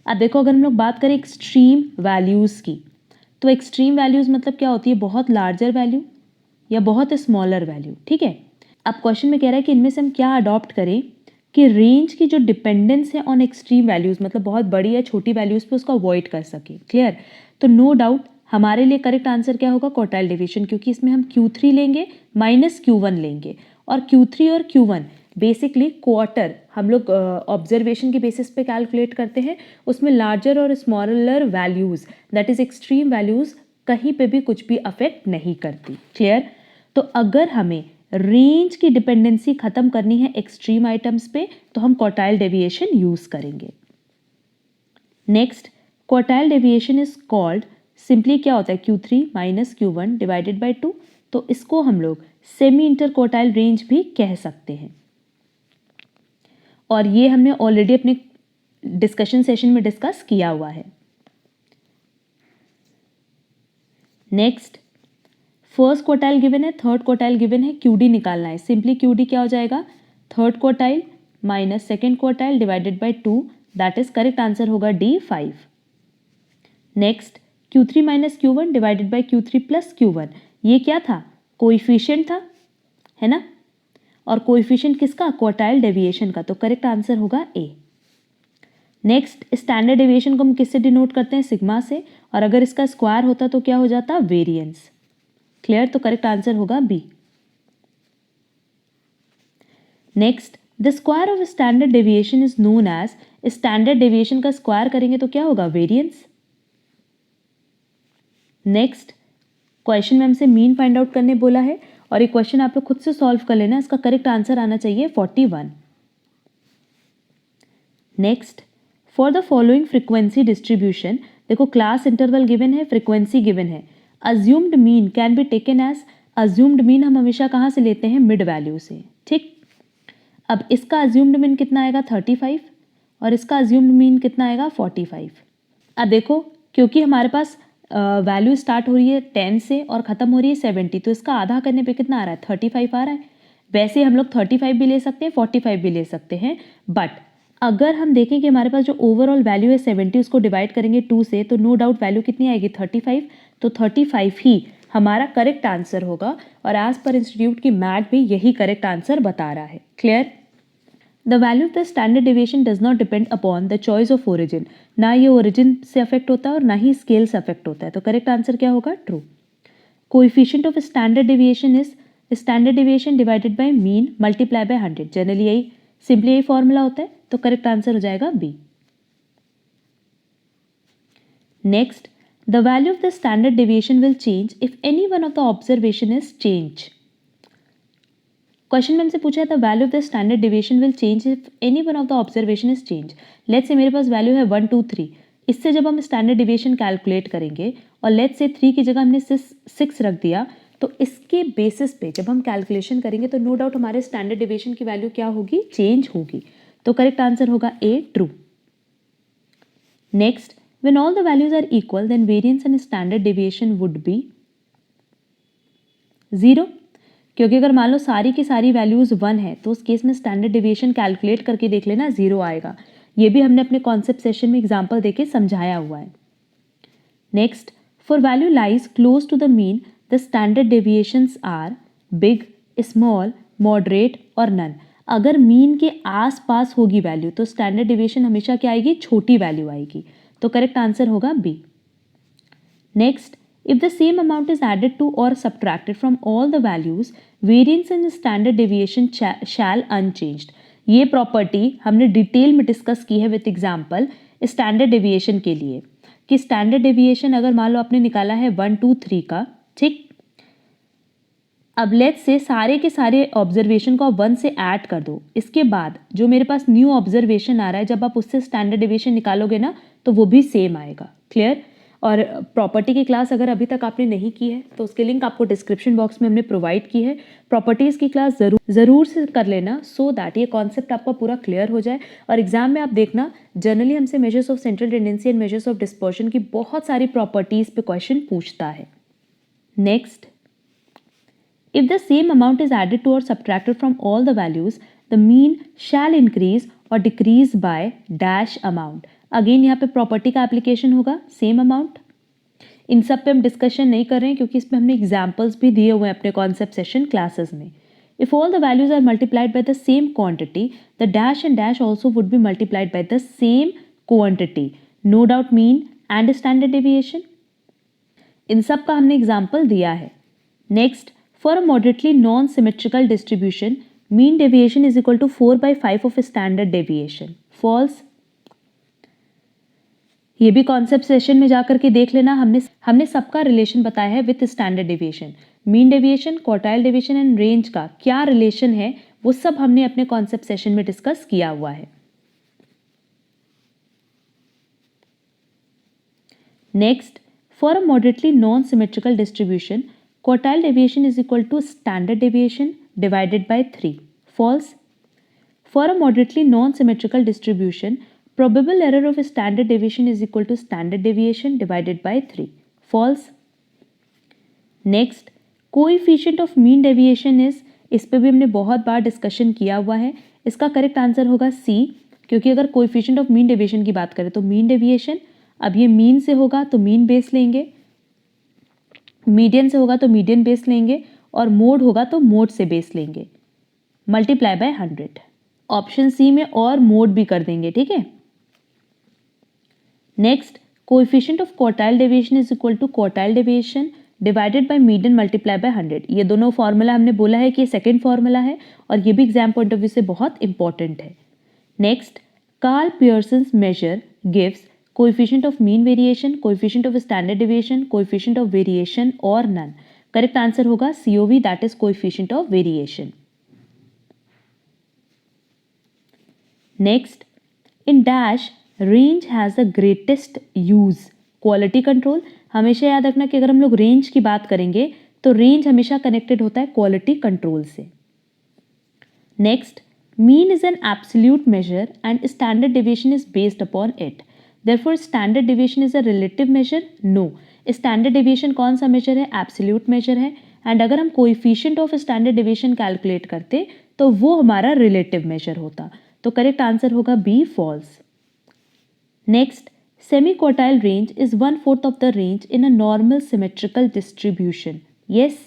अब देखो अगर हम लोग बात करें extreme values की, तो एक्सट्रीम वैल्यूज़ मतलब क्या होती है, बहुत लार्जर वैल्यू या बहुत स्मॉलर वैल्यू। ठीक है, अब क्वेश्चन में कह रहा है कि इनमें से हम क्या अडॉप्ट करें कि रेंज की जो डिपेंडेंस है ऑन एक्सट्रीम वैल्यूज़ मतलब बहुत बड़ी या छोटी वैल्यूज़ पे उसको अवॉइड कर सके। क्लियर? तो नो डाउट हमारे लिए करेक्ट आंसर क्या होगा, क्वार्टाइल डेविएशन, क्योंकि इसमें हम Q3 लेंगे माइनस Q1 लेंगे, और Q3 और Q1 बेसिकली क्वार्टर हम लोग ऑब्जर्वेशन के बेसिस पे कैलकुलेट करते हैं, उसमें लार्जर और smaller values that is extreme values कहीं पे भी कुछ भी अफेक्ट नहीं करती। क्लियर? तो अगर हमें रेंज की डिपेंडेंसी ख़त्म करनी है एक्सट्रीम आइटम्स पे तो हम क्वार्टाइल डेविएशन यूज़ करेंगे। Next, quartile deviation is called, simply क्या होता है Q3 minus Q1 divided by 2, तो इसको हम लोग सेमी इंटर क्वार्टाइल रेंज भी कह सकते हैं। और ये हमने ऑलरेडी अपने डिस्कशन सेशन में डिस्कस किया हुआ है। नेक्स्ट, फर्स्ट क्वार्टाइल गिवन है, थर्ड क्वार्टाइल गिवन है, QD निकालना है। सिंपली QD क्या हो जाएगा, third quartile minus second quartile divided by 2, that is correct answer होगा D 5। Next, Q3 minus Q1 divided by Q3 plus Q1, ये क्या था, कोइफिशिएंट था, है ना, और कोइफिशिएंट किसका, क्वार्टाइल डेविएशन का, तो करेक्ट आंसर होगा A। नेक्स्ट, स्टैंडर्ड डेविएशन को हम किससे डिनोट करते हैं, सिग्मा से, और अगर इसका स्क्वायर होता तो क्या हो जाता, वेरिएंस। क्लियर? तो करेक्ट आंसर होगा B। Next, the square of standard deviation is known as, standard deviation का स्क्वायर करेंगे तो क्या होगा, वेरिएंस। नेक्स्ट, क्वेश्चन में हमसे मीन फाइंड आउट करने बोला है और ये क्वेश्चन आप लोग खुद से सॉल्व कर लेना, इसका करेक्ट आंसर आना चाहिए 41। Next, for the following frequency distribution, देखो क्लास इंटरवल गिवन है, फ्रीक्वेंसी गिवन है, assumed mean can be taken as, assumed mean हम हमेशा कहाँ से लेते हैं, मिड वैल्यू से। ठीक, अब इसका अज्यूम्ड मीन कितना आएगा, 35, और इसका अज्यूम्ड मीन कितना आएगा, 45। अब देखो, क्योंकि हमारे पास वैल्यू स्टार्ट हो रही है 10 से और ख़त्म हो रही है 70, तो इसका आधा करने पे कितना आ रहा है, 35 आ रहा है। वैसे हम लोग 35 भी ले सकते हैं, 45 भी ले सकते हैं, बट अगर हम देखें कि हमारे पास जो ओवरऑल वैल्यू है 70, उसको डिवाइड करेंगे 2 से, तो नो डाउट वैल्यू कितनी आएगी, 35, तो 35 ही हमारा करेक्ट आंसर होगा, और एज पर इंस्टीट्यूट की मैट भी यही करेक्ट आंसर बता रहा है। Clear? The value of the standard deviation does not depend upon the choice of origin, ना ये ओरिजिन से अफेक्ट होता है और ना ही स्केल से अफेक्ट होता है, तो करेक्ट आंसर क्या होगा, true. Coefficient of standard deviation is standard deviation divided by mean multiply by 100, generally यही सिंपली यही फॉर्मूला होता है, तो करेक्ट आंसर हो जाएगा B. Next, the value of the standard deviation will change if any one of the observation is change. Question में हमसे पूछा है the value of the standard deviation will change if any one of the observation is change. Let's say मेरे पास value है 1 2 3, इससे जब हम standard deviation calculate करेंगे और लेट्स से 3 की जगह हमने 6 रख दिया, तो इसके बेसिस पे जब हम कैलकुलेशन करेंगे तो नो डाउट हमारे स्टैंडर्ड डेविएशन की वैल्यू क्या होगी, चेंज होगी, तो करेक्ट आंसर होगा A, true. Next, when all the values are equal then variance and standard deviation would be 0, क्योंकि अगर मान लो सारी की सारी वैल्यूज 1 है तो उस केस में स्टैंडर्ड डेविएशन कैलकुलेट करके देख लेना, 0 आएगा। ये भी हमने अपने कॉन्सेप्ट सेशन में एग्जाम्पल देके समझाया हुआ है। Next, for value lies close to the mean the standard deviations are big, small, moderate और नन। अगर मीन के आस पास होगी वैल्यू तो स्टैंडर्ड डेविएशन हमेशा क्या आएगी, छोटी वैल्यू आएगी, तो करेक्ट आंसर होगा B. Next, if the same amount is added to or subtracted from all the values, variance and standard deviation shall unchanged। ये प्रॉपर्टी हमने डिटेल में डिस्कस की है विथ एग्जाम्पल स्टैंडर्ड डेविएशन के लिए, कि स्टैंडर्ड डेविएशन अगर मान लो आपने निकाला है 1 2 3 का, ठीक, अब लेट्स से सारे के सारे ऑब्जर्वेशन को आप 1 से ऐड कर दो, इसके बाद जो मेरे पास न्यू ऑब्जर्वेशन आ रहा है जब आप उससे स्टैंडर्ड डेविएशन निकालोगे ना तो वो भी सेम आएगा। क्लियर? और प्रॉपर्टी की क्लास अगर अभी तक आपने नहीं की है तो उसके लिंक आपको डिस्क्रिप्शन बॉक्स में हमने प्रोवाइड की है। प्रॉपर्टीज़ की क्लास ज़रूर से कर लेना, सो दैट ये कॉन्सेप्ट आपका पूरा क्लियर हो जाए। और एग्जाम में आप देखना जनरली हमसे measures of central tendency and measures of dispersion की बहुत सारी प्रॉपर्टीज़ पे क्वेश्चन पूछता है। Next, if the same amount is added to और subtracted from all the values the mean shall increase और decrease by dash amount. Again यहाँ पे प्रॉपर्टी का एप्लीकेशन होगा, सेम अमाउंट। इन सब पे हम डिस्कशन नहीं कर रहे हैं क्योंकि इसमें हमने एग्जाम्पल्स भी दिए हुए हैं अपने कॉन्सेप्ट सेशन क्लासेस में। If all the values are multiplied by the same quantity the dash and dash also would be multiplied by the same quantity, no doubt mean and standard deviation. इन सब का हमने example दिया है। Next, for a moderately non symmetrical distribution mean deviation is equal to 4/5 of standard deviation, false. ये भी concept session में जाकर के देख लेना, हमने सबका रिलेशन बताया है with standard deviation. Mean deviation, quartile deviation and range का क्या रिलेशन है वो सब हमने अपने कॉन्सेप्ट सेशन में डिस्कस किया हुआ है। Next, for a moderately non symmetrical distribution quartile deviation is equal to standard deviation divided by 3, false। For a moderately non-symmetrical distribution, probable error of standard deviation is equal to standard deviation divided by 3, false। Next, coefficient of mean deviation is, इस पे भी हमने बहुत बार discussion किया हुआ है, इसका correct answer होगा सी, क्योंकि अगर कोएफिशिएंट ऑफ मीन डेविएशन की बात करें तो मीन डेविएशन, अब ये मीन से होगा तो मीन बेस लेंगे, मीडियन से होगा तो मीडियन बेस लेंगे, और मोड होगा तो मोड से बेस लेंगे, मल्टीप्लाई बाय 100। ऑप्शन सी में और मोड भी कर देंगे, ठीक है। Next, coefficient of quartile deviation is equal to quartile deviation divided by median multiply by 100। ये दोनों फॉर्मूला हमने बोला है कि ये सेकेंड फॉर्मूला है और ये भी एग्जाम पॉइंट ऑफ व्यू से बहुत इंपॉर्टेंट है। Next, Karl Pearson's measure gives coefficient of mean variation, coefficient of standard deviation, coefficient of variation or none। Correct answer होगा COV, that is coefficient of variation। Next, in dash range has the greatest use, quality control। हमेशा याद रखना कि अगर हम लोग range की बात करेंगे तो रेंज हमेशा कनेक्टेड होता है क्वालिटी कंट्रोल से। Next, mean is an absolute measure and standard deviation is based upon it। Therefore, standard deviation is a relative measure? No। standard deviation कौन सा measure है? absolute measure है। and अगर हम coefficient of standard deviation calculate करते तो वो हमारा relative measure होता। तो correct answer होगा B, false। Next, semi-quartile range is 1/4 of the range in a normal symmetrical distribution। Yes।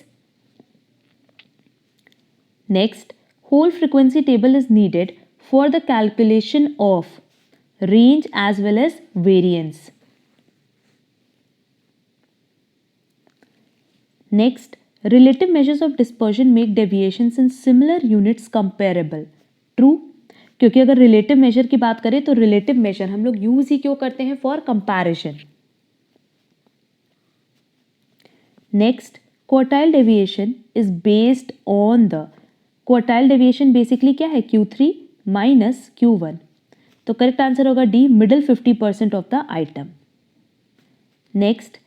Next, whole frequency table is needed for the calculation of range as well as variance। Next, relative measures of dispersion make deviations in similar units comparable। True, क्योंकि अगर relative measure की बात करें तो relative measure हम लोग use ही क्यों करते हैं? for comparison। Next, quartile deviation is based on the, quartile deviation basically क्या है? Q3 minus Q1। तो करेक्ट आंसर होगा D, middle 50% of the item. Next,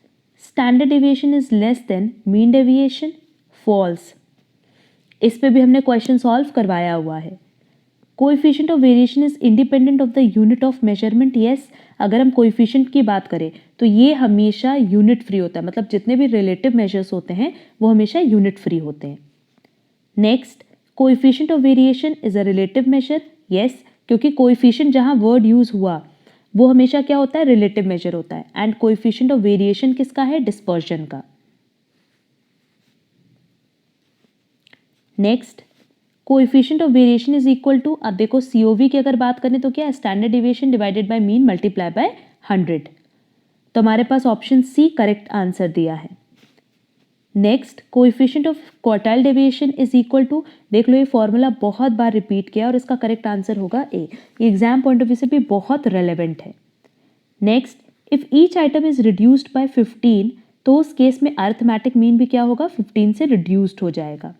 standard deviation is less than mean deviation, false. इस पे भी हमने question solve करवाया हुआ है। Coefficient of variation is independent of the unit of measurement. Yes, अगर हम कोएफिशिएंट की बात करें तो ये हमेशा यूनिट फ्री होता है, मतलब जितने भी रिलेटिव मेजर्स होते हैं वो हमेशा यूनिट फ्री होते हैं। Next, coefficient of variation is a relative major. Yes, क्योंकि कोएफिशिएंट जहां वर्ड यूज हुआ वो हमेशा क्या होता है? रिलेटिव मेजर होता है। एंड कोएफिशिएंट ऑफ वेरिएशन किसका है? डिस्पर्शन का। Next, coefficient of variation is equal to, अब देखो COV की अगर बात करें तो क्या है? Standard deviation divided by mean multiply by 100। तो हमारे पास ऑप्शन सी करेक्ट आंसर दिया है। Next, coefficient of quartile deviation is equal to, देख लो ये फॉर्मूला बहुत बार रिपीट किया और इसका करेक्ट आंसर होगा ए। ये एग्जाम पॉइंट ऑफ व्यू से भी बहुत रेलेवेंट है। Next, if each item is reduced by 15 तो उस केस में अरिथमेटिक मीन भी क्या होगा? 15 से रिड्यूस्ड हो जाएगा।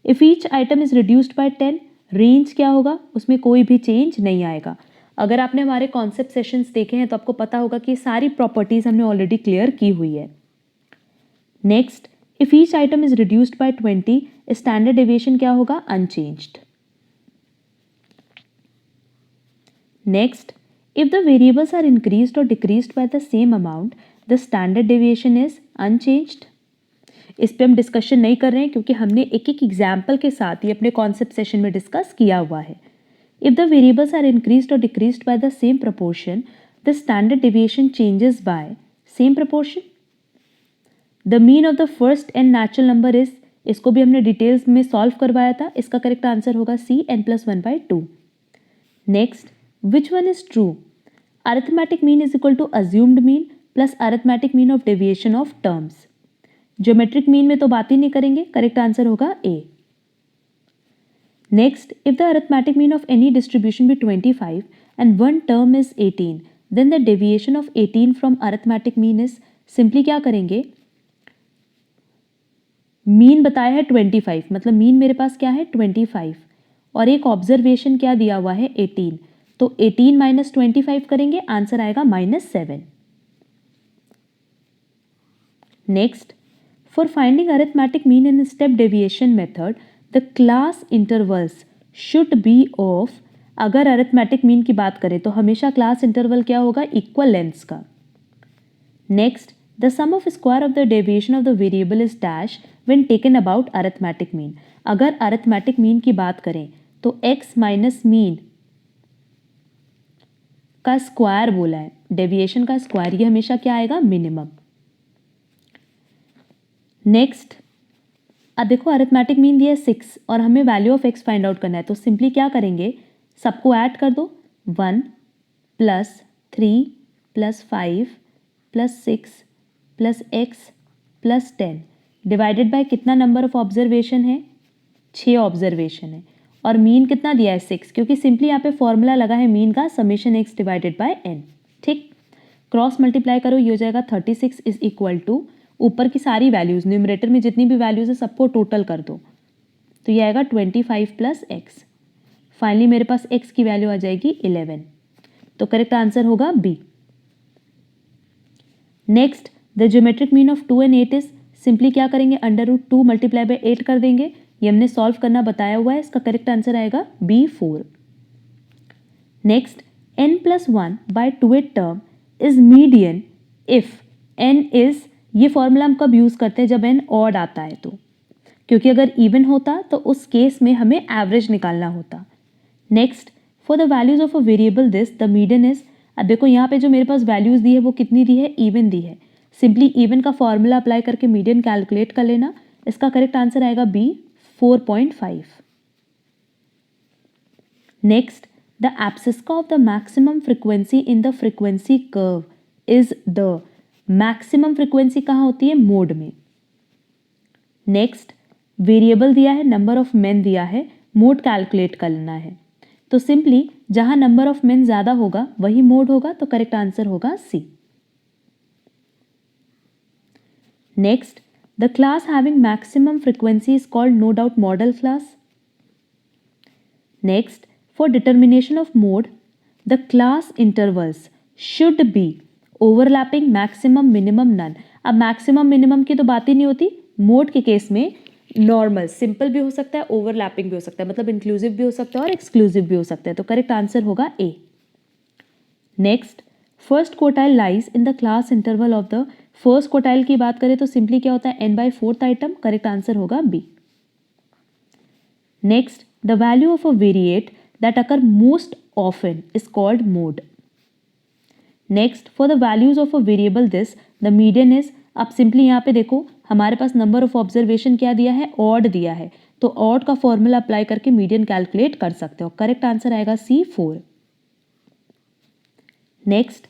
If each item is reduced by 10, range क्या होगा? उसमें कोई भी चेंज नहीं आएगा। अगर आपने हमारे कॉन्सेप्ट सेशंस देखे हैं तो आपको पता होगा कि सारी प्रॉपर्टीज हमने ऑलरेडी क्लियर की हुई है। Next, if each item is reduced by 20, standard deviation क्या होगा? unchanged। Next, if the variables are increased or decreased by the same amount, the standard deviation is unchanged। इस पे हम डिस्कशन नहीं कर रहे हैं क्योंकि हमने एक एक एग्जाम्पल के साथ ही अपने कॉन्सेप्ट सेशन में डिस्कस किया हुआ है। If the variables are increased or decreased by the same proportion, the standard deviation changes by same proportion। The mean of the first n natural number is, इसको भी हमने डिटेल्स में solve करवाया था। इसका करेक्ट आंसर होगा C, n+1/2। Next, which one is true? Arithmetic mean is equal to assumed mean plus arithmetic mean of deviation of terms. Geometric mean में तो बात ही नहीं करेंगे, करेक्ट आंसर होगा ए। Next, if the arithmetic mean of any distribution be 25 and one term is 18, then the deviation of 18 from arithmetic mean is, simply क्या करेंगे, mean बताया है 25, मतलब मीन मेरे पास क्या है 25 और एक ऑब्जर्वेशन क्या दिया हुआ है 18, तो 18 माइनस 25 करेंगे, आंसर आएगा -7. Next, for finding arithmetic mean in step deviation method the class intervals should be of, अगर अरिथमेटिक मीन की बात करें तो हमेशा क्लास इंटरवल क्या होगा, इक्वल लेंथ्स का. Next, the sum of square of the deviation of the variable is dash when taken about arithmetic mean. अगर अरिथमेटिक मीन की बात करें तो x माइनस मीन का स्क्वायर बोला है, डेविएशन का स्क्वायर, ये हमेशा क्या आएगा, मिनिमम. नेक्स्ट, अब देखो अरिथमेटिक मीन दिया है 6 और हमें value of x find out करना है, तो सिंपली क्या करेंगे, सबको ऐड कर दो, 1 plus 3 plus 5 plus 6 plus x plus 10 divided by कितना नंबर ऑफ ऑब्जर्वेशन है, 6 ऑब्जर्वेशन है और मीन कितना दिया है 6, क्योंकि सिंपली यहाँ पे फॉर्मूला लगा है मीन का summation x divided by n. ठीक, क्रॉस मल्टीप्लाई करो, ये हो जाएगा 36 इज इक्वल टू ऊपर की सारी वैल्यूज, न्यूमरेटर में जितनी भी वैल्यूज है सबको टोटल कर दो, तो ये आएगा 25 प्लस x. फाइनली मेरे पास x की वैल्यू आ जाएगी 11, तो करेक्ट आंसर होगा B. Next, the geometric mean of 2 and 8 is, simply क्या करेंगे, √2 मल्टीप्लाई बाय 8 कर देंगे, ये हमने सॉल्व करना बताया हुआ है, इसका करेक्ट आंसर आएगा B4. नेक्स्ट, n प्लस 1 बाय 2th term is median if n is, ये फॉर्मूला हम कब यूज करते हैं, जब n ऑड आता है, तो क्योंकि अगर इवन होता तो उस केस में हमें एवरेज निकालना होता. Next, for the values of a variable this the median is, अब देखो यहाँ पे जो मेरे पास वैल्यूज दी है वो कितनी दी है, इवन दी है, सिंपली इवन का फॉर्मूला अप्लाई करके मीडियन कैलकुलेट कर लेना, इसका करेक्ट आंसर आएगा B 4.5. Next, the abscissa of the maximum frequency in the frequency curve is the, maximum frequency कहाँ होती है, मोड में. नेक्स्ट, वेरिएबल दिया है, नंबर ऑफ मेन दिया है, मोड कैलकुलेट करना है, तो सिंपली जहां नंबर ऑफ मेन ज्यादा होगा वही मोड होगा, तो करेक्ट आंसर होगा C. Next, the class having maximum frequency is called no doubt modal class. Next, for determination of mode the class intervals should be overlapping maximum minimum none. अब maximum minimum की तो बात ही नहीं होती, mode के case में normal simple भी हो सकता है, ओवरलैपिंग भी हो सकता है, मतलब इंक्लूसिव भी हो सकता है और एक्सक्लूसिव भी हो सकता है, तो करेक्ट आंसर होगा A. Next, first quartile lies in the class interval of the, first quartile की बात करें तो सिंपली क्या होता है, n/4 आइटम, करेक्ट आंसर होगा B. Next, the value of a variate that occur most often is called mode. Next, for the values of a variable this the median is, अब simply यहाँ पे देखो हमारे पास number of observation क्या दिया है, odd दिया है, तो ऑड का फॉर्मूला अप्लाई करके मीडियन कैलकुलेट कर सकते हो, करेक्ट आंसर आएगा C4. Next,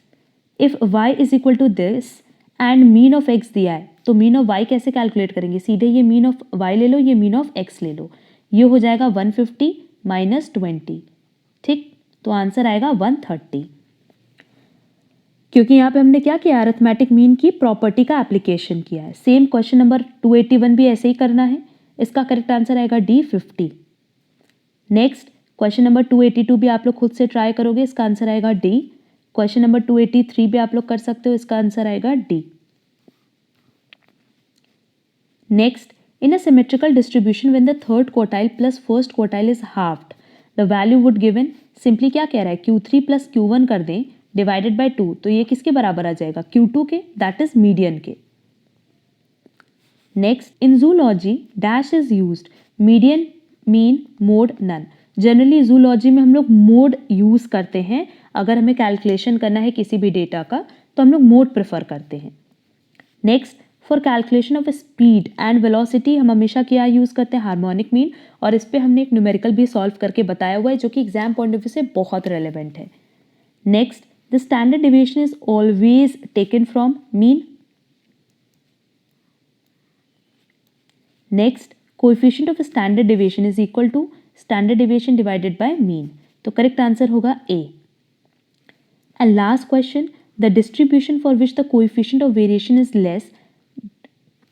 if y is equal to this and mean of x दिया है, तो मीन ऑफ y कैसे कैलकुलेट करेंगे, सीधे ये मीन ऑफ y ले लो, ये मीन ऑफ x ले लो, ये हो जाएगा 150 माइनस 20. ठीक, तो आंसर आएगा 130, क्योंकि यहाँ पे हमने क्या किया, अरिथमेटिक मीन की प्रॉपर्टी का एप्लीकेशन किया है. सेम क्वेश्चन नंबर 281 भी ऐसे ही करना है, इसका करेक्ट आंसर आएगा D50. नेक्स्ट, क्वेश्चन नंबर 282 भी आप लोग खुद से ट्राई करोगे, इसका आंसर आएगा D. क्वेश्चन नंबर 283 भी आप लोग कर सकते हो, इसका आंसर आएगा D. Next, in a symmetrical distribution when the third quartile plus first quartile is halved the value would given, simply क्या कह रहा है, Q3 प्लस Q1 कर दें डिवाइडेड बाय 2, तो ये किसके बराबर आ जाएगा, Q2 के, दैट इज मीडियन के. Next, in zoology dash is used, median, mean, mode, none. Generally zoology में हम लोग मोड यूज करते हैं, अगर हमें कैलकुलेशन करना है किसी भी डेटा का तो हम लोग मोड प्रेफर करते हैं. Next, for calculation of speed and velocity हम हमेशा क्या यूज करते हैं, हार्मोनिक मीन, और इस पे हमने एक न्यूमेरिकल भी सॉल्व करके बताया हुआ है जो कि एग्जाम पॉइंट ऑफ व्यू से बहुत रेलेवेंट है. Next, the standard deviation is always taken from mean. Next, coefficient of standard deviation is equal to, standard deviation divided by mean. तो करेक्ट आंसर होगा A. And last question, the distribution for which the coefficient of variation is less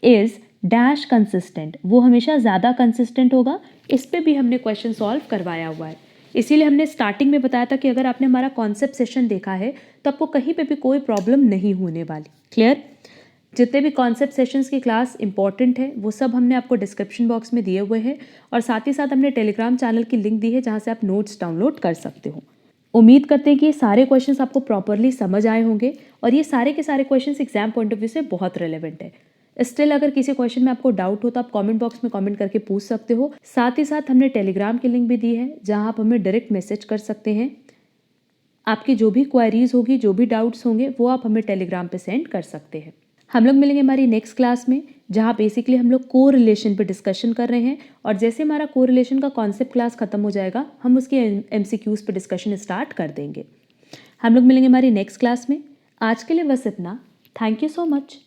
is dash consistent. वो हमेशा ज़्यादा consistent होगा। इस पे भी हमने क्वेश्चन सॉल्व करवाया हुआ है। इसीलिए हमने स्टार्टिंग में बताया था कि अगर आपने हमारा कॉन्सेप्ट सेशन देखा है तो आपको कहीं पे भी कोई प्रॉब्लम नहीं होने वाली। क्लियर? जितने भी कॉन्सेप्ट सेशंस की क्लास इंपॉर्टेंट है वो सब हमने आपको डिस्क्रिप्शन बॉक्स में दिए हुए हैं, और साथ ही साथ हमने टेलीग्राम चैनल की लिंक दी है जहाँ से आप नोट्स डाउनलोड कर सकते हो। उम्मीद करते हैं कि ये सारे क्वेश्चंस आपको प्रॉपरली समझ आए होंगे, और ये सारे के सारे questions exam point of view से बहुत रेलेवेंट है। स्टिल अगर किसी क्वेश्चन में आपको डाउट हो तो आप कमेंट बॉक्स में कमेंट करके पूछ सकते हो। साथ ही साथ हमने टेलीग्राम की लिंक भी दी है जहाँ आप हमें डायरेक्ट मैसेज कर सकते हैं। आपकी जो भी क्वेरीज होगी, जो भी डाउट्स होंगे, वो आप हमें टेलीग्राम पे सेंड कर सकते हैं। हम लोग मिलेंगे हमारी नेक्स्ट क्लास में, जहाँ बेसिकली हम लोग कोरिलेशन पे डिस्कशन कर रहे हैं, और जैसे हमारा कोरिलेशन का कॉन्सेप्ट क्लास खत्म हो जाएगा हम उसके MCQs पे डिस्कशन स्टार्ट कर देंगे। हम लोग मिलेंगे हमारी नेक्स्ट क्लास में। आज के लिए बस इतना। Thank you so much.